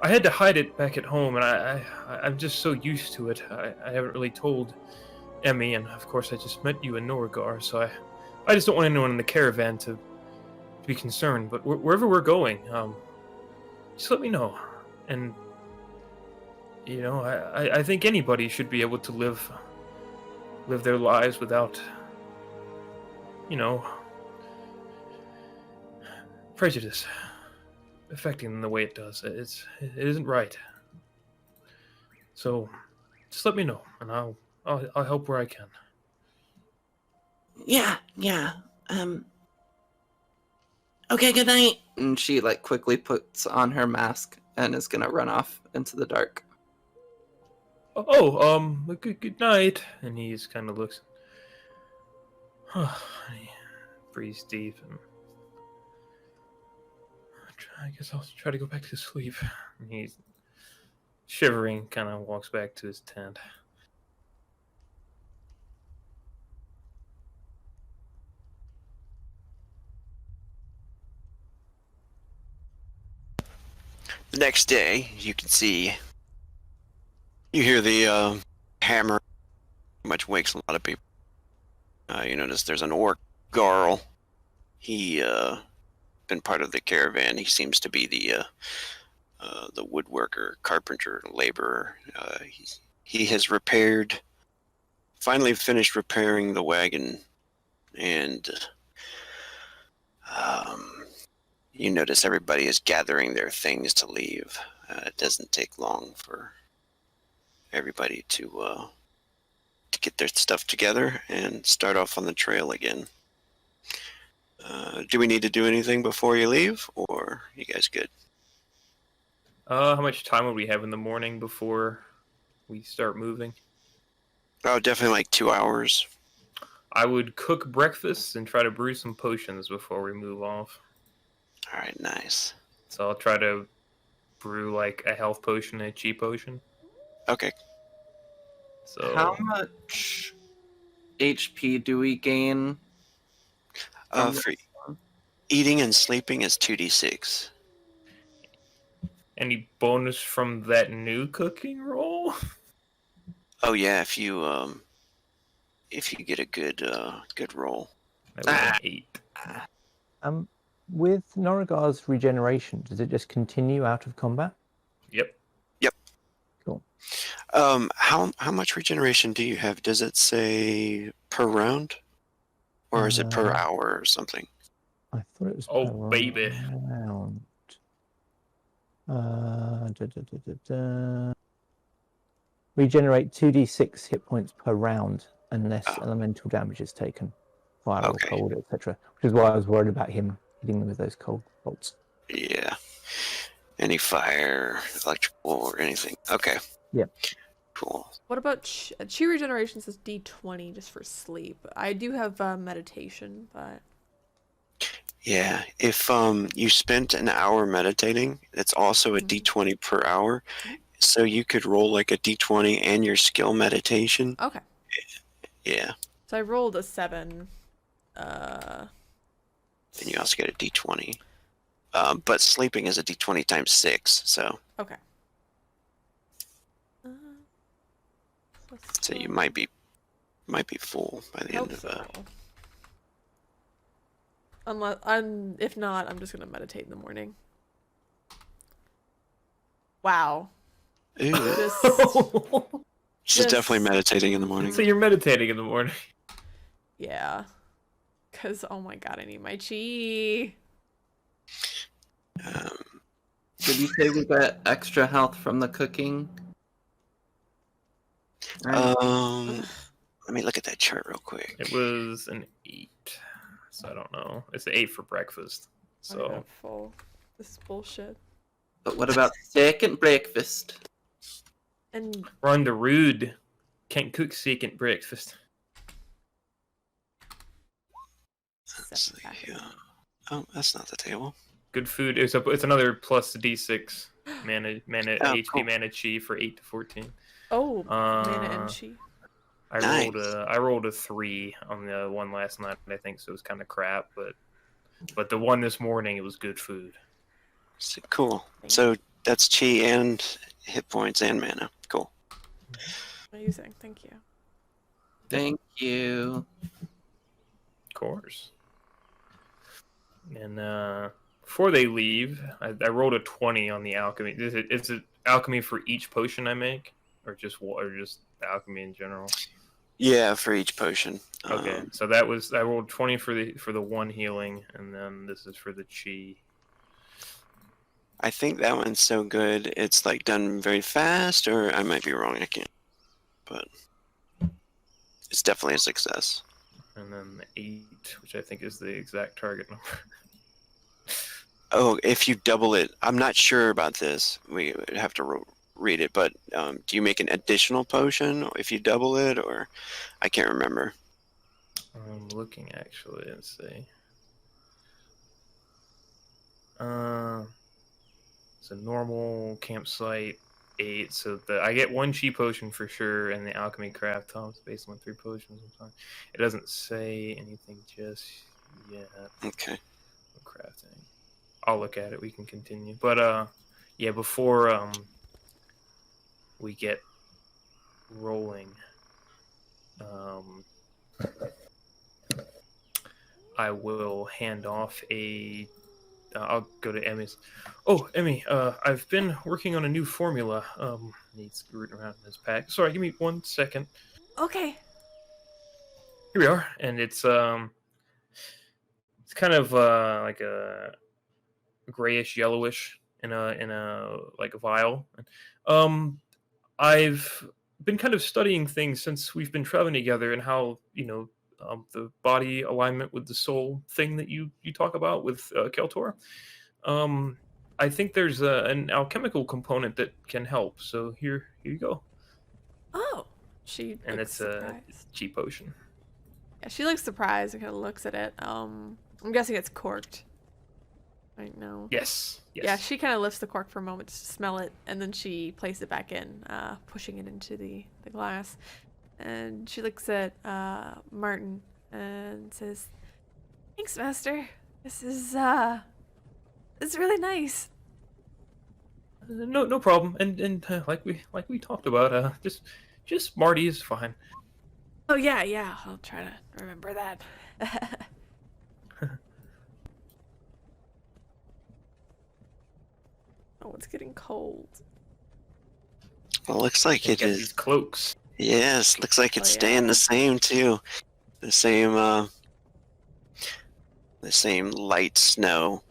I had to hide it back at home, and I'm just so used to it. I haven't really told Emmy, and of course I just met you in Norgar, so I just don't want anyone in the caravan to be concerned. But wherever we're going, just let me know. And you know, I think anybody should be able to live their lives without, you know, prejudice affecting them the way it does. It isn't right. So, just let me know, and I'll help where I can. Yeah. Okay, good night. And she like quickly puts on her mask and is gonna run off into the dark. Good night. And he's kind of looks. He breathes deep, and I guess I'll try to go back to sleep. And he's shivering, kind of walks back to his tent. The next day, you can see, you hear the hammer, which wakes a lot of people. You notice there's an orc, Garl. He been part of the caravan. He seems to be the woodworker, carpenter, laborer. He has finally finished repairing the wagon, and you notice everybody is gathering their things to leave. It doesn't take long for everybody to get their stuff together and start off on the trail again. Do we need to do anything before you leave, or you guys good? How much time would we have in the morning before we start moving? Oh, definitely like 2 hours. I would cook breakfast and try to brew some potions before we move off. All right, nice. So I'll try to brew like a health potion and a chi potion. Okay. So How much HP do we gain? For eating and sleeping is 2d6. any bonus from that new cooking roll? Oh yeah, if you get a good roll. That was an 8. With Norigar's regeneration, does it just continue out of combat? Yep. Cool. How much regeneration do you have? Does it say per round, or is it per hour or something? I thought it was Oh, per baby. round. Regenerate 2d6 hit points per round unless elemental damage is taken, fire or Okay. cold, etc. Which is why I was worried about him hitting them with those cold bolts. Yeah. Any fire, electrical, or anything. Okay. Yep. Cool. What about chi regeneration says D20 just for sleep. I do have meditation, but Yeah. If you spent an hour meditating, it's also a d20 per hour. So you could roll like a d20 and your skill meditation. okay. Yeah. So I rolled a 7. And you also get a d20. But sleeping is a d20 times 6, so Okay. so you might be full by the end of If not, I'm just gonna meditate in the morning. Wow. Ooh. Just, She's definitely meditating in the morning. So you're meditating in the morning. yeah. Cause oh my god, I need my chi. Did you say we got extra health from the cooking? Let me look at that chart real quick. It was an 8. So I don't know. It's an 8 for breakfast. I got So full. This is bullshit. But what about second breakfast? And we're on the road. Can't cook second breakfast. Let's see here. Oh, that's not the table. Good food. It's another plus D6 mana HP cool. mana chi for 8 to 14. oh, mana and chi. I rolled a 3 on the one last night, I think, so it was kind of crap, but the one this morning, it was good food. So, cool. So that's chi and hit points and mana. Cool. Amazing, thank you. Thank you. course. And before they leave, I rolled a 20 on the alchemy. Is it alchemy for each potion I make, or just alchemy in general? Yeah, for each potion. Okay, so that was I rolled 20 for the one healing, and then this is for the chi. I think that one's so good. It's like done very fast, or I might be wrong. I can't. But it's definitely a success. And then the 8, which I think is the exact target number. Oh, if you double it, I'm not sure about this. We would have to read it, but do you make an additional potion if you double it, or I can't remember. I'm looking actually. Let's see. It's a normal campsite 8, so I get 1 chi potion for sure, and the alchemy craft tops based on 3 potions. It doesn't say anything just yet. Okay. Crafting. I'll look at it. We can continue, but yeah, before we get rolling, I will hand off I'll go to Emmy's. Oh, Emmy, I've been working on a new formula. He's rooting around in his pack. Sorry, give me 1 second. Okay. Here we are, and it's kind of like a grayish yellowish in a like a vial. I've been kind of studying things since we've been traveling together, and how the body alignment with the soul thing that you talk about with Keltor. I think there's an alchemical component that can help. So here you go. Oh, she And looks it's a surprised. chi potion. Yeah, she looks surprised and kind of looks at it. I'm guessing it's corked. Right now. Yes. Yeah, she kind of lifts the cork for a moment to smell it, and then she places it back in, pushing it into the glass. And she looks at Martin and says, "Thanks, Master. This is it's really nice." No problem. And like we talked about, just Marty is fine. Oh yeah. I'll try to remember that. Oh, it's getting cold. Well, looks like it Get is. these cloaks. Yes, looks like it's Oh, staying yeah. the same too. The same light snow.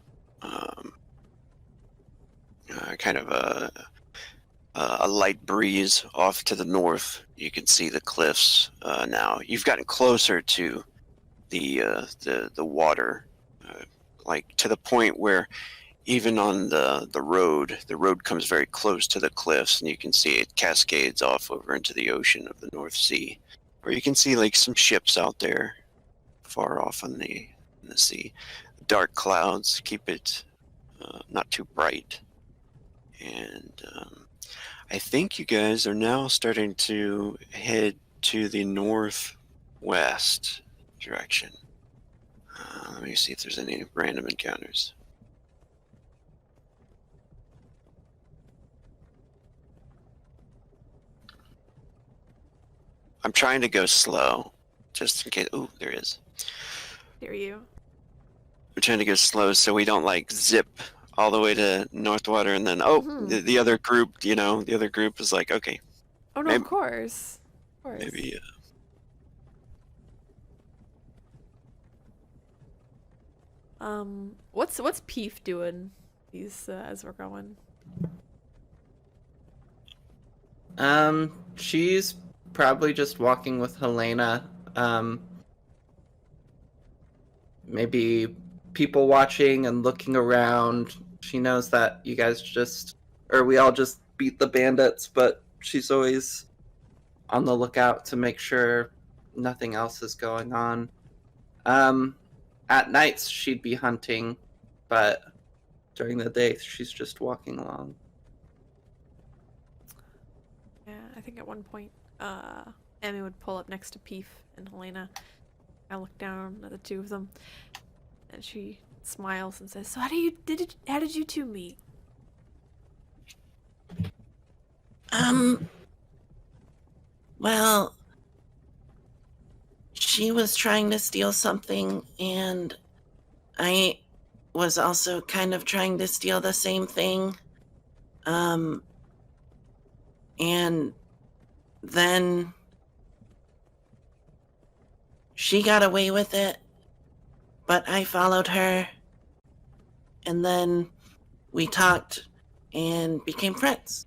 Kind of a light breeze off to the north. You can see the cliffs now. You've gotten closer to the water, like to the point where even on the road comes very close to the cliffs, and you can see it cascades off over into the ocean of the North Sea. Or you can see like some ships out there far off in the sea. Dark clouds keep it not too bright. And I think you guys are now starting to head to the northwest direction. Let me see if there's any random encounters. I'm trying to go slow, just in case. Ooh, there is. Hear you. We're trying to go slow so we don't like zip all the way to Northwater, and then Mhm. the other group, the other group is like, okay, Oh no, Maybe- of course. Of course. maybe. What's Peef doing? As we're going. She's probably just walking with Helena. Maybe people watching and looking around. She knows that you guys we all just beat the bandits, but she's always on the lookout to make sure nothing else is going on. At nights she'd be hunting, but during the day she's just walking along. Yeah, I think at one point, Emmy would pull up next to Peef and Helena. I look down at the two of them, and she smiles and says, "So how did you two meet?" Well, she was trying to steal something, and I was also kind of trying to steal the same thing. And then she got away with it, but I followed her, and then we talked and became friends.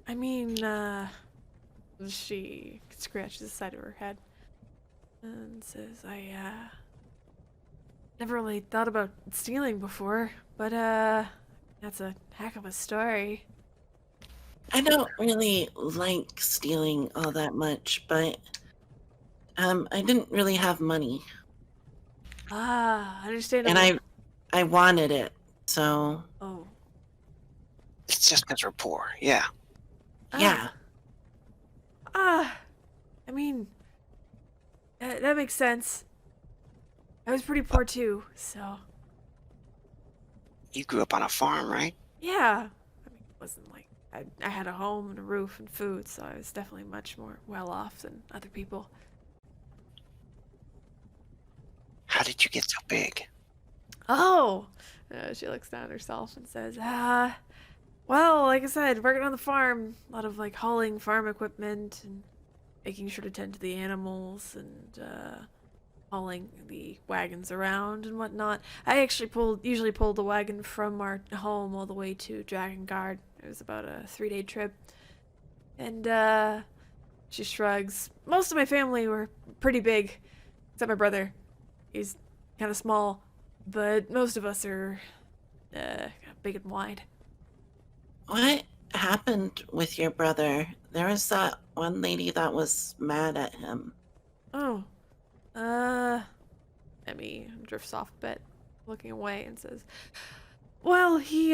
I mean, she scratches the side of her head and says, I, never really thought about stealing before, but, that's a heck of a story. I don't really like stealing all that much, but I didn't really have money, Understandable. and I wanted it, so Oh. It's just because we're poor. Yeah. yeah. I mean, that makes sense. I was pretty poor too, so You grew up on a farm, right? yeah. I mean, it wasn't like I had a home and a roof and food, so I was definitely much more well off than other people. How did you get so big? Oh, she looks down at herself and says, well, like I said, working on the farm, a lot of like hauling farm equipment and making sure to tend to the animals and hauling the wagons around and whatnot. I actually usually pulled the wagon from our home all the way to Dragon Guard. It was about a 3-day trip. And she shrugs. Most of my family were pretty big, except my brother. He's kind of small, but most of us are big and wide. What happened with your brother? There was that one lady that was mad at him. Oh, Emmy drifts off a bit, looking away, and says, well, he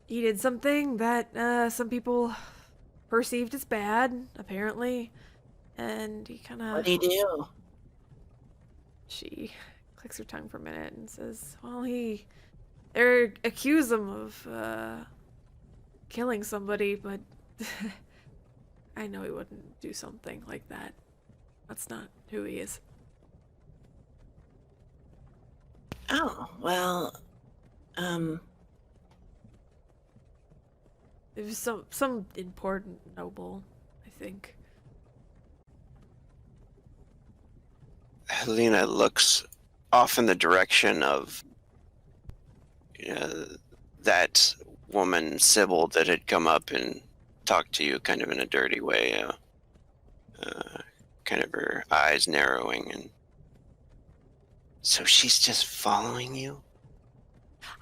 did something that some people perceived as bad, apparently, and he kind What of... did he do? She clicks her tongue for a minute and says, well, they accuse him of killing somebody, but I know he wouldn't do something like that. That's not who he is. Oh, well, It was some important noble, I think. Helena looks off in the direction of that woman, Sybil, that had come up and talked to you kind of in a dirty way. Kind of her eyes narrowing. And so she's just following you?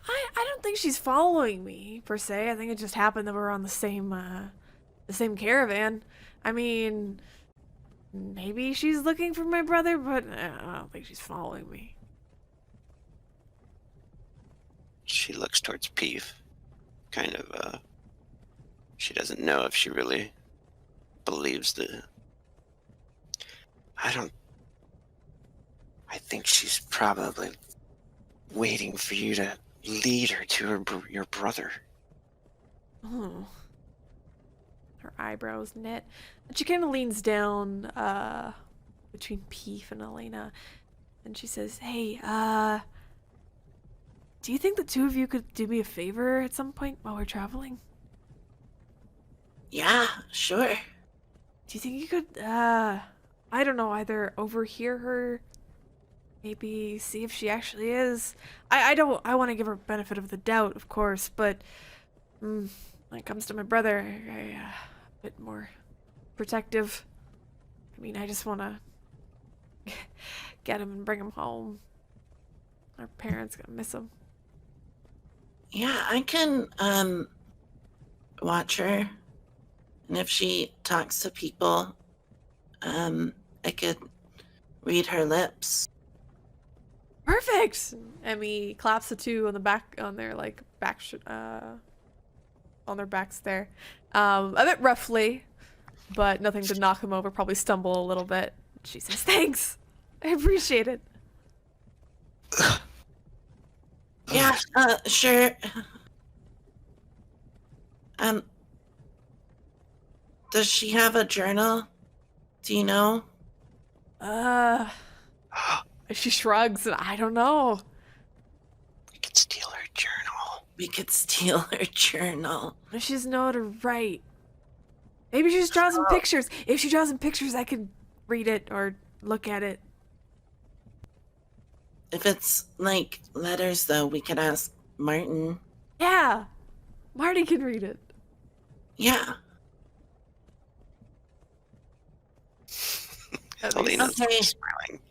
I don't think she's following me, per se. I think it just happened that we're on the same caravan. I mean, maybe she's looking for my brother, but I don't think she's following me. She looks towards Peeve. Kind of, she doesn't know if she really believes I think she's probably waiting for you to lead her to your brother. Oh. Her eyebrows knit. And she kind of leans down between Peef and Elena. And she says, hey, do you think the two of you could do me a favor at some point while we're traveling? yeah, sure. Do you think you could, I don't know, either overhear her, maybe see if she actually is? I want to give her benefit of the doubt, of course, but when it comes to my brother, I a bit more protective. I mean, I just want to get him and bring him home. Our parents gonna miss him. Yeah, I can, watch her. And if she talks to people, I could read her lips. Perfect. Emmy claps the two on the back, on their like back, on their backs there, a bit roughly, but nothing to knock them over. Probably stumble a little bit. She says, "Thanks, I appreciate it." Yeah, sure. Does she have a journal? Do you know? She shrugs, and I don't know. We could steal her journal. We could steal her journal. If she doesn't know how to write. Maybe she just draws some pictures. If she draws some pictures, I could read it or look at it. If it's like letters, though, we could ask Martin. Yeah, Marty can read it. Yeah. Alina's Okay. smiling.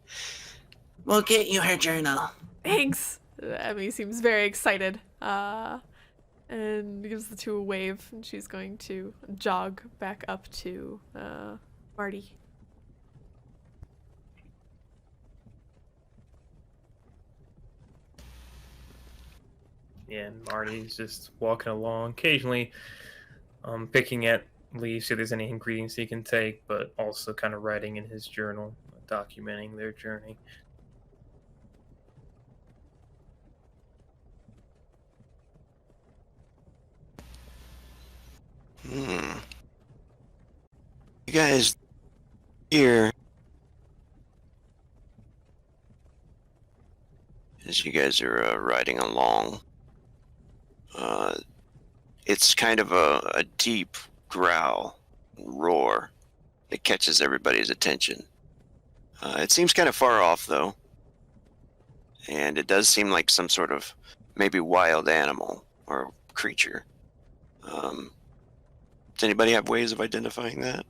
We'll get you her journal. Thanks. Emmy seems very excited. And gives the two a wave, and she's going to jog back up to Marty. Yeah, and Marty's just walking along, occasionally picking at leaves if there's any ingredients he can take, but also kind of writing in his journal, documenting their journey. Hmm. You guys here, as you guys are riding along, it's kind of a deep growl, roar that catches everybody's attention. It seems kind of far off, though, and it does seem like some sort of maybe wild animal or creature. Does anybody have ways of identifying that?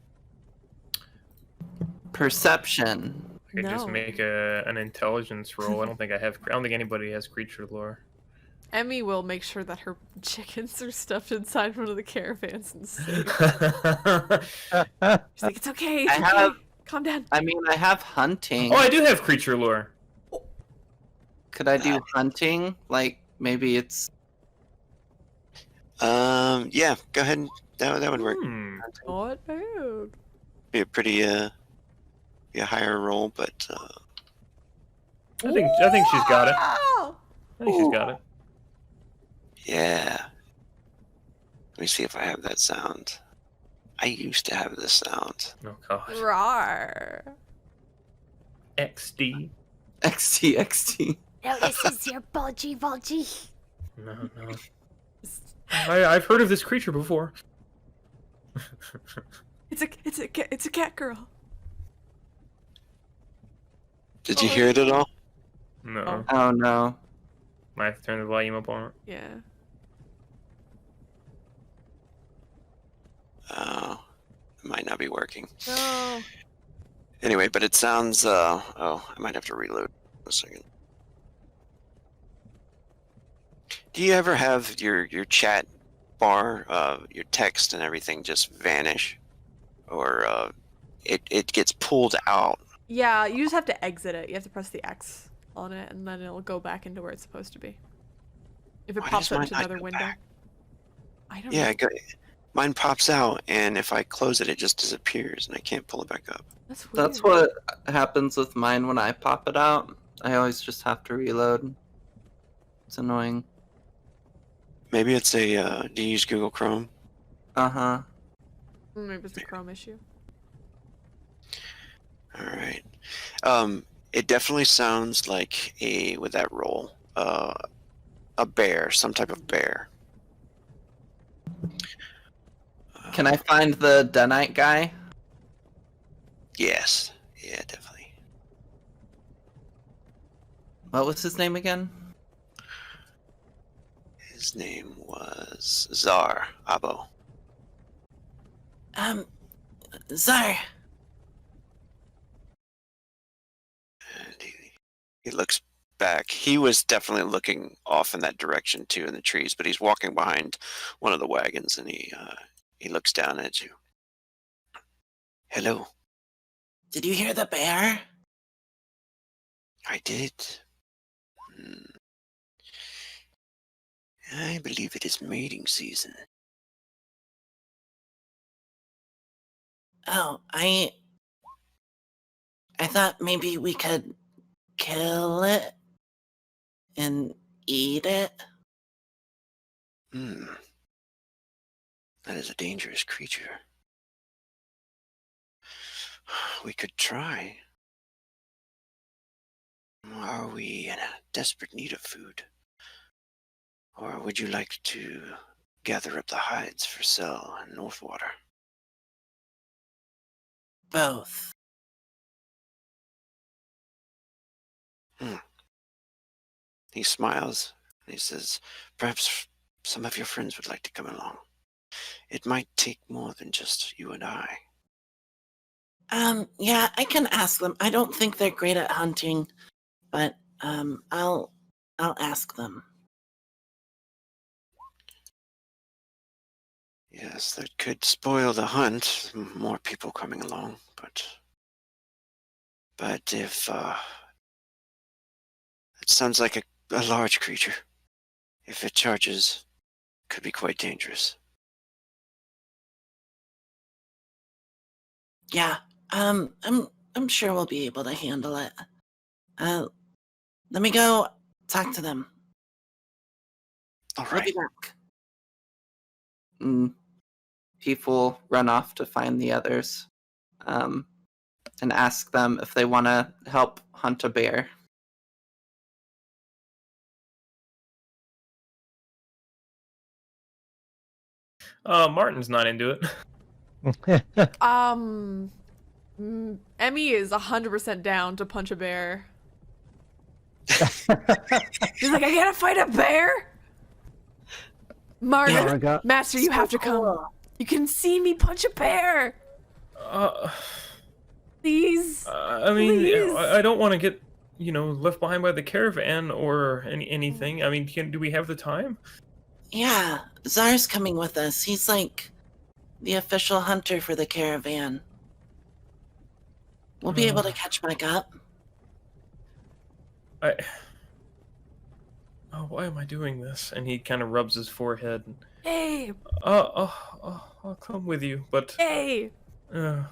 Perception. I could just No. make an intelligence roll. I don't think anybody has creature lore. Emmy will make sure that her chickens are stuffed inside one of the caravans and safe. She's like, it's okay, it's I okay. have- Calm down. I mean, I have hunting. Oh, I do have creature lore. Could I do hunting? Like, maybe it's... Yeah, go ahead. That would work. Not bad. Be a pretty be a higher roll, but I think she's got it. Wow! I think she's got it. yeah. Let me see if I have that sound. I used to have this sound. Oh god. Rawr. XD. XT. No, this is your bulgy. No. I've heard of this creature before. It's a cat girl. Did you hear it at all? No. Oh no. Might have to turn the volume up on it. Yeah. Oh, it might not be working. No. Anyway, but it sounds. Oh, I might have to reload a second. Do you ever have your chat bar, your text and everything just vanish, or it gets pulled out? Yeah, you just have to exit it. You have to press the X on it, and then it'll go back into where it's supposed to be. If it Why pops does up mine to not another go window. back? I don't Yeah, know. mine pops out, and if I close it, it just disappears, and I can't pull it back up. That's weird. That's what happens with mine when I pop it out. I always just have to reload. It's annoying. Maybe it's a. Do you use Google Chrome? Uh-huh. Maybe it's a Chrome issue. All right. It definitely sounds like with that roll, a bear, some type of bear. Can I find the Denite guy? Yes. Yeah, definitely. What was his name again? His name was Zar Abo. Zar. And he looks back. He was definitely looking off in that direction too, in the trees. But he's walking behind one of the wagons, and he looks down at you. Hello. Did you hear the bear? I did. I believe it is mating season. Oh, I thought maybe we could kill it and eat it. That is a dangerous creature. We could try. Are we in a desperate need of food? Or would you like to gather up the hides for sale in Northwater? Both. He smiles and he says, perhaps some of your friends would like to come along. It might take more than just you and I. Yeah, I can ask them. I don't think they're great at hunting, but I'll ask them. Yes, that could spoil the hunt. More people coming along, but if it sounds like a large creature. If it charges, could be quite dangerous. Yeah. I'm sure we'll be able to handle it. Let me go talk to them. All I'll be right. back. And people run off to find the others, and ask them if they want to help hunt a bear. Martin's not into it. Emmy is 100% down to punch a bear. He's like, I gotta fight a bear? Martin, Noriga, Master, you have to come. You can see me punch a bear. Uh, Please. I mean, Please. I don't want to get, left behind by the caravan or anything. I mean, do we have the time? Yeah, Czar's coming with us. He's like the official hunter for the caravan. We'll be able to catch back up. Why am I doing this? And he kind of rubs his forehead. Hey. I'll come with you, but. Hey. And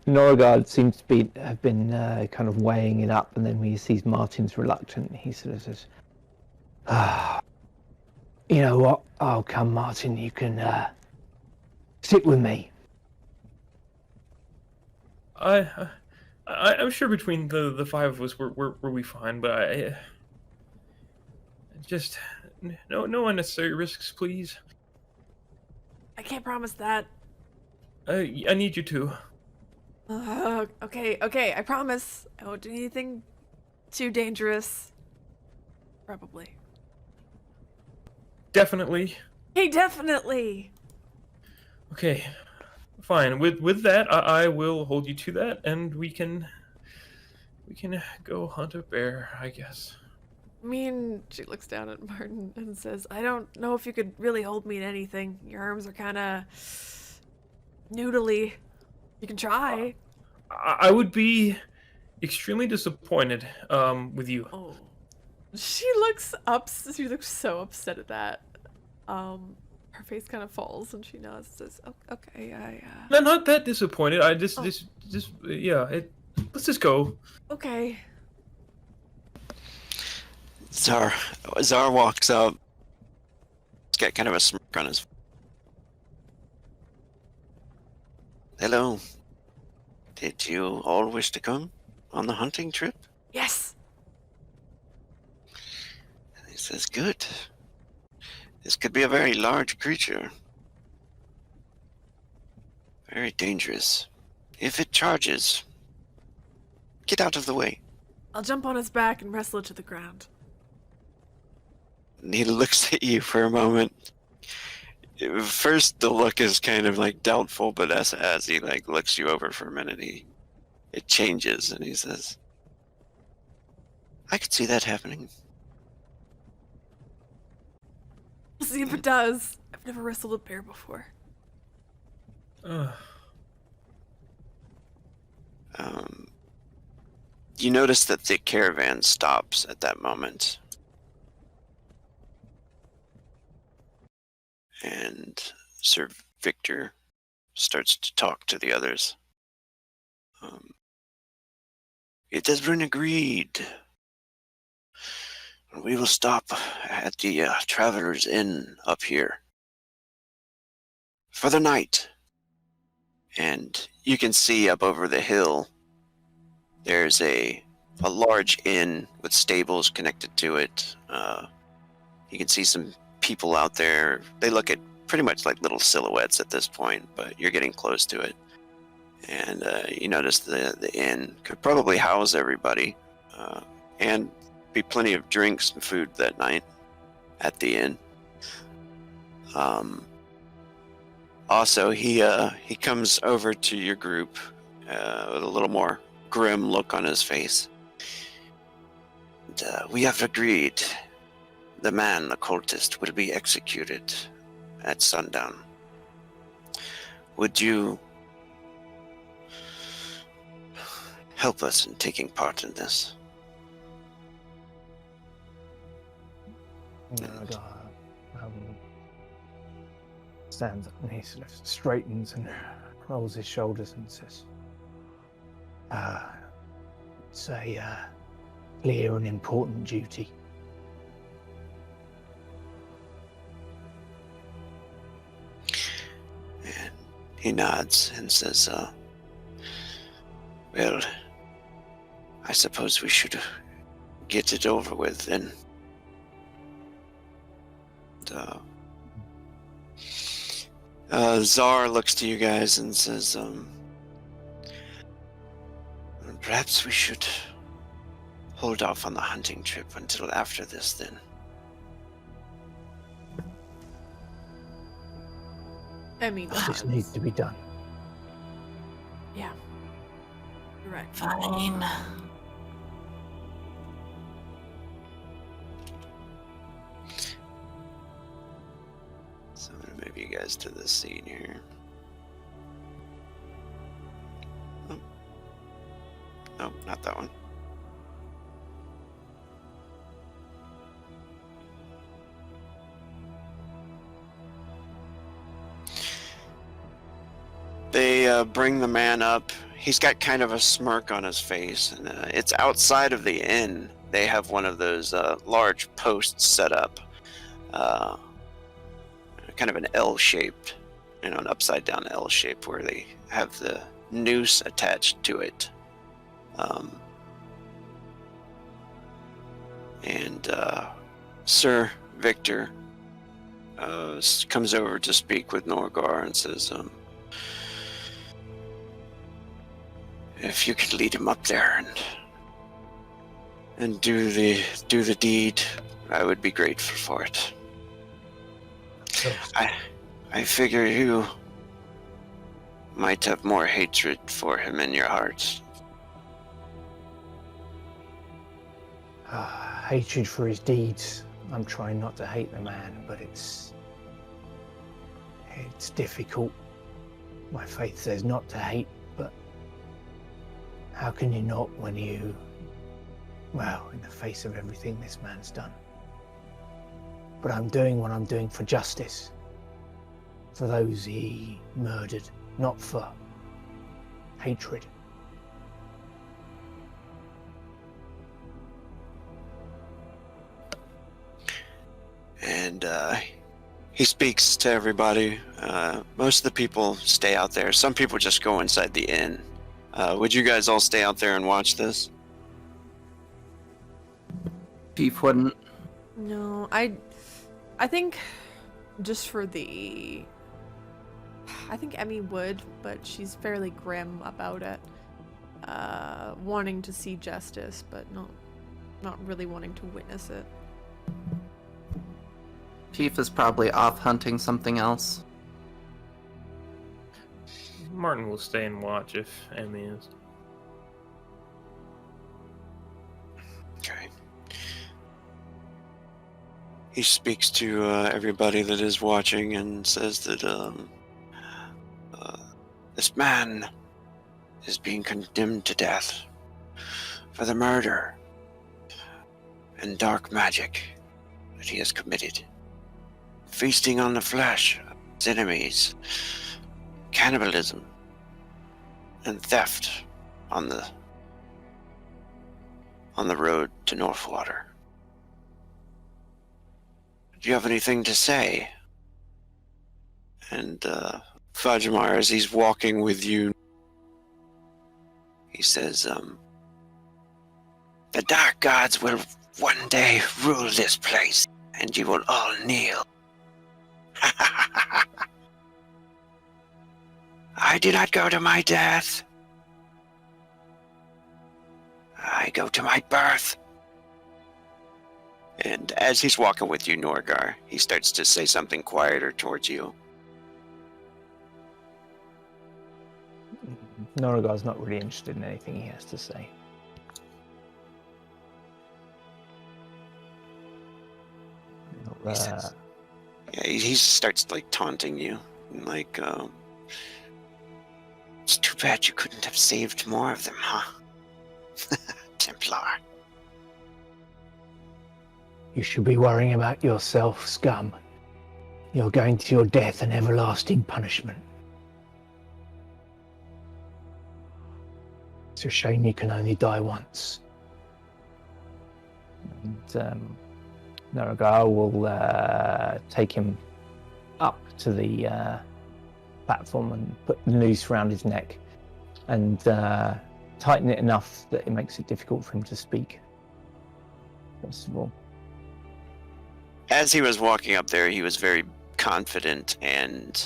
Norgard seems to have been kind of weighing it up, and then when he sees Martin's reluctant, he sort of says, you know what? Oh, come, Martin, you can sit with me. I'm sure between the five of us we'll be fine, but I just no unnecessary risks, please. I can't promise that. I need you to. Okay, I promise. I won't do anything too dangerous. Probably. Definitely. Hey, definitely. Okay, fine. With that, I will hold you to that, and we can go hunt a bear, I guess. She looks down at Martin and says, I don't know if you could really hold me in anything. Your arms are kind of noodly. You can try. I would be extremely disappointed with you. Oh. She looks so upset at that. Her face kind of falls and she nods and says, oh, okay, No, not that disappointed. I just yeah. Let's just go. Okay. Zar walks up. He's got kind of a smirk on his face. Hello. Did you all wish to come on the hunting trip? Yes. And he says, good. This could be a very large creature. Very dangerous. If it charges, get out of the way. I'll jump on his back and wrestle it to the ground. And he looks at you for a moment. First, the look is kind of like doubtful, but as he like looks you over for a minute, it changes, and he says, "I could see that happening." We'll see if it does. I've never wrestled a bear before. You notice that the caravan stops at that moment. And Sir Victor starts to talk to the others. It has been agreed. We will stop at the Traveler's Inn up here for the night. And you can see up over the hill, there's a large inn with stables connected to it. You can see some people out there. They look at pretty much like little silhouettes at this point, but you're getting close to it. And you notice the inn could probably house everybody, and be plenty of drinks and food that night at the inn. Also, he comes over to your group with a little more grim look on his face. And, we have agreed the man, the cultist, will be executed at sundown. Would you help us in taking part in this? Stands up and he sort of straightens and rolls his shoulders and says, it's a clear and important duty. And he nods and says, well, I suppose we should get it over with then. Czar looks to you guys and says, perhaps we should hold off on the hunting trip until after this then. Emmy This nods. needs to be done. Yeah. You're right. Fine. So I'm going to move you guys to this scene here. Oh. No, not that one. They bring the man up. He's got kind of a smirk on his face, and it's outside of the inn. They have one of those large posts set up, kind of an L-shaped, an upside-down L shape, where they have the noose attached to it. And Sir Victor comes over to speak with Norgar and says, if you could lead him up there and do the deed, I would be grateful for it. I figure you might have more hatred for him in your heart. Hatred for his deeds. I'm trying not to hate the man, but it's difficult. My faith says not to hate, but how can you not when in the face of everything this man's done? But I'm doing what I'm doing for justice, for those he murdered, not for hatred. And he speaks to everybody. Most of the people stay out there. Some people just go inside the inn. Would you guys all stay out there and watch this? Chief wouldn't. No, I think just for I think Emmy would, but she's fairly grim about it. Wanting to see justice, but not really wanting to witness it. Chief is probably off hunting something else. Martin will stay and watch if Emmy is. Okay. He speaks to everybody that is watching and says that this man is being condemned to death for the murder and dark magic that he has committed. Feasting on the flesh of his enemies, cannibalism, and theft on the road to Northwater. Do you have anything to say? And Fajimar, as he's walking with you, he says, the dark gods will one day rule this place, and you will all kneel. I do not go to my death. I go to my birth. And as he's walking with you, Norgar, he starts to say something quieter towards you. Noragar's not really interested in anything he has to say. He says, yeah, he starts like taunting you, like, it's too bad you couldn't have saved more of them, huh? Templar. You should be worrying about yourself, scum. You're going to your death and everlasting punishment. It's a shame you can only die once. And Noragar will take him up to the platform and put the noose around his neck and tighten it enough that it makes it difficult for him to speak. First of all. As he was walking up there, he was very confident and,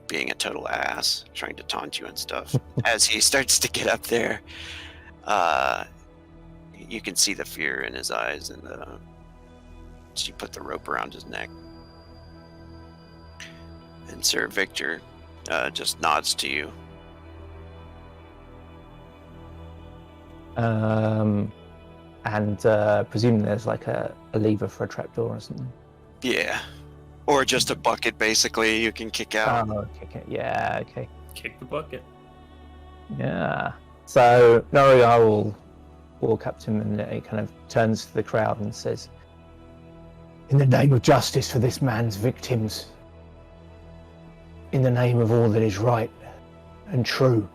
being a total ass, trying to taunt you and stuff. As he starts to get up there, you can see the fear in his eyes, and she put the rope around his neck. And Sir Victor just nods to you. And presumably there's like a lever for a trapdoor or something. Yeah. Or just a bucket, basically, you can kick out. Oh, okay. Yeah, okay. Kick the bucket. Yeah. So Noragar will walk up to him and he kind of turns to the crowd and says, in the name of justice for this man's victims, in the name of all that is right and true,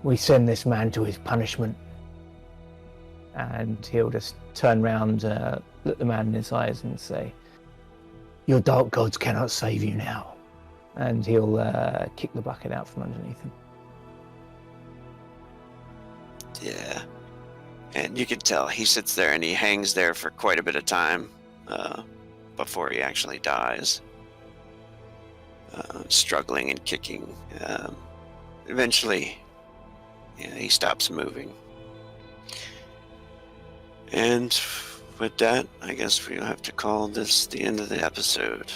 we send this man to his punishment. And he'll just turn round, look the man in his eyes and say, your dark gods cannot save you now. And he'll kick the bucket out from underneath him. Yeah. And you can tell he sits there and he hangs there for quite a bit of time before he actually dies. Struggling and kicking. Eventually, he stops moving. And with that, I guess we'll have to call this the end of the episode.